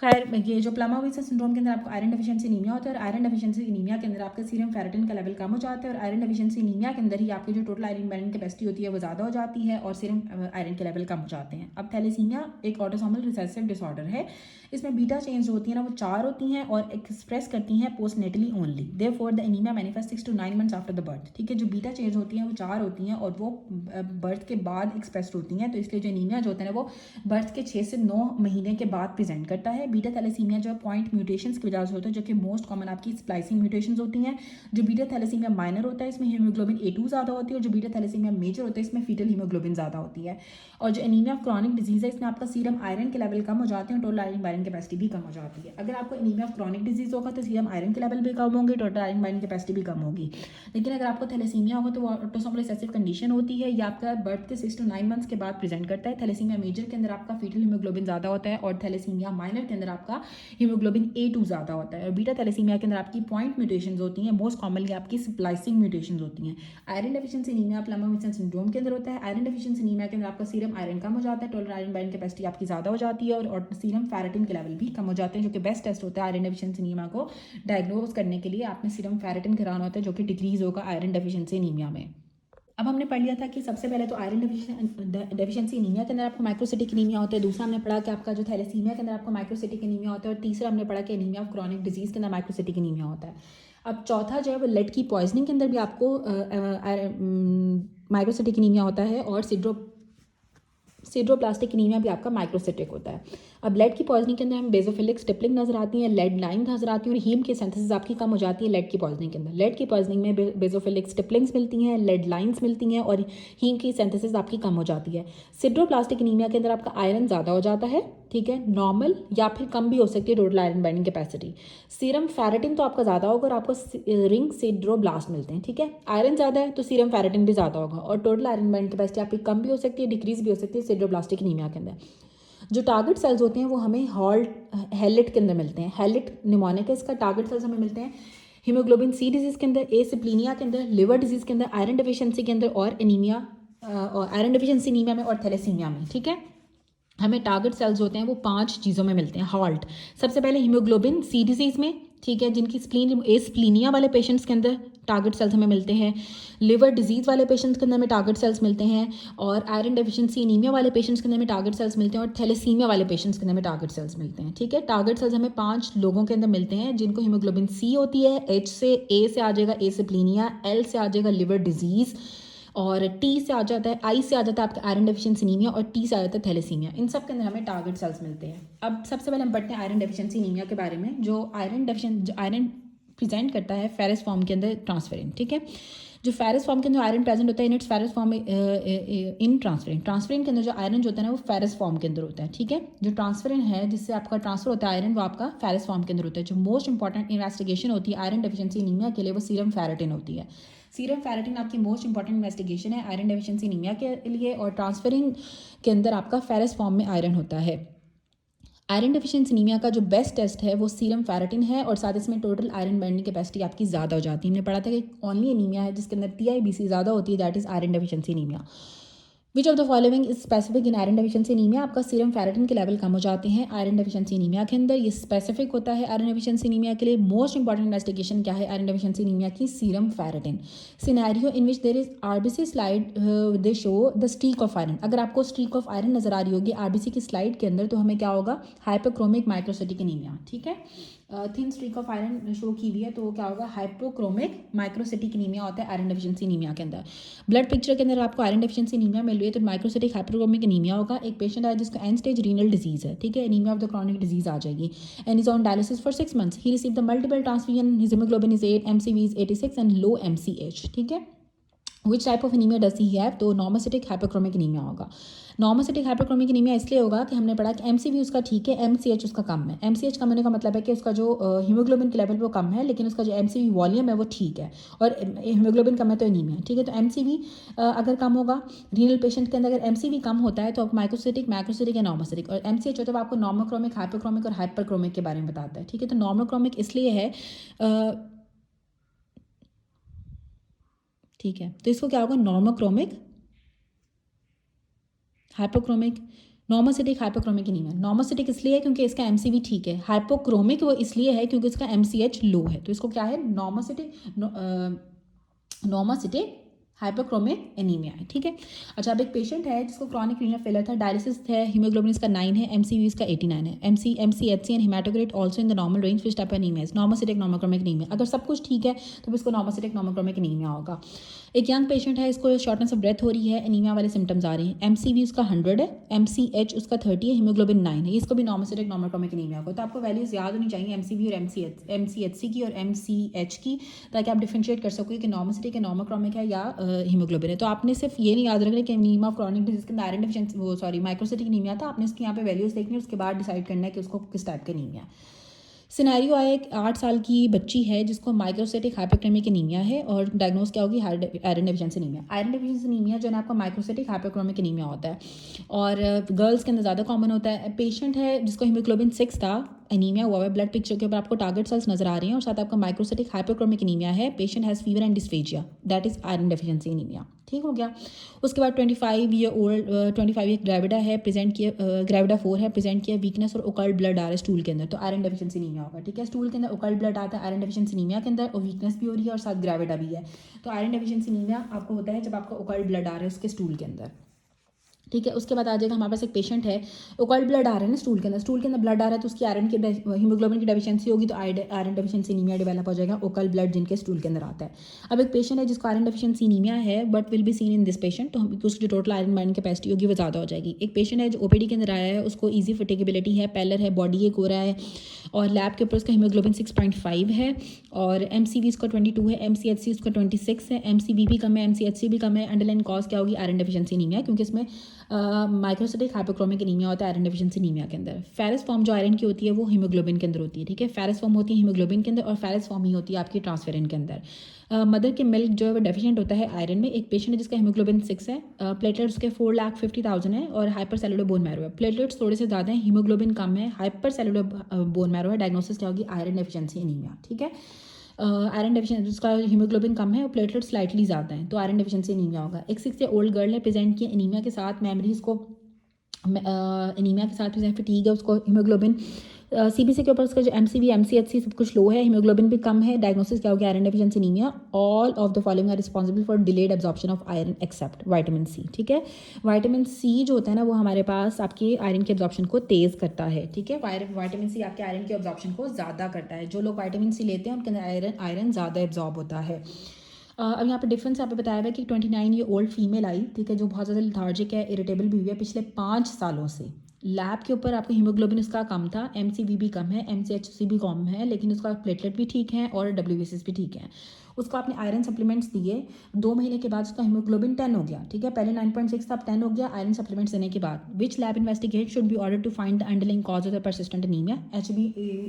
Speaker 1: खैर ये जो प्लमर विंसन सिंड्रोम के अंदर आपको आयरन डेफिशिएंसी एनीमिया होता है और आयरन डेफिशिएंसी एनीमिया के अंदर आपका सीरम फेरेटिन का लेवल कम हो जाता है और आयरन डेफिशिएंसी एनीमिया के अंदर ही आपकी जो टोटल आयरन बाइंडिंग कैपेसिटी होती है वो ज़्यादा हो जाती है और सीरम आयरन के लेवल कम हो जाते हैं। अब थैलेसीमिया एक ऑटोसोमल रिसेसिव डिसऑर्डर है, इसमें बीटा चेंज जो होती है ना वो 4 होती हैं और एक्सप्रेस करती हैं postnatally only, therefore the anaemia manifest 6 to 9 months after the birth, ठीक है। जो बीटा चेंज होती हैं वो 4 होती हैं और वो बर्थ के बाद एक्सप्रेस होती हैं, तो इसलिए जो एनीमिया जो होता है ना वो बर्थ के 6 से 9 महीने के बाद प्रेजेंट करता है। बीटा थैलेसीमिया जो पॉइंट म्यूटेशंस की वजह से होता है जो कि मोस्ट कॉमन आपकी स्प्लाइसिंग म्यूटेशंस होती हैं। जो बीटा थैलेसीमिया माइनर होता है इसमें हीमोग्लोबिन A2 ज़्यादा होती है और जो बीटा थैलेसीमिया मेजर होता है इसमें फीटल हीमोग्लोबिन ज़्यादा होती है। और जो एनीमिया ऑफ क्रॉनिक डिजीज़ है इसमें आपका सीरम आयरन के लेवल कम हो जाते हैं, टोटल आयरन बाइंडिंग कैपेसिटी भी कम हो जाती है। अगर आपको एनीमिया ऑफ क्रॉनिक डिजीज़ होगा तो सीरम आयरन के लेवल भी कम होंगे, टोटल आयरन बाइंडिंग कैपेसिटी भी कम होगी। लेकिन अगर आपको थैलेसीमिया होगा तो वो ऑटोसोमल रिसेसिव कंडीशन होती है, या आपका बर्थ के 6 to 9 months के बाद प्रेजेंट करता है। थैलेसीमिया मेजर के अंदर आपका फीटल हीमोग्लोबिन ज़्यादा होता है और थैलेसीमिया माइनर के अंदर आपका हीमोग्लोबिन A2 ज़्यादा होता है। और बीटा थैलेसीमिया के अंदर आपकी पॉइंट म्यूटेशंस होती हैं, मोस्ट कॉमनली आपकी स्प्लाइसिंग म्यूटेशंस होती हैं। आयरन डेफिशिएंसी एनीमिया प्लामोविसन सिंड्रोम के अंदर होता है। आयरन डेफिशिएंसी एनीमिया के अंदर आपका सीरम आयरन कम हो जाता है, टोटल आयरन बाइंडिंग कैपेसिटी आपकी ज़्यादा हो जाती है और सीरम फेरेटिन के लेवल भी कम हो जाते हैं, जो कि बेस्ट टेस्ट होता है आयरन डेफिशिएंसी एनीमिया को डायग्नोज करने के लिए। आपने सीरम फेरेटिन कराना होता है जो कि डिक्रीज होगा आयरन डेफिशिएंसी एनीमिया में। अब हमने पढ़ लिया था कि सबसे पहले तो आयरन डेफिशिएंसी एनीमिया के अंदर आपको माइक्रोसिटिक एनीमिया होता है। दूसरा हमने पढ़ा कि आपका जो थैलेसीमिया के अंदर आपको माइक्रोसिटिक एनीमिया होता है। और तीसरा हमने पढ़ा कि एनीमिया ऑफ क्रॉनिक डिजीज़ के अंदर माइक्रोसिटिक एनीमिया होता है। अब चौथा जो है वो लेड की पॉइजनिंग के अंदर भी आपको माइक्रोसिटिक एनीमिया होता है और सिड्रोप्लास्टिक एनीमिया भी आपका माइक्रोसिटिक होता है। अब लेड की पॉइजनिंग के अंदर हम बेजोफिलिक स्टिपलिंग नजर आती है, लेड लाइन नजर आती है और हीम की सिंथेसिस आपकी कम हो जाती है लेड की पॉइजनिंग के अंदर। लेड की पॉइजनिंग में बेजोफिलिक स्टिपलिंग्स मिलती हैं, लेड लाइन्स मिलती हैं और हीम की सिंथेसिस आपकी कम हो जाती है। सिड्रोप्लास्टिक एनीमिया के अंदर आपका आयरन ज़्यादा हो जाता है, ठीक है, नॉर्मल या फिर कम भी हो सकती है total iron binding capacity. Serum ferritin तो आपका ज़्यादा होगा और आपको रिंग सिड्रोब्लास्ट मिलते हैं, ठीक है। आयरन ज़्यादा है तो सीरम फेरेटिन भी ज़्यादा होगा और टोटल आयरन बाइंडिंग कैपेसिटी आपकी कम भी हो सकती है, डिक्रीज भी हो सकती है सिड्रोब्लास्टिक एनीमिया के अंदर। जो टारगेट सेल्स होते हैं वो हमें हेलिट के अंदर मिलते हैं। हेलिट निमोनिकस का टारगेट सेल्स हमें मिलते हैं हीमोग्लोबिन C डिजीज़ के अंदर, ए सिप्लीनिया के अंदर, लिवर डिजीज़ के अंदर, आयरन डेफिशिएंसी के अंदर और आयरन डेफिशिएंसी एनीमिया में और थैलेसीमिया में, ठीक है। हमें टारगेट सेल्स होते हैं वो 5 चीज़ों में मिलते हैं। हाल्ट सबसे पहले हीमोग्लोबिन C डिजीज़ में, ठीक है, जिनकी स्प्लीनिया वाले पेशेंट्स के अंदर टारगेट सेल्स हमें मिलते हैं। लिवर डिजीज़ वाले पेशेंट्स के अंदर हमें टारगेट सेल्स मिलते हैं और आयरन डेफिशिएंसी एनीमिया वाले पेशेंट्स के अंदर हमें टारगेट सेल्स मिलते हैं और थैलेसीमिया वाले पेशेंट्स के अंदर हमें टारगेट सेल्स मिलते हैं, ठीक है। टारगेट सेल्स हमें 5 लोगों के अंदर मिलते हैं जिनको हीमोग्लोबिन C होती है, H से A से आ जाएगा ए सिप्लीनिया, L से आ जाएगा लिवर डिजीज़ और T से आ जाता है, I से आ जाता है आपका आयरन डेफिशिएंसी एनीमिया और T से आ जाता है थैलेसीमिया। इन सब के अंदर हमें टारगेट सेल्स मिलते हैं। अब सबसे पहले हम पढ़ते हैं आयरन डेफिशिएंसी एनीमिया के बारे में। जो आयरन प्रेजेंट करता है फेरस फॉर्म के अंदर ट्रांसफेरिन, ठीक है। जो फेरस फॉर्म के अंदर आयरन प्रेजेंट होता है in its ferrous form in transferrin के अंदर जो आयरन जो होता है ना वो फेरस फॉर्म के अंदर होता है, ठीक है। जो ट्रांसफेरिन है जिससे आपका ट्रांसफर होता है आयरन वो आपका फेरस फॉर्म के अंदर होता है। जो मोस्ट इंपॉर्टेंट इन्वेस्टिगेशन होती है आयरन डेफिशिएंसी एनीमिया के लिए वो सीरम फेरेटिन होती है। सीरम फेरेटिन आपकी मोस्ट इंपॉर्टेंट इन्वेस्टिगेशन है आयरन डेफिशिएंसी एनीमिया के लिए और ट्रांसफेरिन के अंदर आपका फेरस फॉर्म में आयरन होता है। आयरन डेफिशिएंसी एनीमिया का जो बेस्ट टेस्ट है वो सीरम फेरेटिन है और साथ इसमें टोटल आयरन बाइंडिंग कैपेसिटी आपकी ज़्यादा हो जाती है। हमने पढ़ा था कि ओनली एनीमिया है जिसके अंदर TIBC ज़्यादा होती है, that is iron deficiency anaemia. Which of the following is specific in iron deficiency anaemia? आपका सीरम फेरेटिन के लेवल कम हो जाते हैं आयरन डेफिशिएंसी एनीमिया के अंदर, ये स्पेसिफिक होता है आयरन डेफिशिएंसी एनीमिया के लिए। मोस्ट इंपॉर्टेंट इन्वेस्टिगेशन क्या है आयरन डेफिशिएंसी एनीमिया की? Serum ferritin. Scenario in which there is RBC slide they show the streak of iron. अगर आपको स्ट्रीक ऑफ आयरन नजर आ रही होगी RBC की स्लाइड के अंदर तो हमें क्या होगा? हाइपोक्रोमिक माइक्रोसिटिक एनीमिया, ठीक है। Thin streak of iron show की हुई है तो क्या होगा? हाइपोक्रोमिक माइक्रोसिटिक एनीमिया होता है आयरन डेफिशिएंसी एनीमिया के अंदर। ब्लड पिक्चर के अंदर आपको आयरन डेफिशिएंसी एनीमिया मिल रही है तो माइक्रोसिटिक हाइपोक्रोमिक एनीमिया होगा। एक पेशेंट है जिसका एंड स्टेज रीनल डिजीज है, ठीक है, anaemia of the chronic disease आ जाएगी and is on dialysis for 6 months। He receive the multiple transfusion, his haemoglobin is 8, MCV is 86 and low MCH, ठीक है। Which type of anaemia does he have? तो normocytic hypochromic anaemia होगा। Normocytic hypochromic anaemia इसलिए होगा कि हमने पढ़ा कि MCV उसका ठीक है, MCH उसका कम है। MCH कम होने का मतलब है कि उसका जो हीमोग्लोबिन के लेवल वो कम है लेकिन उसका जो MCV वॉल्यूम है वो ठीक है और हीमोग्लोबिन कम है तो एनीमिया, ठीक है। तो MCV अगर कम होगा रीनल पेशेंट के अंदर, अगर MCV कम होता है तो आप माइक्रोसिटिक, मैक्रोसिटिक या नॉर्मोसिटिक, और MCH होता है वो आपको नॉर्मोक्रोमिक, हाइपोक्रोमिक और हाइपरक्रोमिक के बारे में बताता है, ठीक है। तो नॉर्मोक्रोमिक इसलिए है, ठीक है, तो इसको क्या होगा? Normochromic, hypochromic, normocytic, hypochromic anaemia. Normocytic इसलिए है क्योंकि इसका MCV ठीक है, हाइपोक्रोमिक वो इसलिए है क्योंकि इसका MCH लो है। तो इसको क्या है? नॉर्मोसिटिक हाइपोक्रोमिक एनीमिया है, ठीक है। अच्छा, अब एक पेशेंट है जिसको क्रॉनिक रीनल फेलियर था, डायलिसिस है, हीमोग्लोबिन इसका 9 है, MCV इसका 89 है, MCHC and haematocrit also in the normal range, which type anaemia is? Normocytic normochromic anaemia. अगर सब कुछ ठीक है तो इसको नॉर्मोसिटिक नॉर्मोक्रोमिक एनीमिया होगा। एक यंग पेशेंट है, इसको शॉर्टनेस ऑफ ब्रेथ हो रही है, एनीमिया वाले सिम्टम्स आ रही हैं, MCV उसका 100 है, MCH उसका 30 है, हीमोग्लोबिन 9 है, इसको भी नॉर्मोसिटिक नॉर्मोक्रोमिक एनीमिया होगा। तो आपको वैल्यूज याद होनी चाहिए MCV और MCHC की और MCH की, ताकि आप डिफरेंशिएट कर सकोगे कि नॉर्मोसिटिक है, नॉर्मोक्रोमिक है या हीमोग्लोबिन है। तो आपने सिर्फ ये नहीं याद रखना कि एनीमिया ऑफ क्रॉनिक डिजीज के अंदर आयरन डेफिशिएंसी माइक्रोसिटिक एनीमिया था, आपने इसकी यहाँ पे वैल्यूज देखनी है, उसके बाद डिसाइड करना है कि उसको किस टाइप का एनीमिया। सिनेरियो आया, एक 8 साल की बच्ची है जिसको माइक्रोसाइटिक हाइपोक्रोमिक एनीमिया है और डायग्नोस क्या होगी, iron deficiency anaemia. Iron deficiency anaemia जो है ना आपका माइक्रोसाइटिक हाइपोक्रोमिक एनीमिया होता है और गर्ल्स के अंदर ज़्यादा कॉमन होता है। पेशेंट है जिसको हीमोग्लोबिन 6 था, एनीमिया हुआ है, ब्लड पिक्चर के ऊपर आपको टारगेट सेल्स नजर आ रही हैं और साथ आपका माइक्रोसाइटिक हाइपोक्रोमिक एनीमिया है। Patient has fever and dysphagia, that is iron deficiency anaemia. ठीक हो गया। उसके बाद 25 ग्रेविडा है, प्रेजेंट किया, ग्रेविडा 4 है, प्रेजेंट किया वीकनेस और ओकल्ट ब्लड आ रहा है स्टूल के अंदर, तो आयरन डेफिशिएंसी एनीमिया होगा। ठीक है, स्टूल के अंदर ओकल्ट ब्लड आता है आयरन डेफिशिएंसी एनीमिया के अंदर और वीकनेस भी हो रही है और साथ ग्रेविडा भी है। तो आयरन डेफिशिएंसी एनीमिया आपको होता है जब आपका ओकल्ट ब्लड आ रहा है उसके स्टूल के अंदर। ठीक है, उसके बाद आ जाएगा हमारे पास एक पेशेंट है, ओकल्ट ब्लड आ रहा है ना स्टूल के अंदर, स्टूल के अंदर ब्लड आ रहा है तो उसकी आयरन की हीमोग्लोबिन की डेफिशिएंसी होगी तो आयरन डेफिशिएंसी एनीमिया डेवलप हो जाएगा, ओकल्ट ब्लड जिनके स्टूल के अंदर आता है। अब एक पेशेंट है जिसको आयरन डेफिशिएंसी एनीमिया है but will be seen in this patient, तो उसकी जो टोटल आयरन बाइंडिंग कैपेसिटी होगी वो ज़्यादा हो जाएगी। एक पेशेंट है जो ओपीडी के अंदर आया है, उसको ईजी फटेकेबिलिटी है, पैलर है, बॉडी एक हो रहा है और लैब के ऊपर उसका हीमोग्लोबिन 6.5 है और MCV उसका 22 है, MCHC उसका 26 है, MCV भी कम है, MCHC भी कम है। अंडरलाइन कॉज क्या होगी, आयरन डेफिशिएंसी एनीमिया, क्योंकि इसमें माइक्रोसाइटिक हाइपोक्रोमिक एनीमिया होता है आयरन डेफिशिएंसी एनीमिया के अंदर। फेरस फॉर्म जो आयरन की होती है वो हीमोग्लोबिन के अंदर होती है। ठीक है, फेरस फॉर्म होती है हीमोग्लोबिन के अंदर और फेरस फॉर्म ही होती है आपकी ट्रांसफेरिन के अंदर। मदर के मिल्क जो है वो डेफिशिएंट होता है आयरन में। एक पेशेंट है जिसका हीमोग्लोबिन 6 है, प्लेटलेट्स उसके 4,50,000 है और हाइपर सेलुलर बोन मैरो है। प्लेटलेट्स थोड़े से ज़्यादा हैं, हीमोग्लोबिन कम है, हाइपर सेलुलर बोन मैरो है। डायग्नोसिस क्या होगी, आयरन डेफिशिएंसी एनीमिया। ठीक है, आयरन डेफिशिएंसी उसका हीमोग्लोबिन कम है और प्लेटलेट स्लाइटली ज़्यादा है तो आयरन डेफिशिएंसी एनीमिया होगा। एक 6 ईयर ओल्ड गर्ल है, प्रेजेंट की एनीमिया के साथ, मेमोरीज को एनीमिया के साथ प्रेजेंट, फटीग है, उसको हीमोग्लोबिन CBC के ऊपर उसका जो MCV MCHC सब कुछ लो है, हीमोग्लोबिन भी कम है। डायग्नोसिस क्या हो गया, iron deficiency anaemia. All of the following are responsible for delayed absorption of iron except vitamin C। ठीक है, विटामिन C जो होता है ना वो हमारे पास आपके आयरन के एब्जॉर्प्शन को तेज़ करता है। ठीक है, विटामिन C आपके आयरन के एब्जॉर्प्शन को ज़्यादा करता है। जो लोग विटामिन C लेते हैं उनके अंदर आयरन ज़्यादा एब्जॉर्ब होता है। अब यहाँ पे डिफरेंस यहाँ पे बताया हुआ है कि 29 ईयर ओल्ड फीमेल आई, ठीक है, जो बहुत ज़्यादा लिथार्जिक है, इरिटेबल भी हुई है पिछले 5 सालों से। लैब के ऊपर आपको हीमोग्लोबिन उसका कम था, MCV भी कम है, MCHC भी कम है, लेकिन उसका प्लेटलेट भी ठीक है और WBCs भी ठीक है। उसको आपने आयरन सप्लीमेंट्स दिए, 2 महीने के बाद उसका हीमोग्लोबिन 10 हो गया। ठीक है, पहले 9.6 था, अब 10 हो गया आयरन सप्लीमेंट्स देने के बाद। Which lab investigate should be order to find the underlying cause of the persistent anaemia, HB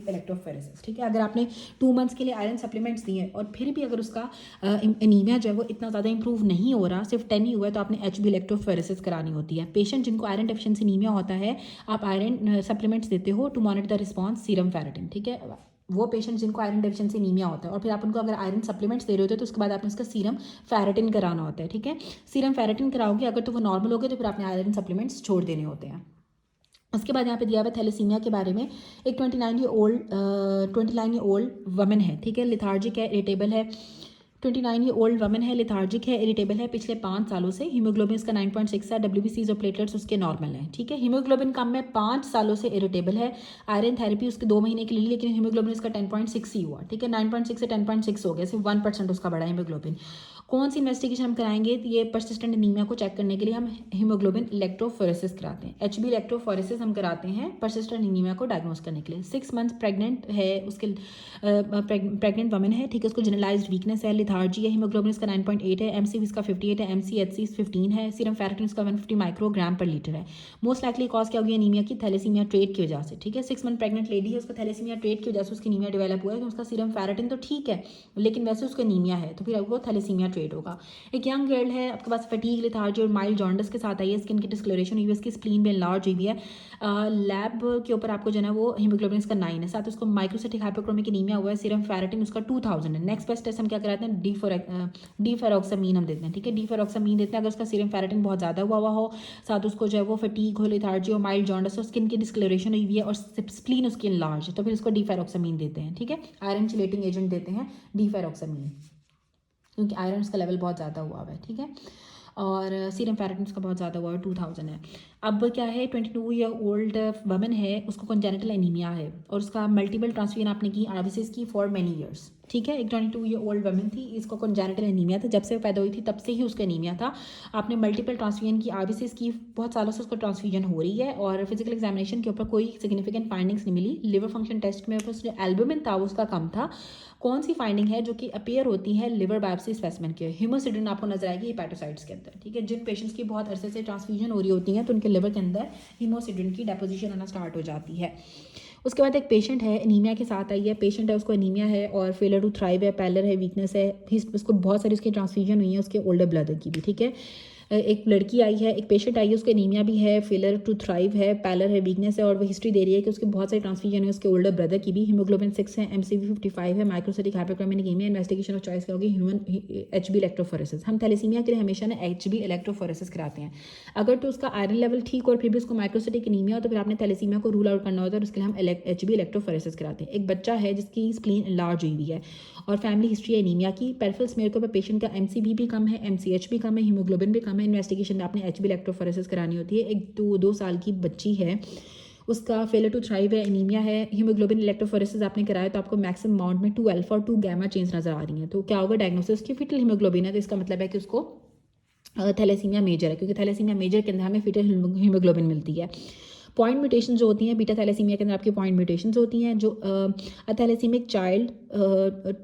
Speaker 1: electrophoresis. ठीक है, अगर आपने 2 मंथ्स के लिए आयरन सप्लीमेंट्स दिए और फिर भी अगर उसका एनीमिया जो है वो इतना ज़्यादा इंप्रूव नहीं हो रहा, सिर्फ 10 ही हुआ है, तो आपने HB इलेक्ट्रोफोरेसिस करानी होती है। पेशेंट जिनको आयरन डेफिशिएंसी एनीमिया होता है, आप आयरन सप्लीमेंट्स देते हो to monitor the response serum ferritin. ठीक है, वो पेशेंट जिनको आयरन डेफिशिएंसी एनीमिया होता है और फिर आप उनको अगर आयरन सप्लीमेंट्स दे रहे होते हो तो उसके बाद आपने उसका सीरम फेरेटिन कराना होता है। ठीक है, सीरम फेरेटिन कराओगे, अगर तो वो नॉर्मल हो गए तो फिर आपने आयरन सप्लीमेंट्स छोड़ देने होते हैं। उसके बाद यहाँ पे दिया हुआ थैलेसीमिया के बारे में। एक 29 ईयर ओल्ड वमेन है, ठीक है, लिथार्जिक है, इरिटेबल है। 29 ईयर ओल्ड वमेन है, लिथार्जिक है, इरिटेबल है पिछले 5 सालों से। हीमोग्लोबिन इसका 9.6 है, WBCs और प्लेटलेट्स उसके नॉर्मल हैं। ठीक है, हीमोग्लोबिन कम है, 5 सालों से इरिटेबल है। आयरन थेरेपी उसके 2 महीने के लिए, लेकिन हीमोग्लोबिन इसका 10.6 ही हुआ। ठीक है, 9.6 से 10.6 हो गया, सिर्फ 1% उसका बढ़ा हीमोग्लोबिन। कौन सी इन्वेस्टिगेशन हम कराएंगे, तो ये परसिस्टेंट एनीमिया को चेक करने के लिए हम हीमोग्लोबिन इलेक्ट्रोफोरेसिस कराते हैं। HB इलेक्ट्रोफोरेसिस हम कराते हैं परसिस्टेंट एनीमिया को डायग्नोस करने के लिए। 6 मंथ प्रेग्नेंट है, उसके प्रेग्नेंट वमेन है, ठीक है, उसको जनरलाइज्ड वीकनेस है, लिथार्जी है, हीमोग्लोबिन इसका 9.8 है, MCV इसका 58 है, MCHC 15 है, सीरम फेरेटिन इसका 150 माइक्रोग्राम पर लीटर है। मोस्ट लाइकली कॉज क्या होगी एनीमिया की, थैलेसीमिया ट्रेट की वजह से। ठीक है, 6 मंथ प्रेग्नेंट लेडी है, उसका थैलेसीमिया ट्रेट की वजह से उसकी एनीमिया डेवलप हुआ है, उसका सीरम फेरेटिन तो ठीक है लेकिन वैसे उसको एनीमिया है तो फिर आपको थैलेसीमिया ट्रेट होगा। एक यंग गर्ल है, आपके पास फटीग, लिथार्जी और माइल्ड जॉन्डिस के साथ आई है, स्किन की डिस्कलरेशन हुई है, उसकी स्प्लीन भी एनलार्ज हुई है। लैब के ऊपर आपको जो है वो हीमोग्लोबिन इसका 9 है, साथ उसको माइक्रोसाइटिक हाइपोक्रोमिक एनीमिया हुआ है, सीरम फेरेटिन उसका 2000 है। नेक्स्ट बेस्ट टेस्ट हम क्या कराते हैं, डीफेरोक्सामीन हम देते हैं। ठीक है, डीफेरोक्सामीन देते हैं अगर उसका सीरम फेरेटिन बहुत ज़्यादा हुआ हो, साथ उसको जो है वो फटीग हो, लिथार्जी और माइल्ड जॉन्डिस और स्किन की डिस्कलरेशन हुई है और स्प्लीन उसकी एनलार्ज है, तो फिर उसको डीफेरोक्सामीन देते हैं। ठीक है, आयरन चिलेटिंग एजेंट देते हैं डीफेरोक्सामीन, क्योंकि आयरन उसका लेवल बहुत ज़्यादा हुआ है। ठीक है, और सीरम फेरेटिन उसका बहुत ज़्यादा हुआ है, 2000 है। अब क्या है, 22 ईयर ओल्ड वमन है, उसको कंजेनिटल एनीमिया है और उसका मल्टीपल ट्रांसफ्यूजन आपने की RBCs की फॉर मैनी ईयर्स। ठीक है, एक 22 ईयर ओल्ड वमन थी, इसको कंजेनिटल एनीमिया था, जब से वो पैदा हुई थी तब से ही उसका एनीमिया था। आपने मल्टीपल ट्रांसफ्यूजन की, RBCs की, बहुत सालों से उसको ट्रांसफ्यूजन हो रही है और फिजिकल एग्जामिनेशन के ऊपर कोई सिग्निफिकेंट फाइंडिंग्स नहीं मिली। लिवर फंक्शन टेस्ट में जो एल्बुमिन था उसका कम था। कौन सी फाइंडिंग है जो कि अपेयर होती है लिवर बायोप्सी स्पेसिमेन के, हीमोसिडिन आपको नजर आएगी हेपेटोसाइट्स के अंदर। ठीक है, जिन पेशेंट्स की बहुत अरसे से ट्रांसफ्यूजन हो रही होती है तो उनके लिवर के अंदर हीमोसिडिन की डेपोजिशन आना स्टार्ट हो जाती है। उसके बाद एक पेशेंट है एनीमिया के साथ आई है, पेशेंट है उसको एनीमिया है और फेलर टू थ्राइव है, पैलर है, वीकनेस है, उसको बहुत सारी उसकी ट्रांसफ्यूजन हुई है उसके ओल्डर ब्रदर की भी, ठीक है। एक लड़की आई है, एक पेशेंट आई है, उसको एनीमिया भी है, फेलर टू थ्राइव है, पैलर है, वीकनेस है और वो हिस्ट्री दे रही है कि उसके बहुत सारी ट्रांसफ्यूजन है उसके ओल्डर ब्रदर की भी, हीमोग्लोबिन 6 है, MCV 55 है, microcytic hypochromic investigation of choice क्या होगी ह्यूमन HB इलेक्ट्रोफोरेसिस। हम थैलेसीमिया के लिए हमेशा ना HB इलेक्ट्रोफोरेसिस कराते हैं। अगर तो उसका आयरन लेवल ठीक और फिर भी उसको माइक्रोसाइटिक एनीमिया हो तो फिर आपने थैलेसीमिया को रूल आउट करना होता है और उसके लिए हम HB इलेक्ट्रोफोरेसिस कराते हैं। एक बच्चा है जिसकी स्प्लीन एनलार्ज हुई हुई है और फैमिली हिस्ट्री है एनीमिया की, पेरिफेरल स्मेयर के ऊपर पेशेंट का MCV भी कम है, MCH भी कम है, हीमोग्लोबिन भी कम है, इन्वेस्टिगेशन में आपने HB इलेक्ट्रोफोरेसिस करानी होती है। एक 2 साल की बच्ची है, उसका फेलर टू थ्राइव है, एनीमिया है, हीमोग्लोबिन इलेक्ट्रोफोरेसिस आपने कराया तो आपको मैक्सिमम अमाउंट में 2 अल्फा और 2 गैमा चेंज नजर आ रही हैं। तो क्या होगा डायग्नोसिस की फिटल हीमोग्लोबिन है, तो इसका मतलब है कि उसको थैलेसीमिया मेजर है, क्योंकि थैलेसीमिया मेजर के अंदर हमें फिटल हीमोग्लोबिन मिलती है। पॉइंट म्यूटेशन जो होती हैं बीटा थैलेसीमिया के अंदर आपकी पॉइंट म्यूटेशंस होती हैं। जो thalassaemic child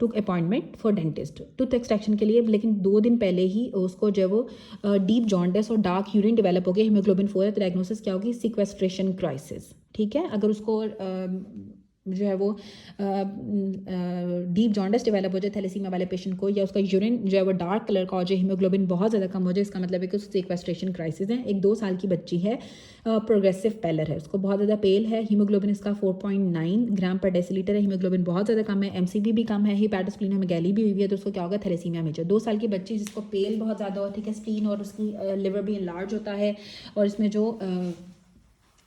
Speaker 1: took appointment for dentist tooth extraction के लिए, लेकिन 2 दिन पहले ही उसको जो है वो डीप जॉन्डिस और डार्क यूरिन डेवलप हो गया, हीमोग्लोबिन 4 है, तो डायग्नोसिस क्या होगी सिक्वेस्ट्रेशन क्राइसिस, ठीक है। अगर उसको जो है वो डीप जॉन्डिस डेवलप हो जाए थैलेसीमिया वाले पेशेंट को, या उसका यूरिन जो है वो डार्क कलर का हो जाए, हीमोग्लोबिन बहुत ज़्यादा कम हो जाए, इसका मतलब है कि उसको सिक्वेस्ट्रेशन क्राइसिस है। एक 2 साल की बच्ची है, प्रोग्रेसिव पैलर है, उसको बहुत ज़्यादा पेल है, हीमोग्लोबिन इसका 4.9 ग्राम पर डेसीलीटर है, हीमोग्लोबिन बहुत ज़्यादा कम है, MCV भी कम है, हिपैटोस्प्लीनोमेगाली भी हुई है, तो उसको क्या होगा थैलेसीमिया मेजर। 2 साल की बच्ची जिसको पेल बहुत ज़्यादा हो, ठीक है, स्प्लीन और उसकी लिवर भी इनलार्ज होता है और इसमें जो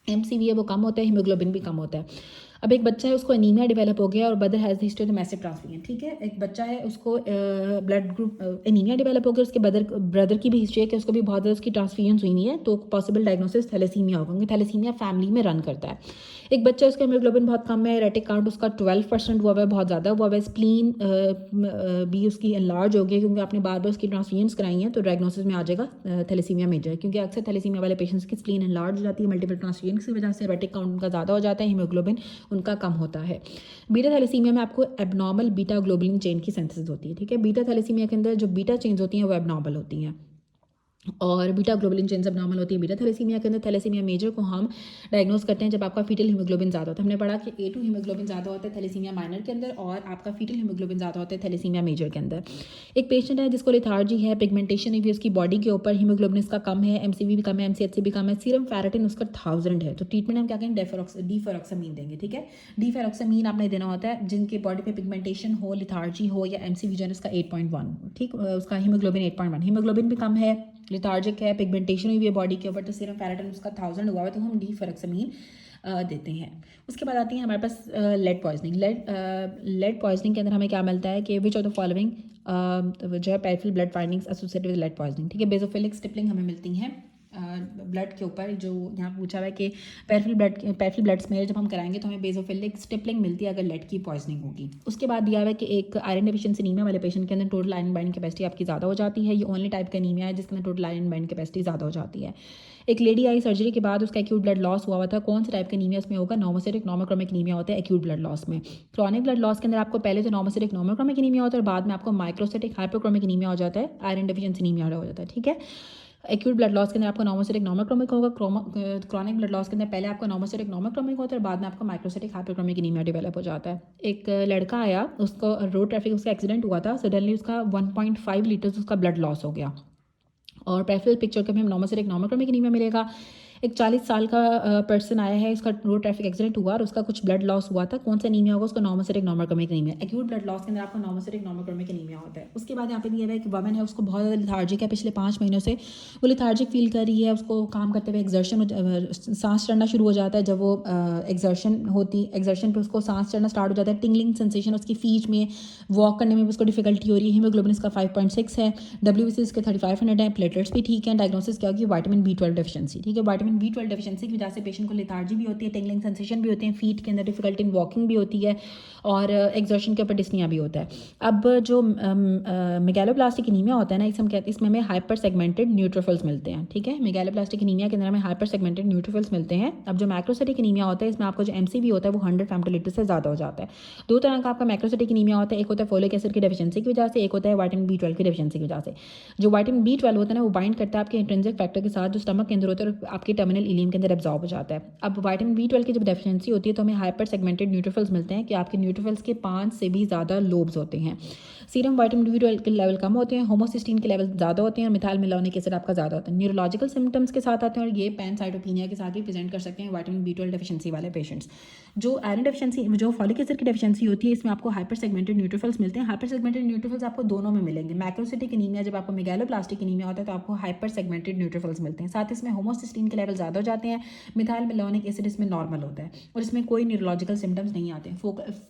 Speaker 1: MCV है वो कम होता है, हीमोग्लोबिन भी कम होता है। अब एक बच्चा है उसको एनीमिया डेवलप हो गया और brother has the history of massive transfusion, ठीक है। एक बच्चा है उसको ब्लड ग्रुप एनीमिया डेवलप हो गया, उसके ब्रदर की भी हिस्ट्री है कि उसको भी बहुत ज़्यादा उसकी ट्रांसफ्यूजन हुई है, तो पॉसिबल डायग्नोसिस थैलेसीमिया होगा, क्योंकि थैलेसीमिया फैमिली में रन करता है। एक बच्चा उसका हीमोग्लोबिन बहुत कम है, रेटिक काउंट उसका 12% हुआ हुआ है, बहुत ज़्यादा हुआ हुआ है, स्प्लीन भी उसकी एनलार्ज हो गया क्योंकि आपने बार बार उसकी ट्रांसफ्यूजन्स कराई हैं, तो डायग्नोसिस में आ जाएगा थैलेसीमिया मेजर, क्योंकि अक्सर थैलेसीमिया वाले पेशेंट्स की स्प्लीन एनलार्ज हो जाती है मल्टीपल ट्रांसफ्यूजन की वजह से, रेटिक काउंट उनका ज़्यादा हो जाता है, हीमोग्लोबिन उनका कम होता है। बीटा थैलेसीमिया में आपको एबनॉर्मल बीटा ग्लोबुलिन चेन की सिंथेसिस होती है, ठीक है। बीटा थैलेसीमिया के अंदर जो बीटा चेन्स होती हैं वो एबनॉर्मल होती हैं और बीटा ग्लोबुलिन चेन्स एबनॉर्मल होती है बीटा थैलेसीमिया के अंदर। थैलेसीमिया मेजर को हम डायग्नोस करते हैं जब आपका फीटल हीमोग्लोबिन ज़्यादा होता है। हमने पढ़ा कि A2 हीमोग्लोबिन ज़्यादा होता है थैलेसीमिया माइनर के अंदर और आपका फीटल हीमोग्लोबिन ज़्यादा होता है थैलेसीमिया मेजर के अंदर। एक पेशेंट है जिसको लेथार्जी है, पिगमेंटेशन है उसकी बॉडी के ऊपर, हीमोग्लोबिन इसका कम है, MCV भी कम है, MCH भी कम है, सीरम फेरेटिन उसका 1000 है, तो ट्रीटमेंट हम क्या करेंगे डीफेरोक्सामीन देंगे, ठीक है। डीफेरोक्सामीन आपने देना होता है जिनके बॉडी पे पिगमेंटेशन हो, लेथार्जी हो या MCV जो है इसका 8.1, ठीक, उसका हीमोग्लोबिन 8.1, हीमोग्लोबिन भी कम है, लेथार्जिक है, पिगमेंटेशन हुई है बॉडी के ऊपर, तो सीरम फेरेटिन उसका 1000 हुआ है, तो हम डीफेरोक्सामीन देते हैं। उसके बाद आती है हमारे पास लेड पॉइजनिंग। लेड पॉइजनिंग के अंदर हमें क्या मिलता है कि विच ऑफ द फॉलोइंग जो है peripheral blood findings associated with lead poisoning, ठीक है। बेसोफिलिक स्टिपलिंग हमें मिलती हैं ब्लड के ऊपर, जो यहाँ पूछा हुआ है कि पेरिफेरल ब्लड स्मेयर जब हम कराएंगे तो हमें बेसोफिलिक स्टिपलिंग मिलती है अगर लेड की पॉइजनिंग होगी। उसके बाद दिया हुआ है कि एक आयरन डेफिशिएंसी एनीमिया वाले पेशेंट के अंदर टोटल आयरन बाइंडिंग कैपेसिटी आपकी ज़्यादा हो जाती है, ये ओनली टाइप का एनीमिया है जिसके अंदर टोटल आयरन बाइंडिंग कैपेसिटी ज़्यादा हो जाती है। एक लेडी आई सर्जरी के बाद उसका एक्यूट ब्लड लॉस हुआ था, कौन सा टाइप का एनीमिया इसमें होगा, नॉर्मोसिटिक नॉर्मोक्रोमिक एनीमिया होता है एक्यूट ब्लड लॉस में। क्रॉनिक ब्लड लॉस के अंदर आपको पहले तो नॉर्मोसिटिक नॉर्मोक्रोमिक एनीमिया होता है और बाद में आपको माइक्रोसिटिक हाइपोक्रोमिक एनीमिया हो जाता है, आयरन डेफिशिएंसी एनीमिया हो जाता है, ठीक है। एक्यूट ब्लड लॉस के अंदर आपको नॉर्मोसिटिक नॉर्मोक्रोमिक होगा, क्रॉनिक ब्लड लॉस के अंदर पहले आपको नॉर्मोसिटिक नॉर्मोक्रोमिक होता है, बाद में आपको माइक्रोसिटिक हाइपोक्रोमिक एनीमिया डेवलप हो जाता है। एक लड़का आया, उसको रोड ट्रैफिक उसका एक्सीडेंट हुआ था, सडनली उसका 1.5 लीटर्स उसका ब्लड लॉस हो गया और पेरिफेरल पिक्चर के में नॉर्मोसिटिक नॉर्मोक्रोमिक एनीमिया मिलेगा। एक 40 साल का पर्सन आया है, इसका रोड ट्रैफिक एक्सीडेंट हुआ और उसका कुछ ब्लड लॉस हुआ था, कौन सा एनीमिया होगा, उसका normocytic normochromic anaemia. Acute blood loss के अंदर आपको नॉर्मोसिटिक नॉर्मोक्रोमिक एनीमिया होता है। उसके बाद यहाँ पे दिया हुआ है कि वमन है, उसको बहुत ज़्यादा लिथार्जिक है, पिछले 5 महीनों से वो लिथार्जिक फील कर रही है, उसको काम करते हुए एक्सर्शन सांस चढ़ना शुरू हो जाता है, जब वो एक्सर्शन पे उसको सांस चढ़ना स्टार्ट हो जाता है, टिंगलिंग सेंसेशन उसकी फीट में, वॉक करने में भी उसको डिफिकल्टी हो रही है, हीमोग्लोबिन इसका 5.6 है, WBC इसके 3500 है, प्लेटलेट्स भी ठीक है। डायग्नोसिस क्या होगी, विटामिन B12 डेफिशिएंसी, ठीक है। विटामिन B12 डेफिशिएंसी की वजह से पेशेंट को लेथार्जी भी होती है, टिंगलिंग सेंसेशन भी होते हैं, फीट के अंदर डिफिकल्टी इन वॉकिंग भी होती है और एक्सर्शन के ऊपर डिस्निया भी होता है। अब जो मेगालोब्लास्टिक एनीमिया होता है ना, इसमें हमें हाइपर सेगमेंटेड न्यूट्रोफिल्स मिलते हैं, ठीक है। मेगालोब्लास्टिक एनीमिया के अंदर हमें हाइपर सेगमेंटेड न्यूट्रोफिल्स मिलते हैं। अब जो मैक्रोसाइटिक एनीमिया होता है इसमें आपको जो MCV होता है वो 100 फेमटोलीटर से ज़्यादा हो जाता है। 2 तरह का आपका मैक्रोसाइटिक एनीमिया होता है, एक होता है फोलिक एसिड की डेफिशिएंसी की वजह से, एक होता है विटामिन B12 की डेफिशिएंसी की वजह से। जो विटामिन B12 होता है ना वो बाइंड करता है आपके इंट्रिंसिक फैक्टर के साथ जो स्टमक के अंदर होता है और आपकी टर्मिनल इलियम के अंदर एब्जॉर्ब हो जाता है। अब विटामिन B12 की जब डेफिशिएंसी होती है तो हमें हाइपर सेगमेंटेड न्यूट्रोफिल्स मिलते हैं कि आपके न्यूट्रोफिल्स के 5 से भी ज़्यादा लोब्स होते हैं। सीरम विटामिन B12 के लेवल कम होते हैं, होमोसिस्टीन के लेवल ज़्यादा होते हैं और मिथाइल मेलानिक एसिड आपका ज़्यादा होता है। न्यूरोलॉजिकल सिम्टम्स के साथ आते हैं और ये पैनसाइटोपिनिया के साथ भी प्रेजेंट कर सकते हैं विटामिन B12 डेफिशिएंसी वाले पेशेंट्स। जो आयरन डेफिशिएंसी, जो फॉलिक एसिड की डेफिशिएंसी होती है, इसमें आपको हाइपर सेगमेंटेड न्यूट्रोफिल्स मिलते हैं। हाइपर सेगमेंटेड न्यूट्रोफिल्स आपको दोनों में मिलेंगे। मैक्रोसिटिक एनीमिया जब आपको मेगालोप्लास्टिक एनीमिया होता है तो आपको हाइपर सेगमेंटेड न्यूट्रोफिल्स मिलते हैं। साथ इसमें होमोसिस्टीन के लेवल ज़्यादा हो जाते हैं, मिथाइल मेलानिक एसिड इसमें नॉर्मल होता है और इसमें कोई न्यूरोलॉजिकल सिम्टम्स नहीं आते हैं।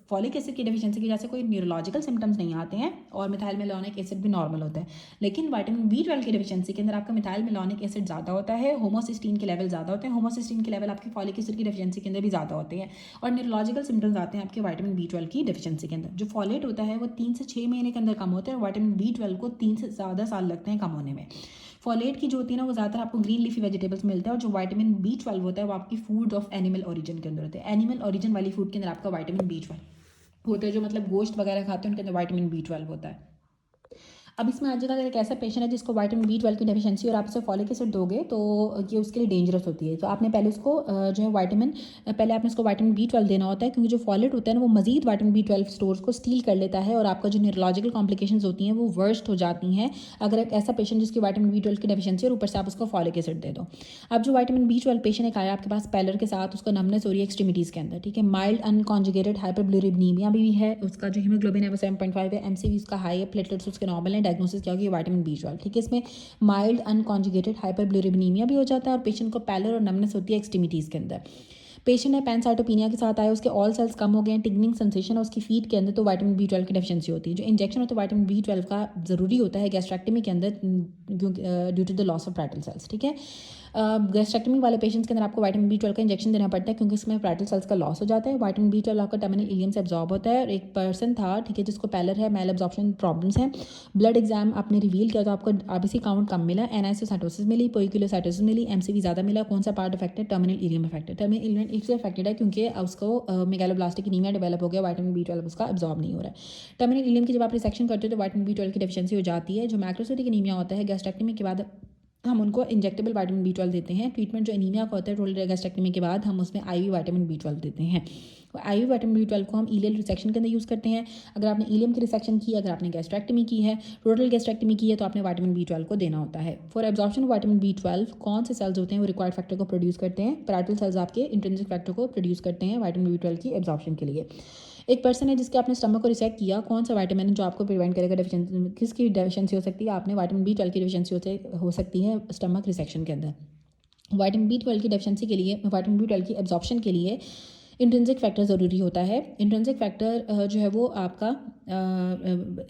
Speaker 1: फॉलिक एसिड की डेफिशिएंसी की वजह से कोई न्यूरोलॉजिकल सिम्टम्स नहीं आते हैं और मिथाइल मेलानिक एसिड भी नॉर्मल होता है। लेकिन विटामिन B12 की डेफिशिएंसी के अंदर आपका मिथाइल मेलानिक एसिड ज़्यादा होता है, होमोसिस्टीन के लेवल ज़्यादा होते हैं, होमोसिस्टीन के लेवल आपकी फॉलिक एसिड की डेफिशिएंसी के अंदर भी ज़्यादा होते हैं और न्यूरोलॉजिकल सिम्टम्स आते हैं आपके विटामिन B12 की डेफिशिएंसी के अंदर। जो फॉलेट होता है वो 3 से 6 महीने के अंदर कम होता है और विटामिन B12 को 3 से ज़्यादा साल लगते हैं कम होने में। फॉलेट की जो होती है ना वो ज़्यादातर आपको ग्रीन लीफी वेजिटेबल्स मिलता है और जो विटामिन B12 होता है वो आपकी फूड ऑफ एनिमल ओरिजिन के अंदर होता है। एनिमल ओरिजिन वाली फूड के अंदर आपका विटामिन B12 होता है, जो मतलब गोश्त वगैरह खाते हैं उनके अंदर विटामिन B12 होता है। अब इसमें आ जाएगा, अगर एक ऐसा पेशेंट है जिसको विटामिन B12 की डेफिशिएंसी और आप उसे फॉलिक एसिड दोगे तो ये उसके लिए डेंजरस होती है। तो आपने पहले उसको जो है पहले आपने उसको विटामिन B12 देना होता है, क्योंकि जो फॉलेट होता है ना वो मजीद विटामिन B12 स्टोर्स को स्टील कर लेता है और आपका जो न्यूरोलॉजिकल कॉम्प्लिकेशंस होती हैं वो वर्स्ट हो जाती हैं अगर एक ऐसा पेशेंट जिसकी विटामिन B12 की डेफिशिएंसी और ऊपर से आप उसको फॉलिक एसिड दे दो। अब जो विटामिन B12 पेशेंट एक आया आपके पास पैलर के साथ, उसको नमनेस हो रही है एक्सट्रीमिटीज़ के अंदर, ठीक है, माइल्ड अनकॉन्जुगेटेड हाइपरबिलिरुबिनीमिया भी है, उसका जो हीमोग्लोबिन है वो 7.5 है, MCV उसका हाई है, प्लेटलेट्स उसके नॉर्मल है, डायग्नोसिस क्या होगी विटामिन B12, ठीक है। इसमें माइल्ड अनकॉन्जुगेटेड हाइपरबिलिरुबिनीमिया भी हो जाता है और पेशेंट को पैलर और नमनेस होती है एक्सट्रीमिटीज़ के अंदर। पेशेंट है पैनसाइटोपिनिया के साथ आया, उसके ऑल सेल्स कम हो गए हैं, टिंगलिंग सेंसेशन है उसकी फीट के अंदर, तो विटामिन B12 की डेफिशिएंसी होती है। जो इंजेक्शन होता है विटामिन B12 का ज़रूरी होता है गैस्ट्रेक्टमी के अंदर due to the loss of parietal cells, ठीक है। गैस्ट्रेक्टमी वाले पेशेंट्स के अंदर आपको विटामिन B12 का इंजेक्शन देना पड़ता है क्योंकि इसमें पैरेटल सेल्स का लॉस हो जाता है। विटामिन B12 आपका टर्मिनल इलियम से एब्जॉर्ब होता है और एक पर्सन था, ठीक है, जिसको पैलर है, मेल एब्जॉर्प्शन प्रॉब्लम्स हैं, ब्लड एग्जाम आपने रिवील किया तो आपको RBC काउंट कम मिला, एनाइसोसाइटोसिस मिली, पोइक्यूलोसाइटोसिस मिली, MCV ज़्यादा मिला। कौन सा part affected? Terminal ileum affected. Terminal ileum इसलिए अफेक्टेड है क्योंकि उसको मेगालोब्लास्टिक एनीमिया डेवलप हो गया, विटामिन B12 उसका एब्जॉर्ब नहीं हो रहा है। टर्मिनल इलियम की जब आप रिसेक्शन करते हो तो विटामिन B12 की डेफिशिएंसी हो जाती है। जो मैक्रोसिटिक एनीमिया होता है गैस्ट्रेक्टमी के बाद हम उनको इंजेक्टेबल विटामिन B12 देते हैं। ट्रीटमेंट जो एनीमिया का होता है टोटल गैस्ट्रेक्टमी के बाद हम उसमें IV विटामिन B12 देते हैं। IV विटामिन B12 को हम इलियल रिसेक्शन के अंदर यूज़ करते हैं। अगर आपने इलियम की रिसेक्शन की, अगर आपने गैस्ट्रेक्टमी की है, टोटल गैस्ट्रेक्टमी की है, तो आपने विटामिन B12 को देना होता है। फॉर एब्जॉर्प्शन विटामिन B12 कौन से सेल्स होते हैं वो रिक्वायर्ड फैक्टर को प्रोड्यूस करते हैं? पैरेटल सेल्स आपके इंट्रिंसिक फैक्टर को प्रोड्यूस करते हैं विटामिन B12 की एब्जॉर्प्शन के लिए। एक पर्सन है जिसके आपने स्टमक को रिसेक्ट किया, कौन सा विटामिन है जो आपको प्रिवेंट करेगा डेफिशिएंसी? किसकी डेफिशिएंसी हो सकती है? आपने विटामिन B12 की डेफिशिएंसी हो सकती है स्टमक रिसेक्शन के अंदर। विटामिन B12 की डेफिशिएंसी के लिए, विटामिन B12 की एब्जॉर्प्शन के लिए इंट्रिंसिक फैक्टर ज़रूरी होता है। इंट्रिंसिक फैक्टर जो है वो आपका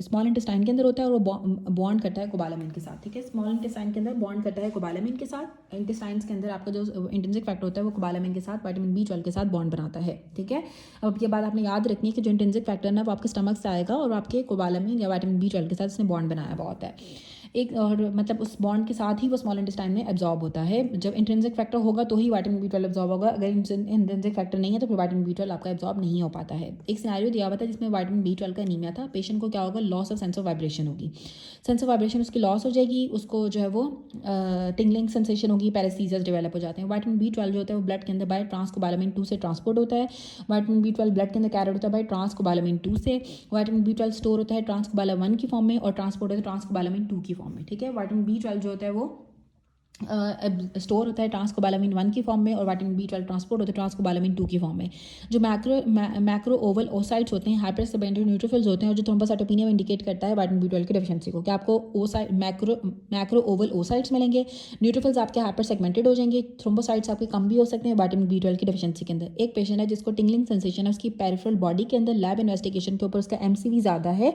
Speaker 1: स्मॉल इंटेस्टाइन के अंदर होता है और वो बॉन्ड करता है कोबालामिन के साथ, ठीक है। स्मॉल इंटेस्टाइन के अंदर बॉन्ड करता है कोबालामिन के साथ, इंटेस्टाइन्स के अंदर आपका जो इंट्रिंसिक फैक्टर होता है वो कोबालामिन के साथ विटामिन B12 के साथ बॉन्ड बनाता है, ठीक है। अब ये बात आपने याद रखनी है कि जो इंट्रिंसिक फैक्टर है वो आपके स्टमक से आएगा और आपके कोबालामिन या विटामिन B12 के साथ इसने बॉन्ड बनाया हुआ होता है। एक और मतलब उस बॉन्ड के साथ ही वो स्मॉल इंटेस्टाइन में एब्जॉर्ब होता है। जब इंट्रिंसिक फैक्टर होगा तो ही विटामिन B12 एब्जॉर्ब होगा, अगर इंट्रिंसिक फैक्टर नहीं है तो फिर विटामिन B12 आपका एब्जॉर्ब नहीं हो पाता है। एक सिनेरियो दिया हुआ था जिसमें विटामिन B12 का एनीमिया था, पेशेंट को क्या होगा? Loss of sense of vibration होगी, सेंस ऑफ वाइब्रेशन उसकी लॉस हो जाएगी, उसको जो है वो टिंगलिंग सेंसेशन होगी, पैरासीजर्स डेवलप हो जाते हैं। विटामिन B12 जो होता है वो ब्लड के अंदर बाय ट्रांसकोबालामिन 2 से ट्रांसपोर्ट होता है। विटामिन B12 ब्लड के अंदर कैरिड होता है बाय ट्रांसकोबालामिन 2 से। विटामिन B12 स्टोर होता है ट्रांसकोबालामिन 1 की फॉर्म में और ट्रांसपोर्ट होता है ट्रांसकोबालामिन 2 की फॉर्म में, ठीक है। विटामिन B12 जो होता है वो स्टोर होता है ट्रांसकोबालामिन 1 की फॉर्म में और विटामिन B12 ट्रांसपोर्ट होता है ट्रांसकोबालामिन 2 की फॉर्म में। जो मैक्रो ओवल ओसाइट्स होते हैं, हाइपर सेगमेंटेड न्यूट्रोफिल्स होते हैं और जो थ्रोम्बोसाइटोपिनिया में इंडिकेट करता है विटामिन B12 की डेफिशिएंसी को। क्या आपको मैक्रो ओवल ओसाइट्स मिलेंगे, न्यूट्रोफिल्स आपके हाइपर सेगमेंटेड हो जाएंगे, थ्रोम्बोसाइट्स आपके कम भी हो सकते हैं विटामिन B12 की डेफिशिएंसी के अंदर। एक पेशेंट है जिसको टिंगलिंग सेंसेशन है उसकी पेरिफेरल बॉडी के अंदर, लैब इन्वेस्टिगेशन के ऊपर उसका MCV ज़्यादा है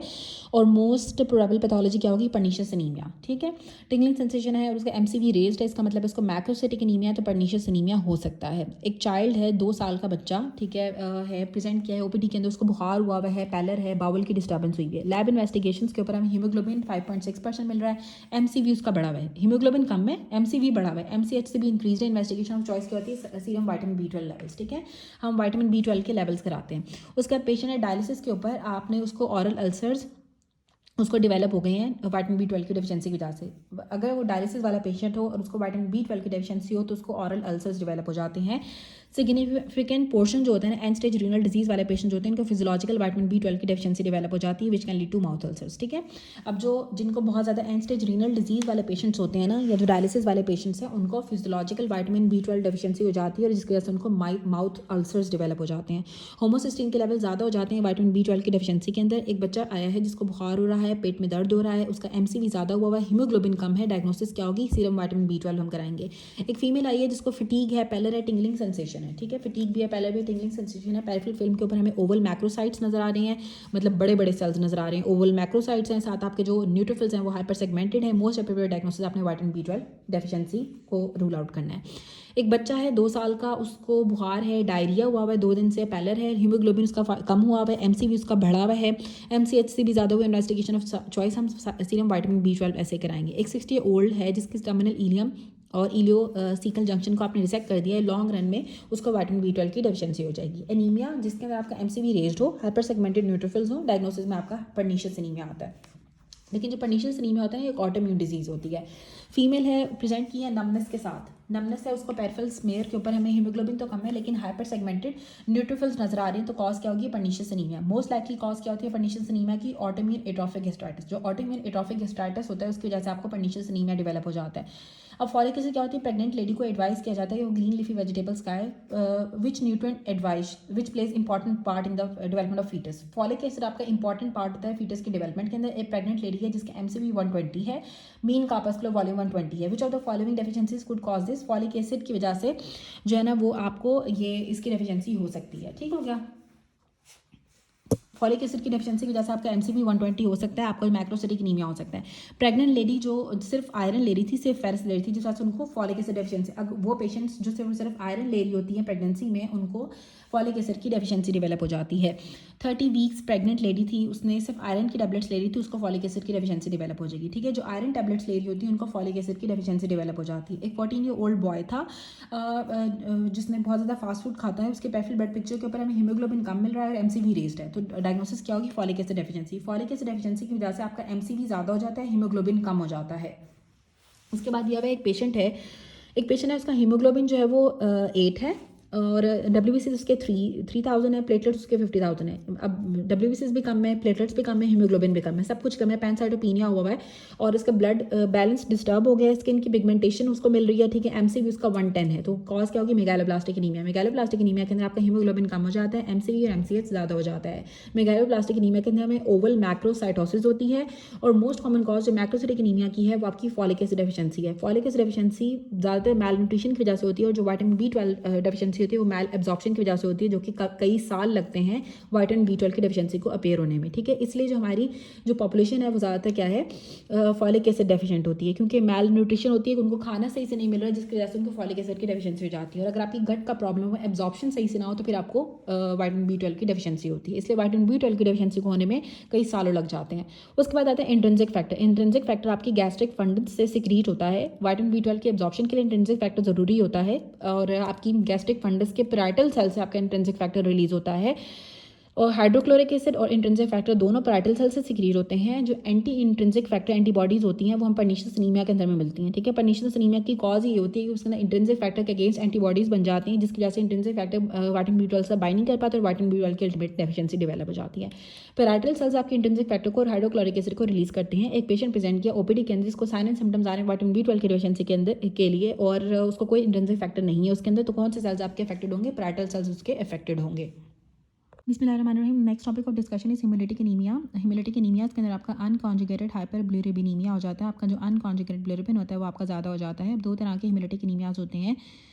Speaker 1: और मोस्ट प्रोबेबल पैथोलॉजी क्या होगी? पर्नीशियस एनीमिया, ठीक है। टिंगलिंग सेंसेशन है और उसका MCV रेज्ड है, इसका मतलब इसको मैक्रोसिटिक एनीमिया तो पर्नीशियस एनीमिया हो सकता है। एक चाइल्ड है 2 साल का बच्चा, ठीक है प्रेजेंट किया है OPD के अंदर, उसको बुखार हुआ हुआ है, पैलर है, बाउल की डिस्टर्बेंस हुई है। लैब इन्वेस्टिगेशंस के ऊपर हमें हीमोग्लोबिन 5.6% मिल रहा है, MCV उसका बढ़ा हुआ है, हीमोग्लोबिन कम है, MCV बढ़ा हुआ है, MCH से भी इंक्रीज है। इन्वेस्टिगेशन ऑफ चॉइस क्या होती है? सीरम विटामिन B12 लेवल्स, ठीक है, हम विटामिन B12 के लेवल्स कराते हैं। उसका पेशेंट है डायलिसिस के ऊपर, आपने उसको ऑरल अल्सर्स उसको डेवलप हो गए हैं विटामिन B12 की डेफिशिएंसी की वजह से। अगर वो डायलिसिस वाला पेशेंट हो और उसको विटामिन B12 की डेफिशिएंसी हो तो उसको ऑरल अल्सर्स डेवलप हो जाते हैं। सिग्निफिकेंट पोर्शन जो होता है ना, एंड स्टेज रीनल डिजीज वाले पेशेंट जो होते हैं इनको फिजियोलॉजिकल विटामिन B12 की डेफिशिएंसी डेवलप हो जाती है which can lead to mouth ulcers. ठीक है, अब जो जिनको बहुत ज़्यादा एंड स्टेज रीनल डिजीज वाले पेशेंट्स होते हैं ना, या जो डायलिसिस वाले पेशेंट्स हैं, उनको फिजियोलॉजिकल विटामिन B12 डेफिशिएंसी हो जाती है और जिसकी वजह से उनको माउथ अल्सर्स डेवलप हो जाते हैं। होमोसिस्टीन के लेवल ज़्यादा हो जाते हैं विटामिन B12 की डेफिशिएंसी के अंदर। एक बच्चा आया है जिसको बुखार हो रहा है, पेट में दर्द हो रहा है, उसका MCV ज़्यादा हुआ है, हीमोग्लोबिन कम है, डायग्नोसिस क्या होगी? सीरम विटामिन B12 हम कराएंगे। एक फीमेल आई है जिसको फिटीग है, पैलर है, टिंगलिंग सेंसेशन है। ठीक है, फिटीग भी है, पैलर भी, टिंगलिंग सेंसेशन है। पेरिफेरल फिल्म के ऊपर हमें ओवल मैक्रोसाइट्स नजर आ रहे हैं, मतलब बड़े बड़े सेल्स नजर आ रहे हैं, ओवल मैक्रोसाइट्स हैं। साथ आपके जो न्यूट्रोफिल्स हैं वो हाइपर सेगमेंटेड है। मोस्ट अप्रोप्रिएट डायग्नोसिस आपने विटामिन B12 डेफिशिएंसी को रूल आउट करना है। एक बच्चा है 2 साल का, उसको बुखार है, डायरिया हुआ है 2 दिन से, पैलर है, हीमोग्लोबिन उसका कम हुआ है, MCV उसका बढ़ा हुआ है, MCHC भी ज़्यादा हुआ। इन्वेस्टिगेशन ऑफ चॉइस हम सीरम विटामिन B12 ऐसे कराएंगे। एक 60 ओल्ड है जिसकी टर्मिनल इलियम और इलियो सीकल जंक्शन को आपने रिसेक्ट कर दिया है, लॉन्ग रन में उसको विटामिन B12 की डेफिशिएंसी हो जाएगी। एनीमिया जिसके अंदर आपका MCV रेज्ड हो, हाइपर सेगमेंटेड न्यूट्रोफिल्स हो, डायग्नोसिस में आपका पर्नीशियस एनीमिया आता है। लेकिन जो पर्नीशियस एनीमिया होता है ना, एक ऑटोइम्यून डिजीज़ होती है। फीमेल है, प्रेजेंट की है नमनेस के साथ, नमनेस है, उसको पेरिफेरल स्मेयर के ऊपर हमें हीमोग्लोबिन तो कम है लेकिन हाइपर सेगमेंटेड न्यूट्रोफिल्स नजर आ रही हैं। तो कॉज क्या होगी? Pernicious anaemia. Most likely cause क्या होती है पर्नीशियस एनीमिया की? Autoimmune atrophic gastritis. जो ऑटोइम्यून एट्रोफिक हिस्टाइटिस होता है उसकी वजह से आपको पर्नीशियस एनीमिया डेवलप हो जाता है। अब फॉलिक एसिड क्या होती है? प्रेग्नेंट लेडी को एडवाइस किया जाता है कि वो ग्रीन लीफी वेजिटेबल्स खाए, which nutrient advice which plays important part in the development of foetus. Folic acid आपका इंपॉर्टेंट पार्ट होता है फीटस की डेवलपमेंट के अंदर। एक प्रेग्नेंट लेडी है जिसके MCV 120 है, मीन कार्पस्कुलर वॉल्यूम 120 है। विच of the following deficiencies could cause this? Folic acid की वजह से जो है ना वो आपको ये इसकी डेफिशिएंसी हो सकती है। ठीक हो गया? फॉलिक एसिड की डेफिशिएंसी की वजह से आपका MCV 120 हो सकता है, आपको मैक्रोसिटिक एनीमिया हो सकता है। प्रेग्नेंट लेडी जो सिर्फ आयरन ले रही थी, सिर्फ फेरस ले रही थी, जिस वजह से उनको फॉलिक एसिड डेफिशिएंसी, अगर वो पेशेंट्स जो सिर्फ आयरन ले रही होती हैं प्रेगनेंसी में, उनको फॉलिक एसिड की डेफिशिएंसी डेवलप हो जाती है। 30 वीक्स प्रेग्नेंट लेडी थी, उसने सिर्फ आयरन की टैबलेट्स ले रही थी, उसको फॉलिक एसिड की डेफिशिएंसी डेवलप हो जाएगी। ठीक है, जो आयरन टैबलेट्स ले रही होती है उनको फॉलिक एसिड की डेफिशिएंसी डेवलप हो जाती है। एक 14 ईयर ओल्ड बॉय था जिसने बहुत ज़्यादा फास्ट फूड खाता है, उसके पेरिफेरल ब्लड पिक्चर के ऊपर हमें हीमोग्लोबिन कम मिल रहा है और MCV रेज्ड है। तो डायग्नोसिस क्या होगी? Folic acid deficiency. Folic acid deficiency की वजह से आपका MCV ज़्यादा हो जाता है, हीमोग्लोबिन कम हो जाता है। उसके बाद यह एक पेशेंट है, उसका हीमोग्लोबिन जो है वो 8 है और WBCs उसके 3000 है, प्लेटलेट्स उसके 50,000 है। अब WBCs भी कम है, प्लेटलेट्स भी कम है, हीमोग्लोबिन भी कम है, सब कुछ कम है, पैनसाइटोपिनिया हुआ है और इसका ब्लड बैलेंस डिस्टर्ब हो गया है, स्किन की पिगमेंटेशन उसको मिल रही है। ठीक है, MCV उसका 110 है। तो कॉज क्या होगी? Megaloblastic anaemia. मेगालोब्लास्टिक एनीमिया के अंदर आपका हीमोग्लोबिन कम हो जाता है, MCV और MCH ज़्यादा हो जाता है। मेगालोब्लास्टिक एनीमिया के अंदर हमें ओवल मैक्रोसाइटोसिस होती है और मोस्ट कॉमन कॉज जो मैक्रोसिटिक एनीमिया की है वो आपकी फॉलिक एसिड डेफिशिएंसी है। फॉलिक एसिड डेफिशिएंसी ज़्यादातर मैल न्यूट्रिशन की वजह से होती है और जो विटामिन B12 डेफिशिएंसी होती है वो मैल एब्जॉर्प्शन की वजह से होती है, जो कि कई साल लगते हैं विटामिन B12 की डेफिशिएंसी को अपेयर होने में। ठीक है, इसलिए जो हमारी जो पॉपुलेशन है वो ज़्यादातर क्या है? फॉलिक एसिड डेफिशिएंट होती है, क्योंकि मैल न्यूट्रिशन होती है, उनको खाना सही से नहीं मिल रहा है जिसकी वजह से उनको फॉलिक एसिड की डेफिशिएंसी हो जाती है। और अगर आपकी गट का प्रॉब्लम हो, एब्जॉर्प्शन सही से ना हो, तो फिर आपको विटामिन B12 की डेफिशिएंसी होती है। इसलिए विटामिन B12 की डेफिशिएंसी को होने में कई सालों लग जाते हैं। उसके बाद आता है इंट्रिंसिक फैक्टर। इंट्रिंसिक फैक्टर आपकी गैस्ट्रिक फंड से सिक्रीट होता है। विटामिन B12 के एब्जॉर्प्शन के लिए इंट्रिंसिक फैक्टर जरूरी होता है और आपकी गैस्ट्रिक फंडस के पैराइटल सेल से आपका इंट्रिंसिक फैक्टर रिलीज होता है। और हाइड्रोक्लोरिक एसिड और इंट्रिंसिक फैक्टर दोनों पैराइटल सेल से सिक्रीट होते हैं। जो एंटी इंट्रिंसिक फैक्टर एंटीबॉडीज होती हैं वो हम पर्नीशियस एनीमिया के अंदर में मिलती हैं। ठीक है, पर्नीशियस एनीमिया की कॉज ये होती है कि उसके अंदर इंट्रिंसिक फैक्टर के अगेंस्ट एंटीबॉडीज बन जाती हैं, जिसकी वजह से इंट्रिंसिक फैक्टर विटामिन B12 से बाइंड नहीं कर पाते और विटामिन B12 की अल्टीमेट डेफिशिएंसी डेवलप हो जाती है। पैराइटल सेल्स आपके इंट्रिंसिक फैक्टर को और हाइड्रोक्लोरिक एसिड को रिलीज करते हैं। एक पेशेंट प्रेजेंट किया OPD के अंदर, जिसको साइन एंड सिम्टम्स आ रहे हैं विटामिन B12 की डेफिशिएंसी के अंदर के लिए, और उसको कोई इंट्रिंसिक फैक्टर नहीं है उसके अंदर, तो कौन से सेल्स आपके अफेक्टेड होंगे? पैराइटल सेल्स उसके अफेक्टेड होंगे। बिस्मिल्लाहिर्रहमानिर्रहीम। Next topic of discussion is haemolytic anaemia. Haemolytic anaemia के अंदर आपका अनकॉन्जुगेटेड हाइपर बिलिरुबिनेमिया हो जाता है। आपका जो अनकॉन्जुगेटेड बिलिरुबिन होता है वो आपका ज़्यादा हो जाता है। अब 2 तरह के हेमोलिटिक एनीमियाज होते हैं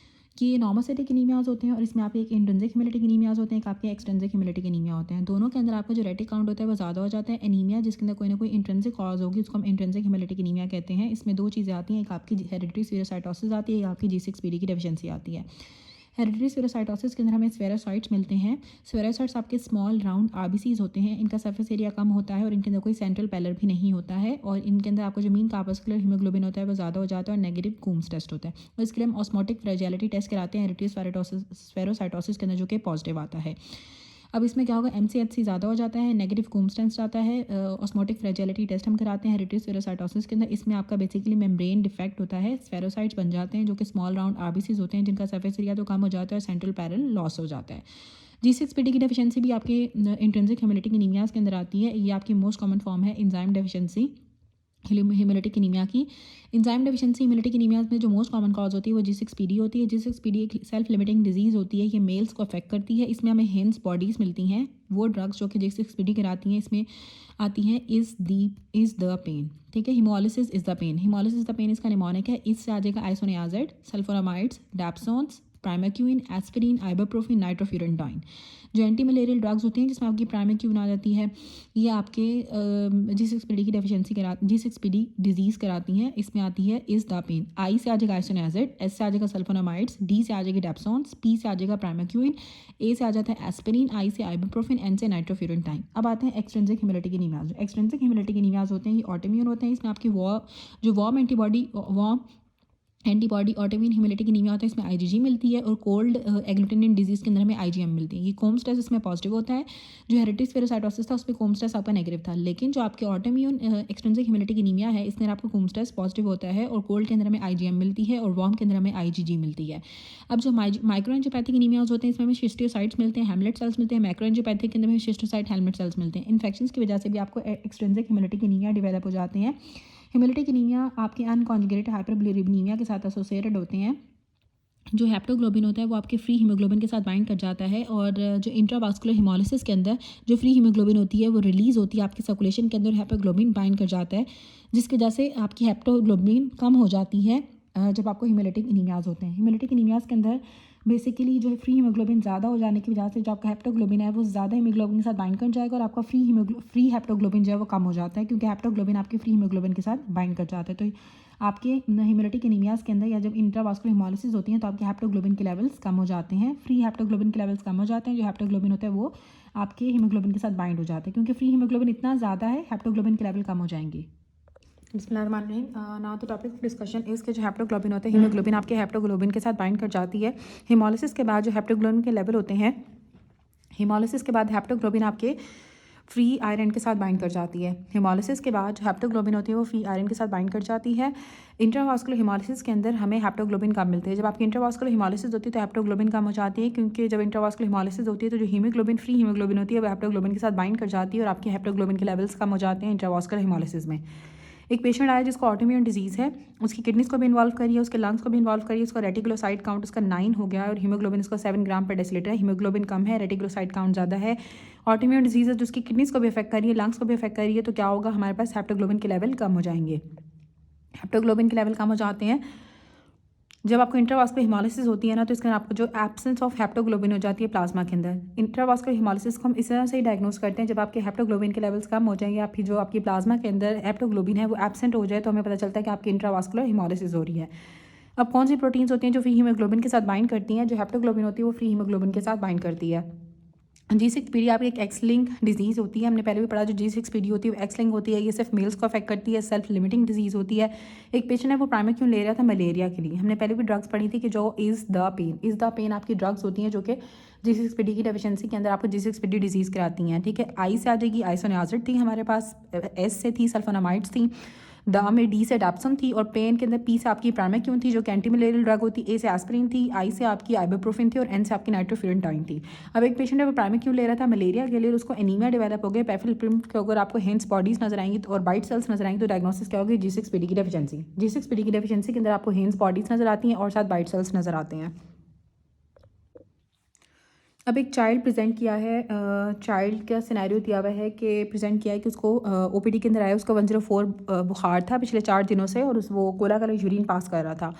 Speaker 1: कि ये नॉर्मोसिटिक एनीमियाज होते हैं और इसमें आपके एक इंट्रिंसिक हेमोलिटिक एनीमियाज होते हैं, एक आपके एक्सट्रिंसिक हेमोलिटिक एनीमिया होते हैं। दोनों के अंदर आपका जो रेटिक काउंट होता है वो ज़्यादा हो जाता है। एनीमिया जिसके अंदर कोई ना कोई इंट्रिंसिक कॉज होगी उसको हम इंट्रिंसिक हेमोलिटिक एनीमिया कहते हैं। इसमें 2 चीज़ें आती हैं, एक आपकी हेरिडिटरी स्फेरोसाइटोसिस आती है, एक आपकी G6PD की डेफिशिएंसी आती है। हेरिडिटरी स्फेरोसाइटोसिस के अंदर हमें स्फेरोसाइट्स मिलते हैं। स्फेरोसाइट्स आपके स्मॉल राउंड RBCs होते हैं, इनका सरफेस एरिया कम होता है और इनके अंदर कोई सेंट्रल पैलर भी नहीं होता है और इनके अंदर आपका जो मीन कार्पस्कुलर हीमोग्लोबिन होता है वो ज़्यादा हो जाता है और नेगेटिव कूम्स टेस्ट होता है। और इसके लिए हम ऑस्मोटिक फ्रेजिलिटी टेस्ट कराते हैं हेरिडिटरी स्फेरोसाइटोसिस के अंदर, जो कि पॉजिटिव आता है। अब इसमें क्या होगा, MCHC ज़्यादा हो जाता है, नेगेटिव कूम्स्टेंस आता है, ऑस्मोटिक फ्रेजिलिटी टेस्ट हम कराते हैं हेरिटेज स्फेरोसाइटोसिस के अंदर। इसमें आपका बेसिकली मेम्ब्रेन डिफेक्ट होता है, स्फेरोसाइट्स बन जाते हैं जो कि स्मॉल राउंड RBCs होते हैं, जिनका सरफेस एरिया तो कम हो जाता है और सेंट्रल पैरल लॉस हो जाता है। G6PD की डेफिशिएंसी भी आपके इंट्रिंसिक हेमोलिटिक एनीमियाज के अंदर आती है। ये आपकी मोस्ट कॉमन फॉर्म है एंजाइम डेफिशिएंसी हेमोलिटिक एनीमिया की। एंजाइम डेफिशिएंसी हेमोलिटिक एनीमियाज में जो मोस्ट कॉमन कॉज होती है वो G6PD होती है। G6PD एक सेल्फ लिमिटिंग डिजीज़ होती है, ये मेल्स को अफेक्ट करती है। इसमें हमें हिंस बॉडीज़ मिलती हैं, वो ड्रग्स जो कि G6PD कराती हैं इसमें आती हैं इज़ द पेन, ठीक है। Haemolysis is the pain, haemolysis is the pain इसका निमोनिक है। इससे आ जाएगा isoniazid, sulphonamides, dapsones, primaquine, aspirin, ibuprofen, nitrofurantoin. जो एंटी मलेरियल ड्रग्स होती हैं जिसमें आपकी प्राइमेक्यूइन आ जाती है, ये आपके G6PD की डेफिशिएंसी G6PD डिजीज़ कराती हैं। इसमें आती है इज़ द पेन। आई से आ जाएगा आइसोनियाज़िड, एस से आ जाएगा सल्फोनामाइड्स, डी से आ जाएगी डेप्सोन्स, पी से आ जाएगा प्राइमेक्यूइन, ए से आ जाता है एस्पिरिन, आई से आइबुप्रोफेन, एन से नाइट्रोफ्यूरेंटाइन। अब आते हैं extrinsic haemolytic anaemias. Extrinsic haemolytic anaemias होते हैं ये ऑटोइम्यून होते हैं। इसमें आपकी warm antibody autoimmune haemolytic anaemia होता है, इसमें IgG मिलती है, और कोल्ड एग्लूटिनिन डिजीज़ के अंदर हमें IgM मिलती है। ये कोम्स टेस्ट इसमें पॉजिटिव होता है। जो हेरिटेज स्फेरोसाइटोसिस था उस पर कोम्स टेस्ट आपका नेगेटिव था, लेकिन जो आपके ऑटोइम्यून एक्सट्रिंसिक हेमोलिटिक एनीमिया है इसके अंदर आपको कोम्स टेस्ट पॉजिटिव होता है, और कोल्ड के अंदर हमें IgM मिलती है, और वार्म के अंदर हमें IgG मिलती है। अब जो माइक्रोएंजियोपैथिक एनीमियाज होते हैं इसमें हमें शिस्टियोसाइट्स मिलते हैं, हैमलेट सेल्स मिलते हैं। मैक्रोएंजियोपैथिक के अंदर हमें शिस्टोसाइट हैमलेट सेल्स मिलते हैं। इन्फेक्शन की वजह से भी आपको एक्सट्रिंसिक हेमोलिटिक एनीमिया डेवलप हो जाते हैं। हेमोलिटिक एनीमिया आपके अनकॉन्जुगेटेड हाइपरबिलिरुबिनीमिया के साथ एसोसिएटेड होते हैं। जो हेप्टोग्लोबिन होता है वो आपके फ्री हीमोग्लोबिन के साथ बाइंड कर जाता है, और जो इंट्रावास्कुलर हेमोलिसिस के अंदर जो फ्री हीमोग्लोबिन होती है वो रिलीज़ होती है आपकी सर्कुलेशन के अंदर, हेप्टोग्लोबिन बाइंड कर जाता है, जिसकी वजह से आपकी हेप्टोग्लोबिन कम हो जाती है जब आपको हेमोलिटिक एनीमियाज होते हैं। हेमोलिटिक एनीमियाज के अंदर बेसिकली जो है फ्री हीमोग्लोबिन ज़्यादा हो जाने की वजह से जो आपका हेप्टोग्लोबिन है वो ज़्यादा हीमोग्लोबिन के साथ बाइंड कर जाएगा, और आपका फ्री हेप्टोग्लोबिन जो है वो कम हो जाता है, क्योंकि हेप्टोग्लोबिन आपके फ्री हीमोग्लोबिन के साथ बाइंड कर जाता है। तो आपके हेमोलिटिक एनीमियाज के अंदर या जब इंट्रावास्कुलर हेमोलिसिस होती है तो आपके हेप्टोग्लोबिन के लेवल्स कम हो जाते हैं, फ्री हेप्टोग्लोबिन के लेवल्स कम हो जाते हैं। जो हेप्टोग्लोबिन होता है वो आपके हीमोग्लोबिन के साथ बाइंड हो जाता है, क्योंकि फ्री हीमोग्लोबिन इतना ज़्यादा है हेप्टोग्लोबिन के लेवल कम हो जाएंगे। बिस्मिल्लाहिर्रहमानिर्रहीम। Now the topic of discussion इसके जो हेप्टोग्लोबिन होते हैं, हीमोग्लोबिन आपके हेप्टोग्लोबिन के साथ बाइंड कर जाती है। हेमोलिसिस के बाद जो हेप्टोग्लोबिन के लेवल होते हैं, हेमोलिसिस के बाद हेप्टोग्लोबिन आपके फ्री आयरन के साथ बाइंड कर जाती है। हेमोलिसिस के बाद जो हेप्टोग्लोबिन होती है वो फ्री आयरन के साथ बाइंड कर जाती है। इंट्रावास्कुलर हेमोलिसिस के अंदर हमें हेप्टोग्लोबिन कम मिलते हैं। जब आपकी इंट्रावास्कुलर हेमोलिसिस होती है तो हेप्टोग्लोबिन कम हो जाती है, क्योंकि जब इंट्रावास्कुलर हेमोलिसिस होती है तो जो हीमोग्लोबिन फ्री हीमोग्लोबिन होती है वो हेप्टोग्लोबिन के साथ बाइंड कर जाती है, और आपके हेप्टोग्लोबिन के लेवल्स कम हो जाते हैं इंट्रावास्कुलर हेमोलिसिस में। एक पेशेंट आया जिसको ऑटोइम्यून डिजीज़ है, उसकी किडनीज को भी इन्वॉल्व करिए, उसके लंग्स को भी इन्वॉल्व करिए, उसका रेटिकुलोसाइट काउंट उसका 9 हो गया है, और हीमोग्लोबिन उसका 7 ग्राम पर डेसीलीटर है। हीमोग्लोबिन कम है, रेटिकुलोसाइट काउंट ज़्यादा है, ऑटोइम्यून डिजीज़ है जो उसकी किडनीज को भी अफेक्ट करिए, लंग्स को भी अफेक्ट करिए, तो क्या होगा, हमारे पास हेप्टोग्लोबिन के लेवल कम हो जाएंगे। हेप्टोग्लोबिन के लेवल कम हो जाते हैं जब आपको इंट्रावास्कुलर हेमोलिसिस होती है ना, तो इसके अंदर आपको जो एब्सेंस ऑफ हेप्टोग्लोबिन हो जाती है प्लाज्मा के अंदर। इंट्रावास्कुलर हेमोलिसिस को हम इस तरह से ही डायग्नोस करते हैं, जब आपके हेप्टोग्लोबिन के लेवल्स कम हो जाएंगे, आपकी जो आपकी प्लाज्मा के अंदर हेप्टोग्लोबिन है वो एब्सेंट हो जाए, तो हमें पता चलता है कि आपकी इंट्रावास्कुलर हेमोलिसिस हो रही है। अब कौन सी प्रोटीन्स होती हैं जो फ्री हीमोग्लोबिन के साथ बाइंड करती हैं? जो हेप्टोग्लोबिन होती है वो फ्री हीमोग्लोबिन के साथ बाइंड करती है। G6PD आपकी एक एक्स लिंक डिजीज़ होती है, हमने पहले भी पढ़ा। जो G6PD होती है वो एक्स लिंक होती है, ये सिर्फ मेल्स को अफेक्ट करती है, सेल्फ लिमिटिंग डिजीज़ होती है। एक पेशेंट है वो प्राइमेक्यून ले रहा था मलेरिया के लिए, हमने पहले भी ड्रग्स पढ़ी थी कि जो इज़ द पेन आपकी ड्रग्स होती हैं जो कि G6PD की डेफिशिएंसी के अंदर आपको G6PD डिजीज़ कराती हैं, ठीक है। आई से आ जाएगी आइसोनियाज़िड थी हमारे पास, एस से थी सल्फोनामाइड्स थी, द में डी से डैप्सम थी, और पेन के अंदर पी से आपकी प्राइमेक्यून थी जो कि एंटी मलेरियल ड्रग होती है, ए से एस्पिरिन थी, आई से आपकी आइबुप्रोफेन थी, और एन से आपकी नाइट्रोफ्यूरेंटाइन थी। अब एक पेशेंट है वो प्राइमेक्यून ले रहा था मलेरिया के लिए, उसको एनीमिया डेवलप हो गया। पेफिल के अगर आपको हेंस बॉडीज नजर आएंगी और वाइट सेल्स नजर आएंगी तो डायग्नोसिस क्या होगी? G6PD की डेफिशिएंसी। G6PD की डेफिशिएंसी के अंदर आपको हेंस बॉडीज नजर आती हैं और साथ वाइट सेल्स नजर आते हैं। अब एक चाइल्ड प्रेजेंट किया है, चाइल्ड का सिनेरियो दिया हुआ है कि प्रेजेंट किया है कि उसको OPD के अंदर आया, उसका 104 बुखार था पिछले 4 दिनों से, और वो कोला कलर यूरिन पास कर रहा था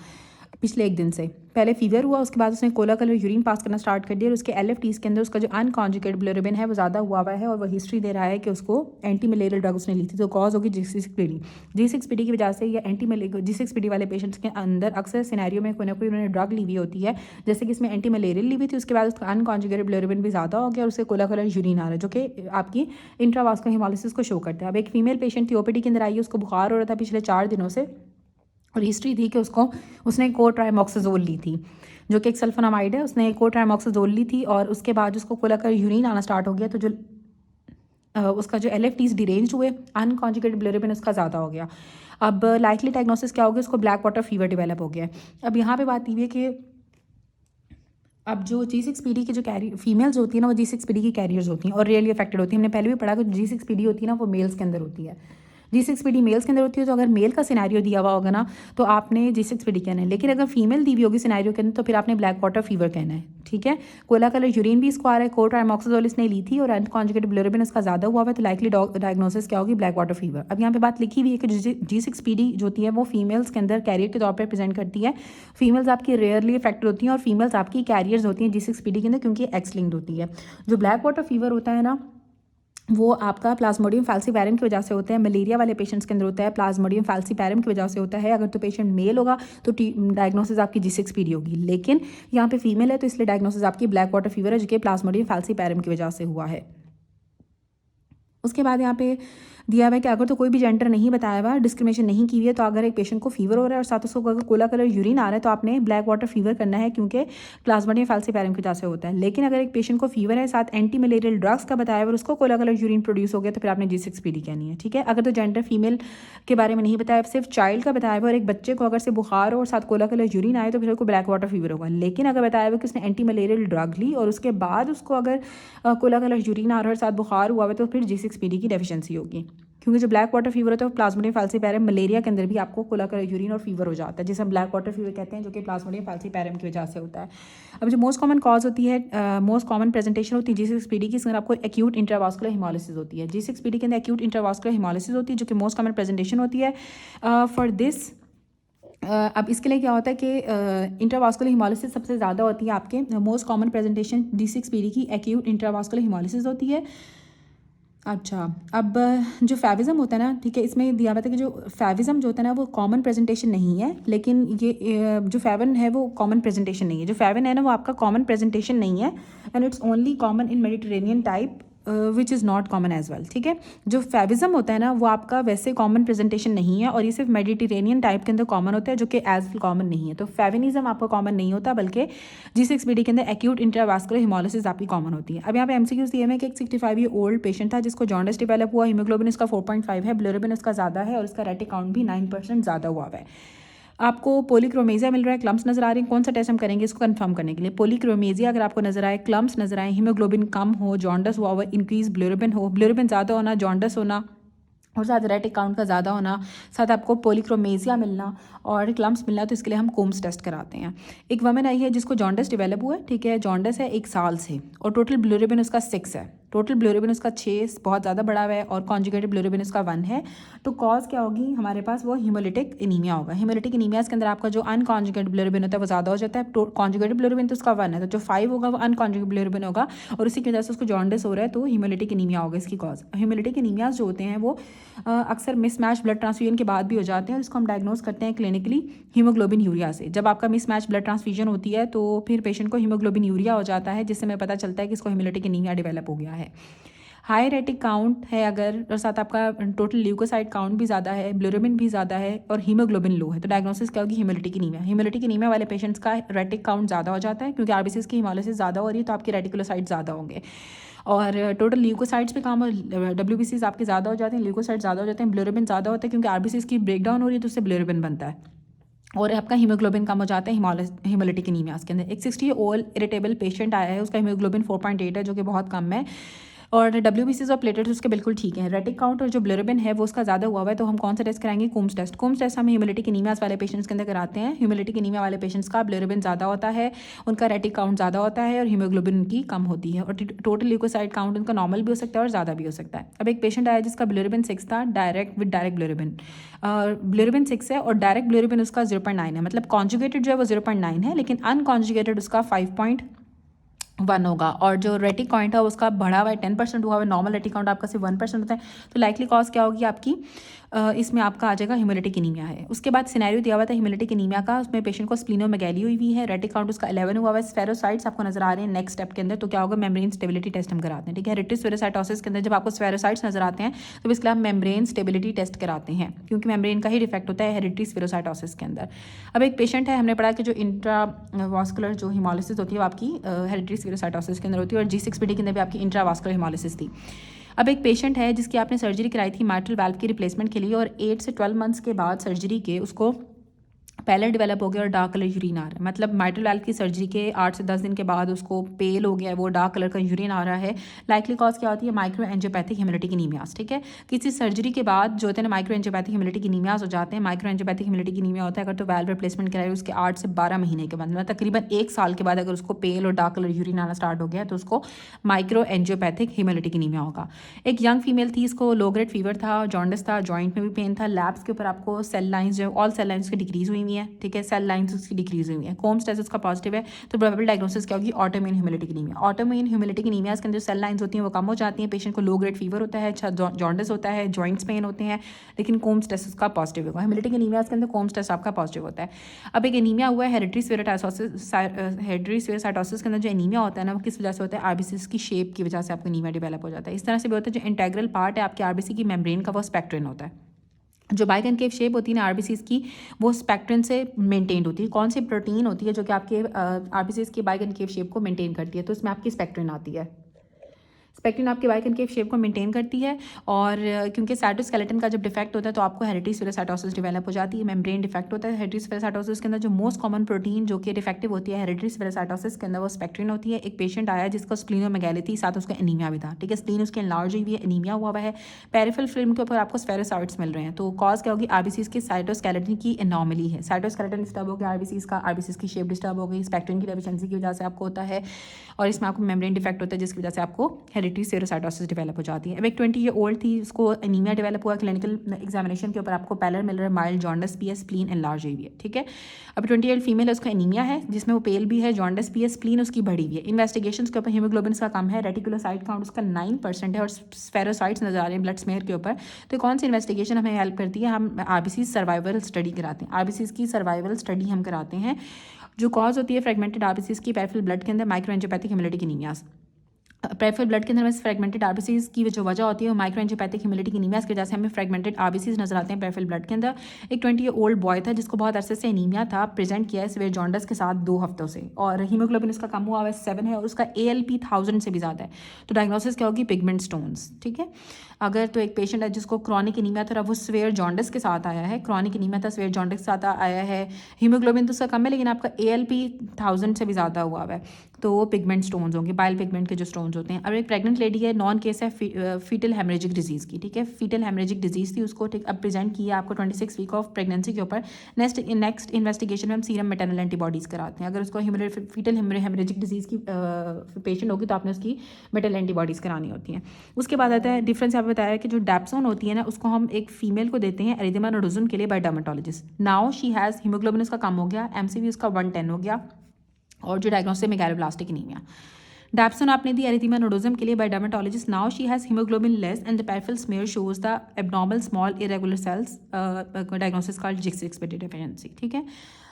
Speaker 1: पिछले 1 दिन से। पहले फीवर हुआ, उसके बाद उसने कोला कलर यूरिन पास करना स्टार्ट कर दिया, और उसके LFTs के अंदर उसका जो अनकॉन्जुगेटेड बिलिरुबिन है वो ज़्यादा हुआ है, और वो हिस्ट्री दे रहा है कि उसको एंटी मलेरियल ड्रग उसने ली थी, तो कॉज होगी G6PD की वजह से। या G6PD वाले पेशेंट्स के अंदर अक्सर सिनेरियो में कोई ना कोई उन्होंने ड्रग ली हुई होती है, जैसे कि इसमें एंटी मलेरियल ली हुई थी, उसके बाद उसका अनकॉन्जुगेटेड बिलिरुबिन भी ज़्यादा हो गया, और उससे कोला कलर यूरिन आ रहा है जो कि आपकी इंट्रावास्कुलर हेमोलिसिस को शो करता है। अब एक फीमेल पेशेंट थी, OPD के अंदर आई है, उसको बुखार हो रहा था पिछले 4 दिनों से, और हिस्ट्री थी कि उसने कोट्राइमोक्साजोल ली थी। जो कि एक सल्फोनामाइड है, उसने एक और ट्राइमॉक्साजोल ली थी और उसके बाद उसको कोलाकर यूरिन आना स्टार्ट हो गया, तो जो उसका जो LFTs डिरेंज हुए, अनकॉन्जुगेटेड बिलिरुबिन उसका ज़्यादा हो गया। अब लाइकली डायग्नोसिस क्या हो गया, उसको ब्लैक वाटर फीवर डेवलप हो गया है। अब यहाँ पे बात ये है कि अब जो G6PD की जो कैरी फीमेल्स होती है ना, वो G6PD की कैरियर्स होती हैं और रियली अफेक्टेड होती हैं। हमने पहले भी पढ़ा कि G6PD होती है ना, वो मेल्स के अंदर होती है। G6PD मेल्स के अंदर होती है, तो अगर मेल का सिनेरियो दिया हुआ होगा ना, तो आपने G6PD कहना है। लेकिन अगर फीमेल दी हुई होगी सिनेरियो के अंदर, तो फिर आपने ब्लैक वाटर फीवर कहना है, ठीक है। कोला कलर यूरिन भी इसको आ रहा है, कोट्राइमॉक्साजोल इसने ली थी और अनकॉन्जुगेटेड बिलिरुबिन इसका ज़्यादा हुआ है, तो लाइकली डायग्नोसिस क्या होगी, ब्लैक वाटर फीवर। अब यहाँ पे बात लिखी हुई है कि G6PD जो होती है वो फीमेल्स के अंदर कैरियर के तौर पर प्रेजेंट करती है। फीमेल्स आपकी रेयरली अफेक्टेड होती हैं और फीमेल्स आपकी कैरियर्स होती हैं G6PD के अंदर, क्योंकि एक्स लिंक्ड होती है। जो ब्लैक वाटर फीवर होता है ना, वो आपका प्लाज्मोडियम फैल्सीपैरम की वजह से होता है। मलेरिया वाले पेशेंट्स के अंदर होता है, प्लाज्मोडियम फैल्सीपैरम की वजह से होता है। अगर तो पेशेंट मेल होगा तो डायग्नोसिस आपकी G6PD होगी, लेकिन यहाँ पे फीमेल है तो इसलिए डायग्नोसिस आपकी ब्लैक वाटर फीवर है, जो कि प्लाज्मोडियम फैल्सीपैरम की वजह से हुआ है। उसके बाद यहाँ पे दिया हुआ है कि अगर तो कोई भी जेंडर नहीं बताया हुआ, डिस्क्रिमिनेशन नहीं की हुई है, तो अगर एक पेशेंट को फीवर हो रहा है और साथ उसको अगर कोला कलर यूरिन आ रहा है, तो आपने ब्लैक वाटर फीवर करना है, क्योंकि प्लाज्मोडियम फैल्सीपैरम की वजह से होता है। लेकिन अगर एक पेशेंट को फीवर है, साथ एंटी मलेरियल ड्रग्स का बताया हुआ और उसको कोला कलर यूरिन प्रोड्यूस हो गया, तो फिर आपने G6PD कहनी है, ठीक है। अगर तो जेंडर फीमेल के बारे में नहीं बताया, सिर्फ चाइल्ड का बताया हुआ और एक बच्चे को अगर से बुखार हो और साथ कोला कलर यूरिन आए, तो फिर उसको ब्लैक वाटर फीवर होगा। लेकिन अगर बताया हुआ कि उसने एंटी मलेरियल ड्रग ली और उसके बाद उसको अगर कोला कलर यूरिन आ रहा है और साथ बुखार हुआ है, तो फिर G6PD की डेफिशिएंसी होगी। क्योंकि जो ब्लैक वाटर फीवर होता है वो प्लाज्मोडियम फैल्सीपैरम मलेरिया के अंदर भी आपको कोला कलर यूरिन और फीवर हो जाता है, जिसे हम ब्लैक वाटर फीवर कहते हैं, जो कि प्लाज्मोडियम फैल्सीपैरम की वजह से होता है। अब जो मोस्ट कॉमन कॉज होती है, मोस्ट कॉमन प्रेजेंटेशन होती है G6PD की, इसमें आपको एक्यूट इंट्रावास्कुलर हिमोलिसिस होती है। G6PD के अंदर एक्यूट इंट्रावास्कुलर हिमोलिसिस होती है, जो कि मोस्ट कॉमन प्रेजेंटेशन होती है फॉर दिस। अब इसके लिए क्या होता है कि इंट्रावास्कुलर हिमोलिसिस सबसे ज़्यादा होती है आपके मोस्ट कॉमन प्रेजेंटेशन G6PD की एक्यूट इंट्रावास्कुलर हिमोलिसिस होती है। अच्छा, अब जो फेविज़म होता है ना, ठीक है, इसमें दिया हुआ था कि जो फेविज़म जो होता है ना, वो कॉमन प्रेजेंटेशन नहीं है, लेकिन ये जो फेवन है वो कॉमन प्रेजेंटेशन नहीं है। जो फेवन है ना, वो आपका कॉमन प्रेजेंटेशन नहीं है, and it's only common in Mediterranean type which is not common as well, ठीक है। जो फेविज़म होता है ना, वो आपका वैसे कॉमन प्रेजेंटेशन नहीं है और ये सिर्फ मेडिटेरेनियन टाइप के अंदर कॉमन होता है, जो कि एज वेल कॉमन नहीं है। तो फेविनिज्म आपका कॉमन नहीं होता, बल्कि G6PD के अंदर एक्यूट इंट्रावास्कुलर हिमोलिसिस आपकी कॉमन होती है। अब यहाँ पे MCQs दिए हैं कि एक 65 ईयर ओल्ड पेशेंट था जिसको जॉन्डिस डेवलप हुआ, हीमोग्लोबिन इसका 4.5 है, बिलिरुबिन इसका ज़्यादा है और इसका रेटिक काउंट भी 9% ज़्यादा हुआ है। आपको पोलीक्रोमेजिया मिल रहा है, क्लम्स नजर आ रही हैं, कौन सा टेस्ट हम करेंगे इसको कंफर्म करने के लिए। पोलीक्रोमेजिया अगर आपको नजर आए, क्लम्स नजर आए, हीमोग्लोबिन कम हो, जॉन्डिस हुआ हुआ, इंक्रीज बिलिरुबिन हो, बिलिरुबिन ज़्यादा होना, जॉन्डिस होना और साथ रेटिक काउंट का ज़्यादा होना, साथ आपको पोलीक्रोमेजिया मिलना और क्लम्स मिलना, तो इसके लिए हम कोम्स टेस्ट कराते हैं। एक वमेन आई है जिसको जॉन्डिस डेवलप हुआ है, ठीक है, जॉन्डिस है 1 साल से और टोटल बिलिरुबिन उसका 6 है, टोटल बिलिरुबिन उसका 6 बहुत ज़्यादा बड़ा हुआ है और कॉन्जुगेटेड बिलिरुबिन उसका 1 है। तो कॉज क्या होगी हमारे पास, वो हीमोलिटिक एनीमिया होगा। हीमोलिटिक एनीमिया के अंदर आपका जो अनकॉन्जुगेटेड बिलिरुबिन होता है वो ज़्यादा हो जाता है। कॉन्जुगेटेड बिलिरुबिन तो उसका 1 है, तो जो 5 होगा वो अनकॉन्जुगेटेड बिलिरुबिन होगा और उसी की वजह से उसको जॉन्डिस हो रहा है, तो हीमोलिटिक एनीमिया होगा इसकी कॉज। हीमोलिटिक एनीमिया जो होते हैं वो अक्सर मिसमैच ब्लड ट्रांसफ्यूजन के बाद भी हो जाते हैं, जिसको हम डायग्नोस करते हैं क्लिनिकली हीमोग्लोबिन यूरिया से। जब आपका मिसमैच ब्लड ट्रांसफ्यूजन होती है तो फिर पेशेंट को हीमोग्लोबिन यूरिया हो जाता है, जिससे हमें पता चलता है कि इसको हीमोलिटिक एनीमिया डेवलप हो गया है। हाई रेटिक काउंट है अगर, और साथ आपका टोटल ल्यूकोसाइट काउंट भी ज़्यादा है, बिलिरुबिन भी ज़्यादा है और हीमोग्लोबिन लो है, तो डायग्नोसिस क्या होगी, हीमोलिटिक एनीमिया। हीमोलिटिक एनीमिया वाले पेशेंट्स का रेटिक काउंट ज़्यादा हो जाता है, क्योंकि आरबीसीज की हीमोलिसिस ज़्यादा हो रही है, तो आपके रेटिकुलोसाइट ज़्यादा होंगे और टोटल ल्यूकोसाइट्स भी कम, WBCs आपके ज़्यादा हो जाते हैं, ल्यूकोसाइट ज़्यादा हो जाते हैं, बिलिरुबिन ज़्यादा होता है, क्योंकि आरबीसीज की ब्रेकडाउन हो रही है तो उससे बिलिरुबिन बनता है और आपका हीमोग्लोबिन कम हो जाता है हीमोलिटिक एनीमिया के अंदर। एक 60 ओल्ड इरिटेबल पेशेंट आया है, उसका हीमोग्लोबिन 4.8 है, जो कि बहुत कम है और WBCs और प्लेटलेट्स उसके बिल्कुल ठीक है। रेटिक काउंट और जो बिलिरुबिन है वो उसका ज़्यादा हुआ है, तो हम कौन सा टेस्ट कराएंगे, कोम्स टेस्ट। कोम्स टेस्ट हम हीमोलिटिक एनीमियास वाले पेशेंट्स के अंदर कराते हैं। हीमोलिटिक एनीमिया वाले पेशेंट्स का बिलिरुबिन ज़्यादा होता है, उनका रेटिक काउंट ज़्यादा होता है और हीमोग्लोबिन उनकी कम होती है और टोटल ल्यूकोसाइट काउंट उनका नॉर्मल भी हो सकता है और ज़्यादा भी हो सकता है। अब एक पेशेंट आया जिसका बिलिरुबिन 6 था, डायरेक्ट बिलिरुबिन, बिलिरुबिन 6 है और डायरेक्ट बिलिरुबिन उसका 0.9 है, मतलब कॉन्जुगेटेड जो है वो 0.9 है, लेकिन अनकॉन्जुगेटेड उसका 5.1 होगा और जो रेटिक काउंट है उसका बढ़ा हुआ है 10% हुआ है। नॉर्मल रेटिक काउंट आपका सिर्फ 1% होता है, तो लाइकली कॉज क्या होगी आपकी इसमें आपका आ जाएगा हिमोलिटिक एनीमिया है। उसके बाद सिनेरियो दिया हुआ था हिमोलिटिक एनीमिया का, उसमें पेशेंट को स्प्लीनोमेगैली हुई है, रेटिक काउंट उसका 11 हुआ है, स्फेरोसाइट्स आपको नजर आ रहे हैं नेक्स्ट स्टेप के अंदर। तो क्या होगा, मेम्ब्रेन स्टेबिलिटी टेस्ट हम कराते हैं, ठीक है। हेरिटेज स्फेरोसाइटोसिस के अंदर जब आपको स्फेरोसाइट्स नजर आते हैं तो इसके लिए आप मेम्ब्रेन स्टेबिलिटी टेस्ट कराते हैं, क्योंकि मेम्ब्रेन का ही डिफेक्ट होता है हेरिटेज स्फेरोसाइटोसिस के अंदर। अब एक पेशेंट है, हमने पढ़ा कि जो इंट्रावास्कुलर जो हिमोलिसिस होती है वो आपकी हेरिटेज स्फेरोसाइटोसिस के अंदर होती है, और G6PD के अंदर भी आपकी इंट्रावास्कुलर हिमोलिसिस थी। अब एक पेशेंट है जिसकी आपने सर्जरी कराई थी माइट्रल वाल्व की रिप्लेसमेंट के लिए, और 8 से 12 मंथ्स के बाद सर्जरी के उसको पैलेट डेवलप हो गया और डार्क कलर यूरिन आ रहा है। मतलब माइट्रल वाल्व की सर्जरी के 8 से 10 दिन के बाद उसको पेल हो गया है, वो डार्क कलर का यूरिन आ रहा है। लाइकली कॉज क्या होती है, माइक्रो एंजियोपैथिक हेमोलिटिक एनीमियास, ठीक है। किसी सर्जरी के बाद जो होते हैं माइक्रो एंजियोपैथिक हेमोलिटिक एनीमियास हो जाते हैं। माइक्रो एंजियोपैथिक हेमोलिटिक एनीमिया होता है अगर तो वाल्व रिप्लेसमेंट कराए उसके 8 से 12 महीने के बाद, मतलब तकरीबन 1 साल के बाद अगर उसको पेल और डार्क कलर यूरिन आना स्टार्ट हो गया तो उसको माइक्रो एंजियोपैथिक हेमोलिटिक एनीमिया होगा। एक यंग फीमेल थी, इसको लो ग्रेड फीवर था, जॉन्डिस था, जॉइंट में भी पेन था। लैब्स के ऊपर आपको सेल लाइन्स जो ऑल सेल लाइन्स की डिक्रीज हुई है, ठीक है, सेल लाइन्स उसकी डिक्रीज हुई है। कोम्स टेस्ट उसका पॉजिटिव है, तो प्रोबेबल डायग्नोसिस क्या होगी, autoimmune haemolytic anaemia. Autoimmune haemolytic anaemia के अंदर जो सेल लाइन्स होती हैं वो कम हो जाती हैं, पेशेंट को लो ग्रेड फीवर होता है, जॉन्डिस होता है, जॉइंट्स पेन होते हैं, लेकिन कोम्स टेस्ट उसका पॉजिटिव होगा। हेमोलिटिक एनीमिया के अंदर कोम्स टेस्ट आपका पॉजिटिव होता है। अब एक एनीमिया हुआ है हेरिटेरी स्फेरोसाइटोसिस के अंदर जो एनीमिया होता है ना, वो किस वजह से होता है, आरबीसी की शेप की वजह से आपको एनीमिया डेवलप हो जाता है। इस तरह से भी होता है जो इंटेग्रल पार्ट है आपके आरबीसी की मेम्ब्रेन का, वो स्पेक्ट्रिन होता है। जो बाइकनकेव शेप होती है ना आरबीसीज की, वो स्पेक्ट्रिन से मेंटेन्ड होती है। कौन सी प्रोटीन होती है जो कि आपके आरबीसीज की बाइकनकेव शेप को मेंटेन करती है, तो इसमें आपकी स्पेक्ट्रिन आती है। स्पेक्ट्रिन आपके बाइकनकेव शेप को मेंटेन करती है, और क्योंकि साइटोस्केलेटन का जब डिफेक्ट होता है तो आपको हेरिटेरी स्फेरोसाइटोसिस डेवलप हो जाती है। मेम्ब्रेन डिफेक्ट होता है हेरिटेरी स्फेरोसाइटोसिस के अंदर। जो मोस्ट कॉमन प्रोटीन जो कि डिफेक्टिव होती है हेरिटेरी स्फेरोसाइटोसिस के अंदर, वो स्पेक्ट्रिन होती है। एक पेशेंट आया जिसको स्प्लीनोमेगैली थी, साथ उसका एनीमिया भी था, ठीक है। स्प्लीन उसकी एनलार्ज हुई है, एनीमिया हुआ है, पेरिफेरल फिल्म के ऊपर आपको स्फेरोसाइट्स मिल रहे हैं। तो कॉज क्या होगी, आरबीसीज की साइटोस्केलेटन की एनॉमली है। साइटोस्केलेटन डिस्टर्ब हो गया आरबीसीज का, आरबीसीज की शेप डिस्टर्ब हो गई, स्पेक्ट्रिन की डेफिशिएंसी की वजह से आपको होता है, और इसमें आपको मेम्ब्रेन डिफेक्ट होता है जिसकी वजह से आपको हेरिटेरी स्फेरोसाइटोसिस डेवलप हो जाती है। अब एक 20 ईयर ओल्ड थी, उसको एनीमिया डेवलप हुआ, क्लिनिकल एग्जामिनेशन के ऊपर आपको पैलर मिल रहा है, माइल्ड जॉन्डिस भी है, स्प्लीन एनलार्ज हुई है, ठीक है। अब 20 ईयर फीमेल है, उसका एनीमिया है जिसमें वो पेल भी है, जॉन्डिस भी है, स्प्लीन उसकी बढ़ी हुई है। इन्वेस्टिगेशन के ऊपर हीमोग्लोबिन का कम है, रेटिकुलोसाइट काउंट उसका 9% है, और स्फेरोसाइट्स नजर आ रहे हैं ब्लड स्मेयर के ऊपर। तो कौन सी इन्वेस्टिगेशन हमें हेल्प करती है, हम आरबीसी सर्वाइवल स्टडी कराते हैं। आरबीसी की सर्वाइवल स्टडी हम कराते हैं। जो कॉज होती है फ्रेगमेंटेड आरबीसी की पेरिफेरल ब्लड के अंदर, micro angiopathic haemolytic anaemias. Peripheral blood के अंदर में फ्रेगमेंटेड आरबीसीज की जो वजह होती है वो माइक्रो एंजियोपैथिक हेमोलिटिक एनीमिया की वजह से हमें फ्रेगमेंटेड आरबीसीज नजर आते हैं पेरिफेरल ब्लड के अंदर। एक 20 ईयर ओल्ड बॉय था जिसको बहुत अरसे से एनीमिया था, प्रेजेंट किया है सिवियर जॉन्डिस के साथ 2 हफ्तों से, और हीमोग्लोबिन उसका कम हुआ है 7 है, और उसका ALP 1000 से भी ज़्यादा है। तो डायग्नोसिस क्या होगी, पिगमेंट स्टोन्स, ठीक है। अगर तो एक पेशेंट है जिसको क्रॉनिक एनीमिया था, वो सिवियर जॉन्डिस के साथ आया है, क्रॉनिक एनीमिया था सिवियर जॉन्डिस के साथ आया है, हीमोग्लोबिन तो उसका कम है लेकिन आपका ALP 1000 से भी ज़्यादा हुआ है, तो वो पिगमेंट स्टोन्स होंगे, बाइल पिगमेंट के जो स्टोन्स होते हैं। अब एक प्रेग्नेंट लेडी है, नॉन केस है फीटल हेमरेजिक डिजीज़ की, ठीक है। फीटल हेमरेजिक डिजीज़ थी उसको, ठीक। अब प्रेजेंट किया आपको 26 वीक ऑफ प्रेगनेंसी के ऊपर। नेक्स्ट इन्वेस्टिगेशन में हम सीरम मैटरनल एंटीबॉडीज़ कराते हैं। अगर उसको फीटल हेमरेजिक डिजीज़ की पेशेंट होगी तो आपने उसकी मैटरनल एंटीबॉडीज़ करानी होती हैं। उसके बाद आता है डिफरेंस, यहाँ पे बताया कि जो डैप्सोन होती है ना, उसको हम एक फीमेल को देते हैं एरिथेमा नोडोजम के लिए by dermatologist. Now she has haemoglobin उसका कम हो गया, MCV उसका 110 हो गया, और जो डायग्नोसिस में गैलोब्लास्टिक एनीमिया। डैप्सोन आपने दी एरिथेमा नोडोजम के लिए by dermatologist. Now she has haemoglobin less and the peripheral smear shows the abnormal small irregular cells, diagnosis called G6PD deficiency, ठीक है।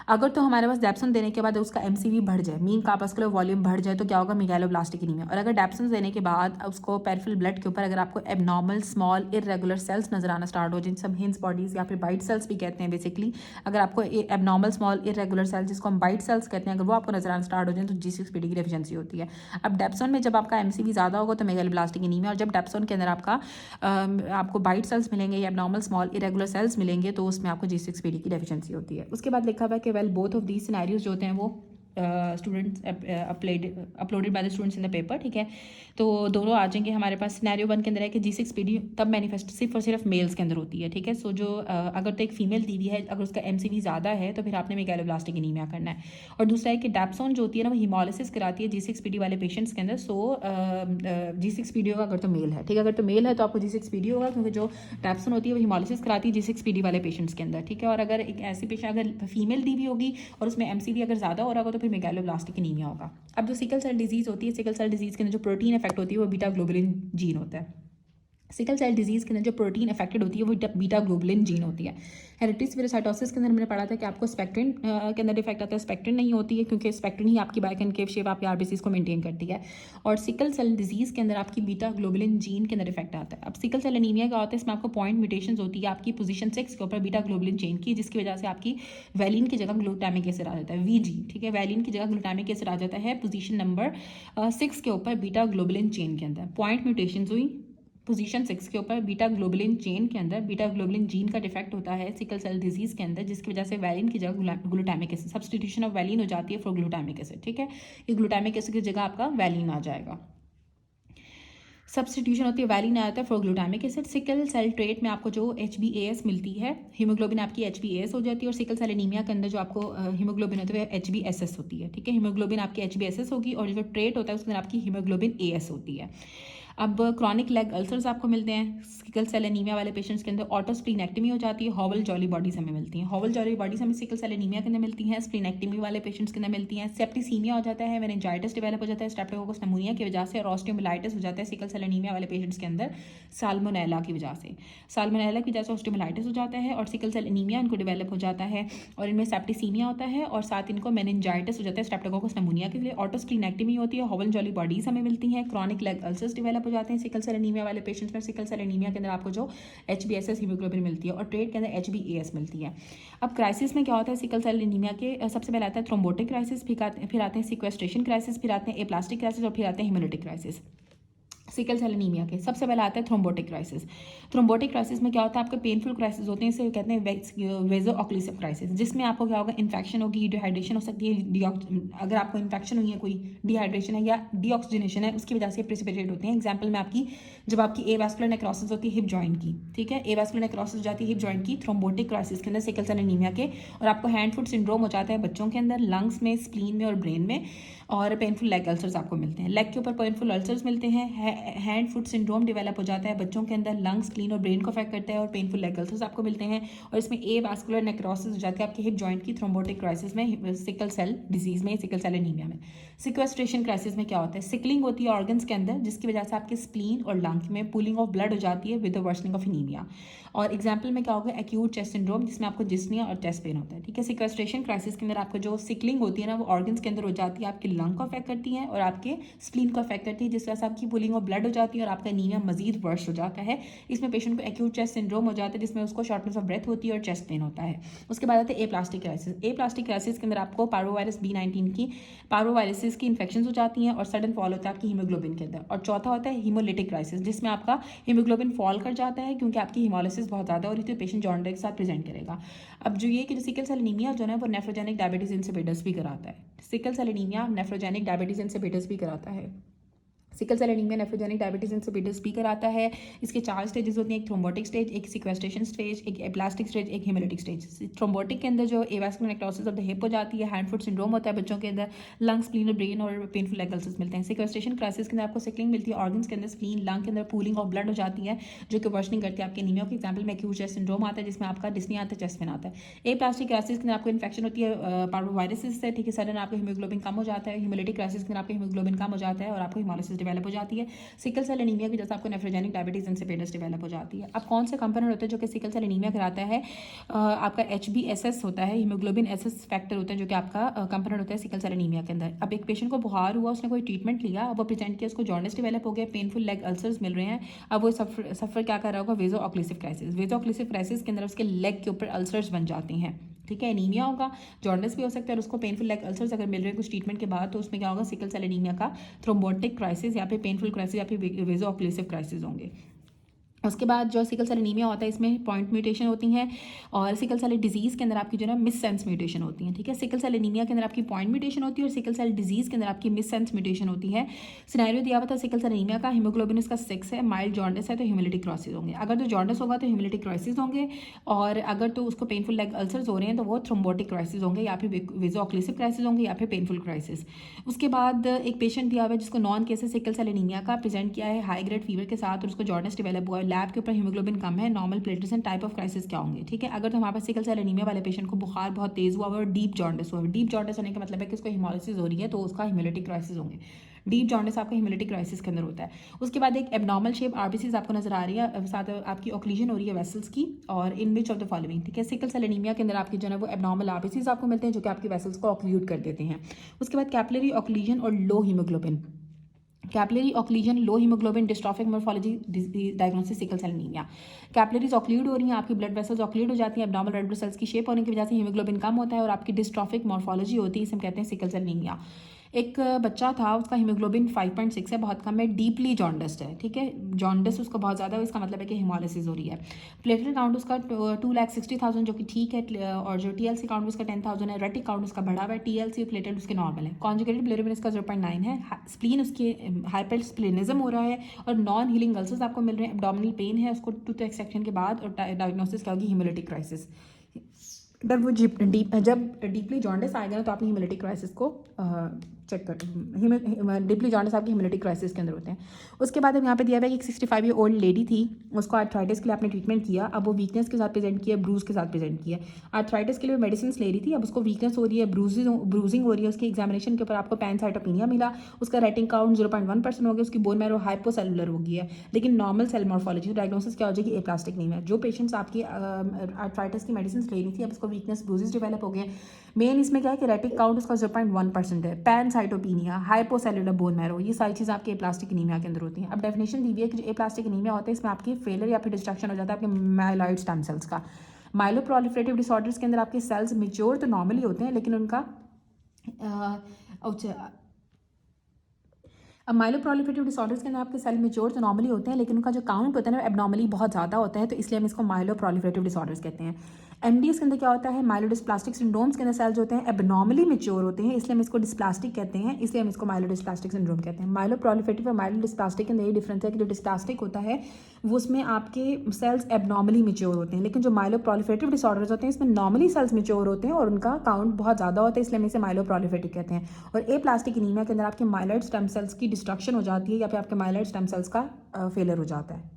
Speaker 1: अगर तो हमारे पास डैप्सन देने के बाद उसका MCV बढ़ जाए, मीन कार्पस्कुलर वॉल्यूम बढ़ जाए, तो क्या होगा, मेगालोब्लास्टिक एनीमिया। और अगर डैप्सन देने के बाद उसको पेरिफेरल ब्लड के ऊपर अगर आपको एबनॉर्मल स्मॉल इरेगुलर सेल्स नजर आना स्टार्ट हो, जिन सब हिंस बॉडीज या फिर बाइट सेल्स भी कहते हैं बेसिकली, अगर आपको एबनॉर्मल स्मॉल इरेगुलर सेल्स जिसको हम बाइट सेल्स कहते हैं, अगर वो आपको नजर आना स्टार्ट हो जाए तो G6PD की डेफिशिएंसी होती है। अब डैप्सन में जब आपका MCV ज़्यादा होगा तो मेगालोब्लास्टिक एनीमिया, और जब डैप्सन के अंदर आपको बाइट सेल्स मिलेंगे या एबनॉर्मल स्मॉल इरेगुलर सेल्स मिलेंगे तो उसमें आपको G6PD की डेफिशिएंसी होती है। उसके बाद लिखा हुआ है कि well both of these scenarios जो होते हैं वो students uploaded by the students in the paper, ठीक है। तो दोनों आ जाएंगे हमारे पास। सिनेरियो 1 के अंदर है कि G6PD तब मैनिफेस्ट सिर्फ और सिर्फ मेल्स के अंदर होती है, ठीक है। सो जो अगर तो एक फीमेल दी हुई है, अगर उसका MCV ज़्यादा है तो फिर आपने मेगालोब्लास्टिक एनीमिया करना है। और दूसरा है कि डैप्सोन जो होती है ना, वो हीमोलिसिस कराती है G6PD वाले पेशेंट्स के अंदर। सो G6PD होगा अगर तो मेल है, ठीक है। अगर तो मेल है तो आपको G6PD होगा, क्योंकि जो डैप्सोन होती है वो हीमोलिसिस कराती है G6PD वाले पेशेंट्स के अंदर, ठीक है। और अगर एक ऐसी पेशेंट अगर फीमेल दी हुई होगी और उसमें MCV अगर ज़्यादा हो रहा होगा तो फिर मेगालोब्लास्टिक एनीमिया होगा। अब जो सिकल सेल डिजीज़ होती है, सिकल सेल डिजीज़ के अंदर जो प्रोटीन इफेक्ट होती है वो बीटा ग्लोबुलिन जीन होता है। सिकल सेल डिजीज़ के अंदर जो प्रोटीन अफेक्टेड होती है वो बीटा ग्लोबुलिन जीन होती है। हेरिडिटी स्पेरोसाइटोसिस के अंदर हमने पढ़ा था कि आपको स्पेक्ट्रिन के अंदर डिफेक्ट आता है, स्पेक्ट्रिन नहीं होती है क्योंकि स्पेक्ट्रिन ही आपकी बायकनकेव शेप आपकी आरबीसीज को मेंटेन करती है। और सिकल सेल डिजीज़ के अंदर आपकी बीटा ग्लोबुलिन जीन के अंदर डिफेक्ट आता है। अब सिकल सेल एनीमिया क्या होता है, इसमें आपको पॉइंट म्यूटेशन होती है आपकी पोजीशन 6 के ऊपर बीटा ग्लोबुलिन चेन की, जिसकी वजह से आपकी वैलिन की जगह ग्लूटामिक एसिड आ जाता है, वीजी, ठीक है, वैलिन की जगह ग्लूटामिक एसिड आ जाता है पोजीशन नंबर 6 के ऊपर बीटा ग्लोबुलिन चेन के अंदर। पॉइंट म्यूटेशन हुई पोजीशन 6 के ऊपर बीटा ग्लोबुलिन चेन के अंदर, बीटा ग्लोबुलिन जीन का डिफेक्ट होता है सिकल सेल डिजीज़ के अंदर, जिसकी वजह से वैलिन की जगह glutamic acid, substitution of valine हो जाती है फॉर ग्लूटामिक एसिड, ठीक है। ये ग्लूटामिक एसिड की जगह आपका वैलिन आ जाएगा, सब्सटीट्यूशन होती है, वैलिन आ जाता है for glutamic acid. Sickle cell trait में आपको जो HbAs मिलती है, हीमोग्लोबिन आपकी HbAs हो जाती है, और सिकल सेल एनीमिया के अंदर जो आपको हीमोग्लोबिन होती है HbSs होती है, ठीक है। हीमोग्लोबिन आपकी HbSs होगी और जो ट्रेट होता है उसके अंदर आपकी हीमोग्लोबिन AS होती है। अब क्रॉनिक लेग अल्सर्स आपको मिलते हैं सिकल सेल एनीमिया वाले पेशेंट्स के अंदर, ऑटो स्प्लीनेक्टमी हो जाती है, हॉवल जॉली बॉडीज हमें मिलती हैं, हॉवल जॉली बॉडीज हमें सिकल सेल एनीमिया के अंदर मिलती हैं, स्प्लीनेक्टमी वाले पेशेंट्स के अंदर मिलती हैं, सेप्टिसीमिया हो जाता है, मेनिंजाइटिस डेवलप हो जाता है स्ट्रेप्टोकोकस निमोनिया की वजह से, और ऑस्टियोमाइलाइटिस हो जाता है सिकल सेल एनीमिया वाले पेशेंट्स के अंदर साल्मोनेला की वजह से, साल्मोनेला की वजह से ऑस्टियोमाइलाइटिस हो जाता है, और सिकल सेल एनीमिया इनको डेवलप हो जाता है, और इनमें सेप्टिसीमिया होता है, और साथ इनको मेनिंजाइटिस हो जाता है स्ट्रेप्टोकोकस निमोनिया के लिए, ऑटो स्प्लीनेक्टमी होती है, हॉवल जॉली बॉडीज हमें मिलती हैं, क्रॉनिक लेग अल्सर्स डेवलप हो जाते हैं सिकल सेल एनीमिया वाले पेशेंट्स में। सिकल सेल एनीमिया के अंदर आपको जो HbSs हीमोग्लोबिन मिलती है, और ट्रेट के अंदर HbAs मिलती है। अब क्राइसिस में क्या होता है सिकल सेल एनीमिया के, सबसे पहले आता है थ्रोम्बोटिक क्राइसिस, फिर आते हैं सिक्वेस्ट्रेशन क्राइसिस, फिर आते हैं एप्लास्टिक क्राइसिस, और फिर आते हैं haemolytic crisis. Sickle cell anaemia के सबसे पहले आता है थ्रोम्बोटिक क्राइसिस। थ्रोम्बोटिक क्राइसिस में क्या होता है, आपके पेनफुल क्राइसिस होते हैं, इसे कहते हैं वेजो ऑक्लूसिव क्राइसिस, जिसमें आपको क्या होगा, इन्फेक्शन होगी, डिहाइड्रेशन हो सकती है, अगर आपको इन्फेक्शन हुई है, कोई डिहाइड्रेशन है या डीऑक्सीजनेशन है, उसकी वजह से प्रेसिपिटेट होते हैं। एग्जाम्पल में आपकी जब आपकी एवास्कुलर नेक्रोसिस होती है हिप जॉइंट की, ठीक है, एवास्कुलर नेक्रोसिस हो जाती है हिप जॉइंट की थ्रोम्बोटिक क्राइसिस के अंदर सिकल सेल एनीमिया के, और आपको हैंड फुट सिंड्रोम हो जाता है बच्चों के अंदर, लंग्स में, स्प्लीन में और ब्रेन में, और पेनफुल लेग अल्सर्स आपको मिलते हैं, लेग के ऊपर पेनफुल अल्सर्स मिलते हैं, हैंड फुट सिंड्रोम डेवलप हो जाता है बच्चों के अंदर, लंग्स, स्प्लीन और ब्रेन को अफेक्ट करता है, और पेनफुल लेग अल्सर्स आपको मिलते हैं, और इसमें एवास्कुलर नेक्रोसिस हो जाती है आपके हिप जॉइंट की थ्रोम्बोटिक क्राइसिस में, सिकल सेल डिजीज में, सिकल सेल एनीमिया में। सिक्वेस्ट्रेशन क्राइसिस में क्या होता है, सिकलिंग होती है ऑर्गन्स के अंदर, जिसकी वजह से आपके स्प्लीन और लंग में पुलिंग ऑफ ब्लड हो जाती है with the worsening of anaemia. और एग्जाम्पल में क्या होगा, एक्यूट चेस्ट सिंड्रोम, जिसमें आपको जिस्निया और चेस्ट पेन होता है, ठीक है। सिक्वेस्ट्रेशन क्राइसिस के अंदर आपको जो सिकलिंग होती है ना, वो ऑर्गन्स के अंदर हो जाती है, आपके लंग को अफेक्ट करती है और आपके स्प्लीन को अफेक्ट करती है, जिस वजह से आपकी पुलिंग ऑफ ब्लड हो जाती है और आपका एनीमिया मजीद वर्स हो जाता है। इसमें पेशेंट को एक्यूट चेस्ट सिंड्रोम हो जाता है, जिसमें उसको शॉर्टनेस ऑफ ब्रेथ होती है और चेस्ट पेन होता है। उसके बाद आते हैं एप्लास्टिक क्राइसिस। एप्लास्टिक क्राइसिस के अंदर आपको पारोवायरस B19 की पारोवायरसिस की इन्फेक्शन हो जाती हैं, और सडन फॉल होता है आपकी हीमोग्लोबिन के अंदर। और चौथा होता है हीमोलिटिक क्राइसिस, जिसमें आपका हीमोग्लोबिन फॉल कर जाता है क्योंकि आपकी हीमोलिसिस बहुत ज़्यादा हो रही है, पेशेंट जॉन्डिस के साथ प्रेजेंट करेगा। अब जो ये कि जो सिकल सेल एनीमिया जो है वो नेफ्रोजेनिक डायबिटीज इंसिपिडस भी कराता है। Sickle cell anaemia nephrogenic diabetes insipidus भी कराता है। Sickle cell anaemia nephrogenic diabetes insipidus भी कराता है। इसके 4 स्टेजेस होती हैं, एक थ्रोम्बोटिक स्टेज, एक सिक्वेस्ट्रेशन स्टेज, एक एप्लास्टिक स्टेज, एक हेमोलिटिक स्टेज। थ्रोम्बोटिक के अंदर जो avascular necrosis of the hip हो जाती है, हैंड फुट सिंड्रोम होता है बच्चों के अंदर, लंग्स, स्प्लीन और ब्रेन और पेनफुल लेग अल्सर्स मिलते हैं। सिक्वेस्ट्रेशन क्राइसिस के अंदर आपको सिकलिंग मिलती है, ऑर्गन्स के अंदर स्प्लीन, लंग के अंदर पूलिंग ऑफ ब्लड हो जाती है, जो कि वर्सनिंग करती है आपके एनीमिया के। एग्जाम्पल में एक्यूट चेस्ट सिंड्रोम आता है, जिसमें आपका डिस्नी आता है, चेस्ट पेन आता है। एप्लास्टिक क्राइसिस के अंदर आपको इन्फेक्शन होती है पारोवायरसिस से, ठीक है, सडन आपका हीमोग्लोबिन कम हो जाता है। हेमोलिटिक क्राइसिस के अंदर आपका हीमोग्लोबिन कम हो जाता है और आपको हीमोलिसिस डेवलप हो जाती है। सिकल सेल एनीमिया की जैसे आपको नेफ्रोजेनिक डायबिटीज इंसिपिडस डेवलप हो जाती है। अब कौन से कंपोनेंट होते हैं जो कि सिकल सेल एनीमिया कराता है, आपका HbSs होता है, हीमोग्लोबिन SS फैक्टर होता है, जो कि आपका कंपोनेंट होता है सिकल सेल एनीमिया के अंदर। अब एक पेशेंट को बुखार हुआ, उसने कोई ट्रीटमेंट लिया, अब वो प्रेजेंट किया, उसको जॉन्डिस डेवलप हो गया, पेनफुल लेग अल्सर्स मिल रहे हैं, अब वो सफर क्या कर रहा होगा, वेजो ऑक्लूसिव क्राइसिस। वेजो ऑक्लूसिव क्राइसिस के अंदर उसके लेग के ऊपर अल्सर्स बन जाते हैं, ठीक है। एनीमिया होगा, जॉन्डिस भी हो सकता है, और उसको पेनफुल लेग अल्सर्स अगर मिल रहे हैं कुछ ट्रीटमेंट के बाद, तो उसमें क्या होगा, सिकल सेल एनीमिया का थ्रोम्बोटिक क्राइसिस या फिर पेनफुल क्राइसिस या फिर वेजो ऑक्लूसिव क्राइसिस होंगे। उसके बाद जो सिकल सेल एनीमिया होता है, इसमें पॉइंट म्यूटेशन होती हैं, और सिकल सेल डिजीज़ के अंदर आपकी जो है मिस सेंस म्यूटेशन होती है, ठीक है। सिकल सेल एनीमिया के अंदर आपकी पॉइंट म्यूटेशन होती है, और सिकल सेल डिजीज़ के अंदर आपकी मिस सेंस म्यूटेशन होती है। सिनेरियो दिया हुआ था सिकल सेल एनीमिया का, हीमोग्लोबिन उसका 6 है, माइल्ड जॉन्डिस है, तो ह्यूमिलिटिक क्राइसिस होंगे। अगर तो जॉन्डिस होगा तो ह्यूमिलिटिक क्राइसिस होंगे, और अगर तो उसको पेनफुल लेग अल्सर्स हो रहे हैं तो वो थ्रोम्बोटिक क्राइसिस होंगे, या फिर वेजो ऑक्लूसिव क्राइसिस होंगे, या फिर पेनफुल क्राइसिस। उसके बाद एक पेशेंट दिया हुआ है जिसको known cases sickle cell anaemia का प्रेजेंट किया है हाई ग्रेड फीवर के साथ, और उसको जॉन्डिस डेवलप हुआ है, लैब के ऊपर हीमोग्लोबिन कम है, normal platelets and type of crisis क्या होंगे, ठीक है। अगर तो हमारे पास सिकल सेल एनीमिया वाले पेशेंट को बुखार बहुत तेज़ हुआ और डीप जॉन्डिस हुआ, डीप जॉन्डिस होने का मतलब है कि उसको हिमोलिसिस हो रही है, तो उसका हिमोलिटिक क्राइसिस होंगे। डीप जॉन्डिस आपका हिमोलिटिक क्राइसिस के अंदर होता है। उसके बाद एक एबनॉर्मल शेप आरबीसीज आपको नजर आ रही है, साथ आपकी ऑक्लूजन हो रही है वेसल्स की, और इन विच ऑफ द फॉलोइंग, ठीक है। सिकल सेल एनीमिया के अंदर आपकी जो है वो एबनॉर्मल आरबीसीज आपको मिलते हैं जो कि आपकी वेसल्स को ऑक्लूड कर देते हैं। उसके बाद कैपिलरी ऑक्लूजन और low haemoglobin. Capillary occlusion, low haemoglobin, dystrophic morphology, diagnosis sickle cell anaemia. Capillaries occlude हो रही हैं, आपकी ब्लड वेसल्स ऑक्लूड हो जाती हैं, एब्नॉर्मल रेड ब्लड सेल्स की शेप होने की वजह से हीमोग्लोबिन कम होता है और आपकी डिस्ट्रॉफिक मोर्फोलॉजी होती है, इसे हम कहते हैं सिकल सेल एनीमिया। एक बच्चा था, उसका हीमोग्लोबिन 5.6 है, बहुत कम है, डीपली जॉन्डिस्ड है, ठीक है। जॉन्डिस उसको बहुत ज़्यादा है, इसका मतलब है कि हिमोलिसिस हो रही है। प्लेटलेट काउंट उसका 2,60,000 जो कि ठीक है, और जो टीएलसी काउंट उसका 10,000 है। रेटिक काउंट उसका बढ़ा हुआ है, टीएलसी प्लेटलेट उसके नॉर्मल है। कॉन्जुगेटेड बिलिरुबिन इसका 0.9 है। स्प्लीन उसके हाइपर स्प्लीनिज्म हो रहा है और नॉन हीलिंग अल्सर्स आपको मिल रहे हैं। एब्डोमिनल पेन है उसको टूथ एक्सट्रैक्शन के बाद, और डायग्नोसिस क्या होगी, हिमोलिटिक क्राइसिस। जब वो जब डीपली जॉन्डिस आएगा ना तो आपने हिमोलिटिक क्राइसिस को चेक कर, डीपली जॉन्डिस आपकी हिमोलिटिक क्राइसिस के अंदर होते हैं। उसके बाद अब यहाँ पे दिया हुआ है कि एक 65 ईयर ओल्ड लेडी थी, उसको आर्थराइटिस के लिए आपने ट्रीटमेंट किया। अब वो वीकनेस के साथ प्रेजेंट किया, ब्रूज के साथ प्रेजेंट किया। आर्थराइटिस के लिए मेडिसिन ले रही थी, अब उसको वीकनेस हो रही है, ब्रूजिंग हो रही है। उसकी एग्जामिनेशन के ऊपर आपको पैनसाइटोपिनिया मिला, उसका रेटिंग काउंट 0.1% हो गया, उसकी बोन मैरो हाइपोसेलुलर हो गई है, लेकिन नॉर्मल सेल मॉर्फोलॉजी। डायग्नोसिस क्या हो जाएगी, एप्लास्टिक एनीमिया। जो पेशेंट्स आपकी आर्थराइटिस की मेडिसिन ले रही थी, अब उसको वीकनेस ब्रूजेस डेवलप हो गए। मेन इसमें क्या है कि रेटिक काउंट उसका 0.1% है, पैनसाइटोपिनिया, हाइपोसेलुलर बोन मैरो, ये सारी चीज़ आपके एप्लास्टिक एनीमिया के अंदर होती हैं। अब डेफिनेशन दी हुई है कि जो एप्लास्टिक एनीमिया होता है इसमें आपकी फेलियर या फिर डिस्ट्रक्शन हो जाता है आपके माइलॉइड स्टेम सेल्स का। माइलोप्रोलिफरेटिव डिसऑर्डर्स के अंदर आपके सेल्स मेच्योर तो नॉर्मली होते हैं, लेकिन उनका अब माइलोप्रोलिफरेटिव डिसऑर्डर्स के अंदर आपके सेल मेच्योर तो नॉर्मली होते हैं, लेकिन उनका जो काउंट होता है ना एबनॉर्मली बहुत ज़्यादा होता है, तो इसलिए हम इसको माइलोप्रोलिफरेटिव डिसऑर्डर्स कहते हैं। एमडीएस के अंदर क्या होता है, माइलोडिस्प्लास्टिक सिंड्रोम्स के अंदर सेल्स होते हैं एबनॉर्मली मेच्योर होते हैं, इसलिए हम इसको डिस्प्लास्टिक कहते हैं, इसलिए हम इसको माइलोडिस्प्लास्टिक सिंड्रोम कहते हैं। माइलोप्रोलिफरेटिव और माइलोडिस्प्लास्टिक के अंदर ये डिफरेंस है कि जो डिस्प्लास्टिक होता है वो उसमें आपके सेल्स एबनॉर्मली मेच्योर होते हैं, लेकिन जो माइलोप्रोलिफरेटिव डिसऑर्डर्स होते हैं इसमें नॉर्मली सेल्स मेच्योर होते हैं और उनका काउंट बहुत ज़्यादा होता है, इसलिए हम इसे माइलोप्रोलिफरेटिव कहते हैं। और एप्लास्टिक एनीमिया के अंदर आपके माइलॉइड स्टेम सेल्स की डिस्ट्रक्शन हो जाती है या फिर आपके माइलॉइड स्टेम सेल्स का फेलियर हो जाता है।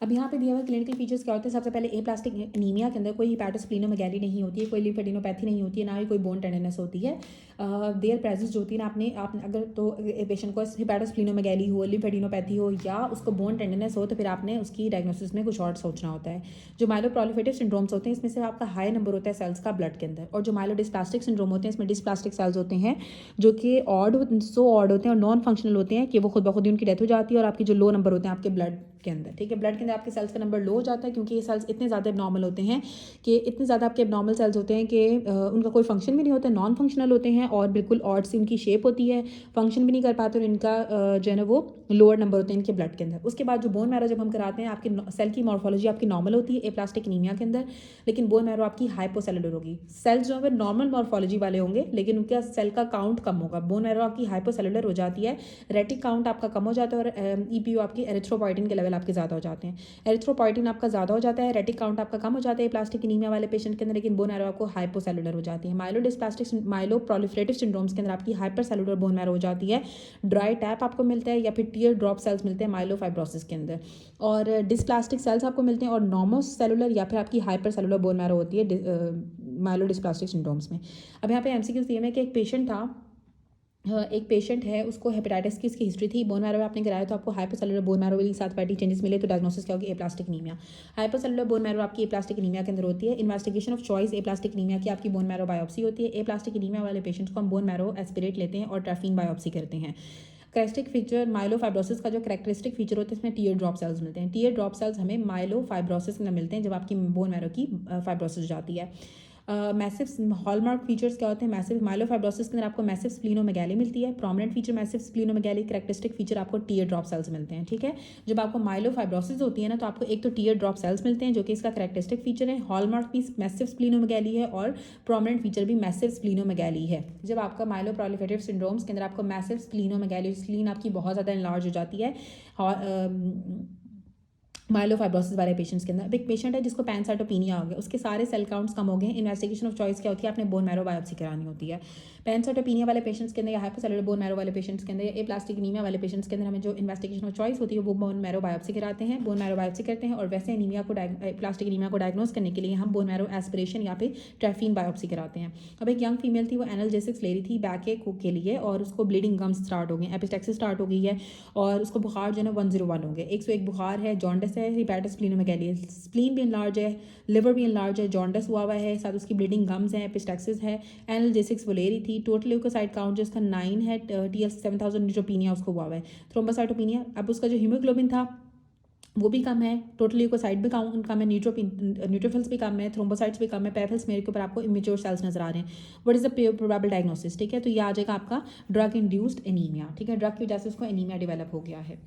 Speaker 1: अब यहाँ पे दिया हुआ क्लिनिकल फीचर्स क्या होते हैं। सबसे पहले एप्लास्टिक एनीमिया के अंदर कोई हिपैटोस्प्लीनोमेगैली नहीं होती है, कोई लिम्फेडिनोपैथी नहीं होती है, ना ही कोई बोन टेंडरनेस होती है। देयर प्रेजेंस जो होती है ना, आपने अगर तो पेशेंट को हिपैटोस्प्लीनोमेगैली हो, लिम्फेडिनोपैथी हो या उसको बोन टेंडरनेस हो, तो फिर आपने उसकी डायग्नोसिस में कुछ और सोचना होता है। जो माइलोप्रोलिफरेटिव सिंड्रोम्स होते हैं इसमें से आपका हाई नंबर होता है सेल्स का ब्लड के अंदर, और जो माइलोडिस्प्लास्टिक सिंड्रोम होते हैं इसमें डिस्प्लास्टिक सेल्स होते हैं जो कि ऑड होते हैं और नॉन फंक्शनल होते हैं, कि वो खुद ब खुद ही उनकी डेथ हो जाती है, और आपकी जो लो नंबर होते हैं आपके ब्लड के अंदर, ठीक है। ब्लड के अंदर आपके सेल्स का नंबर लो हो जाता है क्योंकि ये सेल्स इतने ज़्यादा एबनॉर्मल होते हैं कि इतने ज़्यादा आपके एबनॉर्मल सेल्स होते हैं कि उनका कोई फंक्शन भी नहीं होता, नॉन फंक्शनल होते हैं और बिल्कुल ऑड सी उनकी शेप होती है, फंक्शन भी नहीं कर पाते, और इनका जो है ना वो लोअर नंबर होते हैं इनके ब्लड के अंदर। उसके बाद जो बोन मैरो जब हम कराते हैं, आपकी सेल की मॉर्फोलॉजी आपकी नॉर्मल होती है एप्लास्टिक एनीमिया के अंदर, लेकिन बोन मैरो आपकी हाइपोसेलुलर होगी। सेल्स जो है नॉर्मल मॉर्फोलॉजी वाले होंगे, लेकिन उनका सेल का काउंट कम होगा। बोन मैरो आपकी हाइपोसेलुलर हो जाती है, रेटिक काउंट आपका कम हो जाता है, और ईपीयू आपकी एरिथ्रोपॉइटिन के लेवल आपके ज़्यादा हो जाते हैं। एरिथ्रोपॉइटिन आपका ज़्यादा हो जाता है, रेटिक काउंट आपका कम हो जाता है प्लास्टिक एनीमिया वाले पेशेंट के अंदर, लेकिन बोन मैरो आपको हाइपोसेलुलर हो जाती है। माइलोप्रोलिफरेटिव सिंड्रोम्स के अंदर आपकी हाइपरसेलुलर बोन मैरो हो जाती है, ड्राई टैप आपको मिलता है या फिर टीयर ड्रॉप सेल्स मिलते हैं माइलोफाइब्रोसिस के अंदर, और डिस्प्लास्टिक सेल्स आपको मिलते हैं, और नॉर्मोसेलुलर या फिर आपकी हाइपरसेलुलर बोन मैरो होती है माइलोडिस्प्लास्टिक सिंड्रोम्स में। अब यहाँ पे एमसीक्यू दिए हैं कि एक पेशेंट है, उसको हेपेटाइटिस की इसकी हिस्ट्री थी, बोन मैरो आपने कराया तो आपको हाइपोसेलुलर बोन मैरो के साथ फैटी चेंजेस मिले, तो डायग्नोसिस क्या होगी, aplastic anaemia. Hypocellular bone marrow आपकी एप्लास्टिक एनीमिया के अंदर होती है। Investigation of choice aplastic anaemia की आपकी बोन मैरो बायोप्सी होती है। एप्लास्टिक एनीमिया वाले पेशेंट्स को हम बोन मैरो एस्पिरेट लेते हैं और ट्रैफिन बायोप्सी करते हैं। कैरेक्टरिस्टिक फीचर माइलोफाइब्रोसिस का जो कैरेक्टरिस्टिक फीचर होता है इसमें टीयर ड्रॉप सेल्स मिलते हैं। टीयर ड्रॉप सेल्स हमें माइलोफाइब्रोसिस में मिलते हैं जब आपकी बोन मैरो की फाइब्रोसिस हो जाती है। मैसिव हॉलमार्क फीचर्स क्या होते हैं, मैसिव माइलोफाइब्रोसिस के अंदर आपको मैसिव स्प्लीनोमेगैली मिलती है। Prominent feature massive स्प्लीनोमेगैली, characteristic feature आपको टीयर ड्रॉप सेल्स मिलते हैं, ठीक है। जब आपको माइलोफाइब्रोसिस होती है ना तो आपको एक तो टीयर ड्रॉप सेल्स मिलते हैं जो कि इसका कैरेक्टरिस्टिक फीचर है, हॉलमार्क भी मैसिव स्प्लीनोमेगैली है और प्रोमिनेंट फीचर भी मैसिव स्प्लीनोमेगैली है। जब आपका माइलोप्रोलिफरेटिव सिंड्रोम्स के अंदर आपको मैसिव स्प्लीनोमेगैली, स्प्लीन आपकी बहुत ज़्यादा इनलार्ज हो जाती है, माइलोफाइब्रोसिस वाले पेशेंट्स के अंदर। अब एक पेशेंट है जिसको पैनसाइटोपिनिया हो गया, उसके सारे सेल काउंट्स कम हो गए। इन्वेस्टिगेशन ऑफ चॉइस क्या होती है, आपने बोन मैरो बायोप्सी करानी होती है। पैनसाइटोपिनिया वाले पेशेंट्स के अंदर या हाइपोसेलुलर बोन मैरो वाले पेशेंट्स के अंदर या एप्लास्टिक एनीमिया वाले पेशेंट्स के अंदर हमें जो इन्वेस्टिगेशन ऑफ चॉइस होती है वो बोन मैरो बायोप्सी कराते हैं, बोन मैरो बायोप्सी करते हैं। और वैसे एनीमिया को प्लास्टिक एनीमिया को डायग्नोस करने के लिए हम बोन मैरो एस्पिरेशन या फिर ट्रैफीन बायोप्सी कराते हैं। अब एक यंग फीमेल थी, वो एनाल्जेसिक्स ले रही थी बैक के लिए और उसको ब्लीडिंग गम्स स्टार्ट हो गई, एपिस्टेक्सिस स्टार्ट हो गई है और उसको बुखार जो है ना 101 हो गया, 101 बुखार है, जॉन्डिस है, हिपैटिस स्प्लीनोमेगैली, स्प्लीन भी इनलार्ज है, लिवर भी इनलार्ज है, जॉन्डिस हुआ हुआ है, साथ उसकी ब्लीडिंग गम्स है, एपिस्टेक्सिस है, एनाल्जेसिक्स वो ले रही थी। टोटल ल्यूकोसाइट काउंट जो उसका 9 है, TL 7000 न्यूट्रोपीनिया उसको हुआ हुआ है, थ्रोम्बोसाइटोपिनिया। अब उसका जो हीमोग्लोबिन था वो भी कम है, टोटल ल्यूकोसाइट भी कम है, न्यूट्रोफिल्स भी कम है, थ्रोम्बोसाइट्स भी कम है, पैफिल्स मेरे के ऊपर आपको इमेच्योर सेल्स नजर आ रहे हैं। What is the probable diagnosis, ठीक है, तो ये आ जाएगा आपका ड्रग इंड्यूस्ड एनीमिया, ठीक है, ड्रग की वजह से उसको एनीमिया डेवलप हो गया है।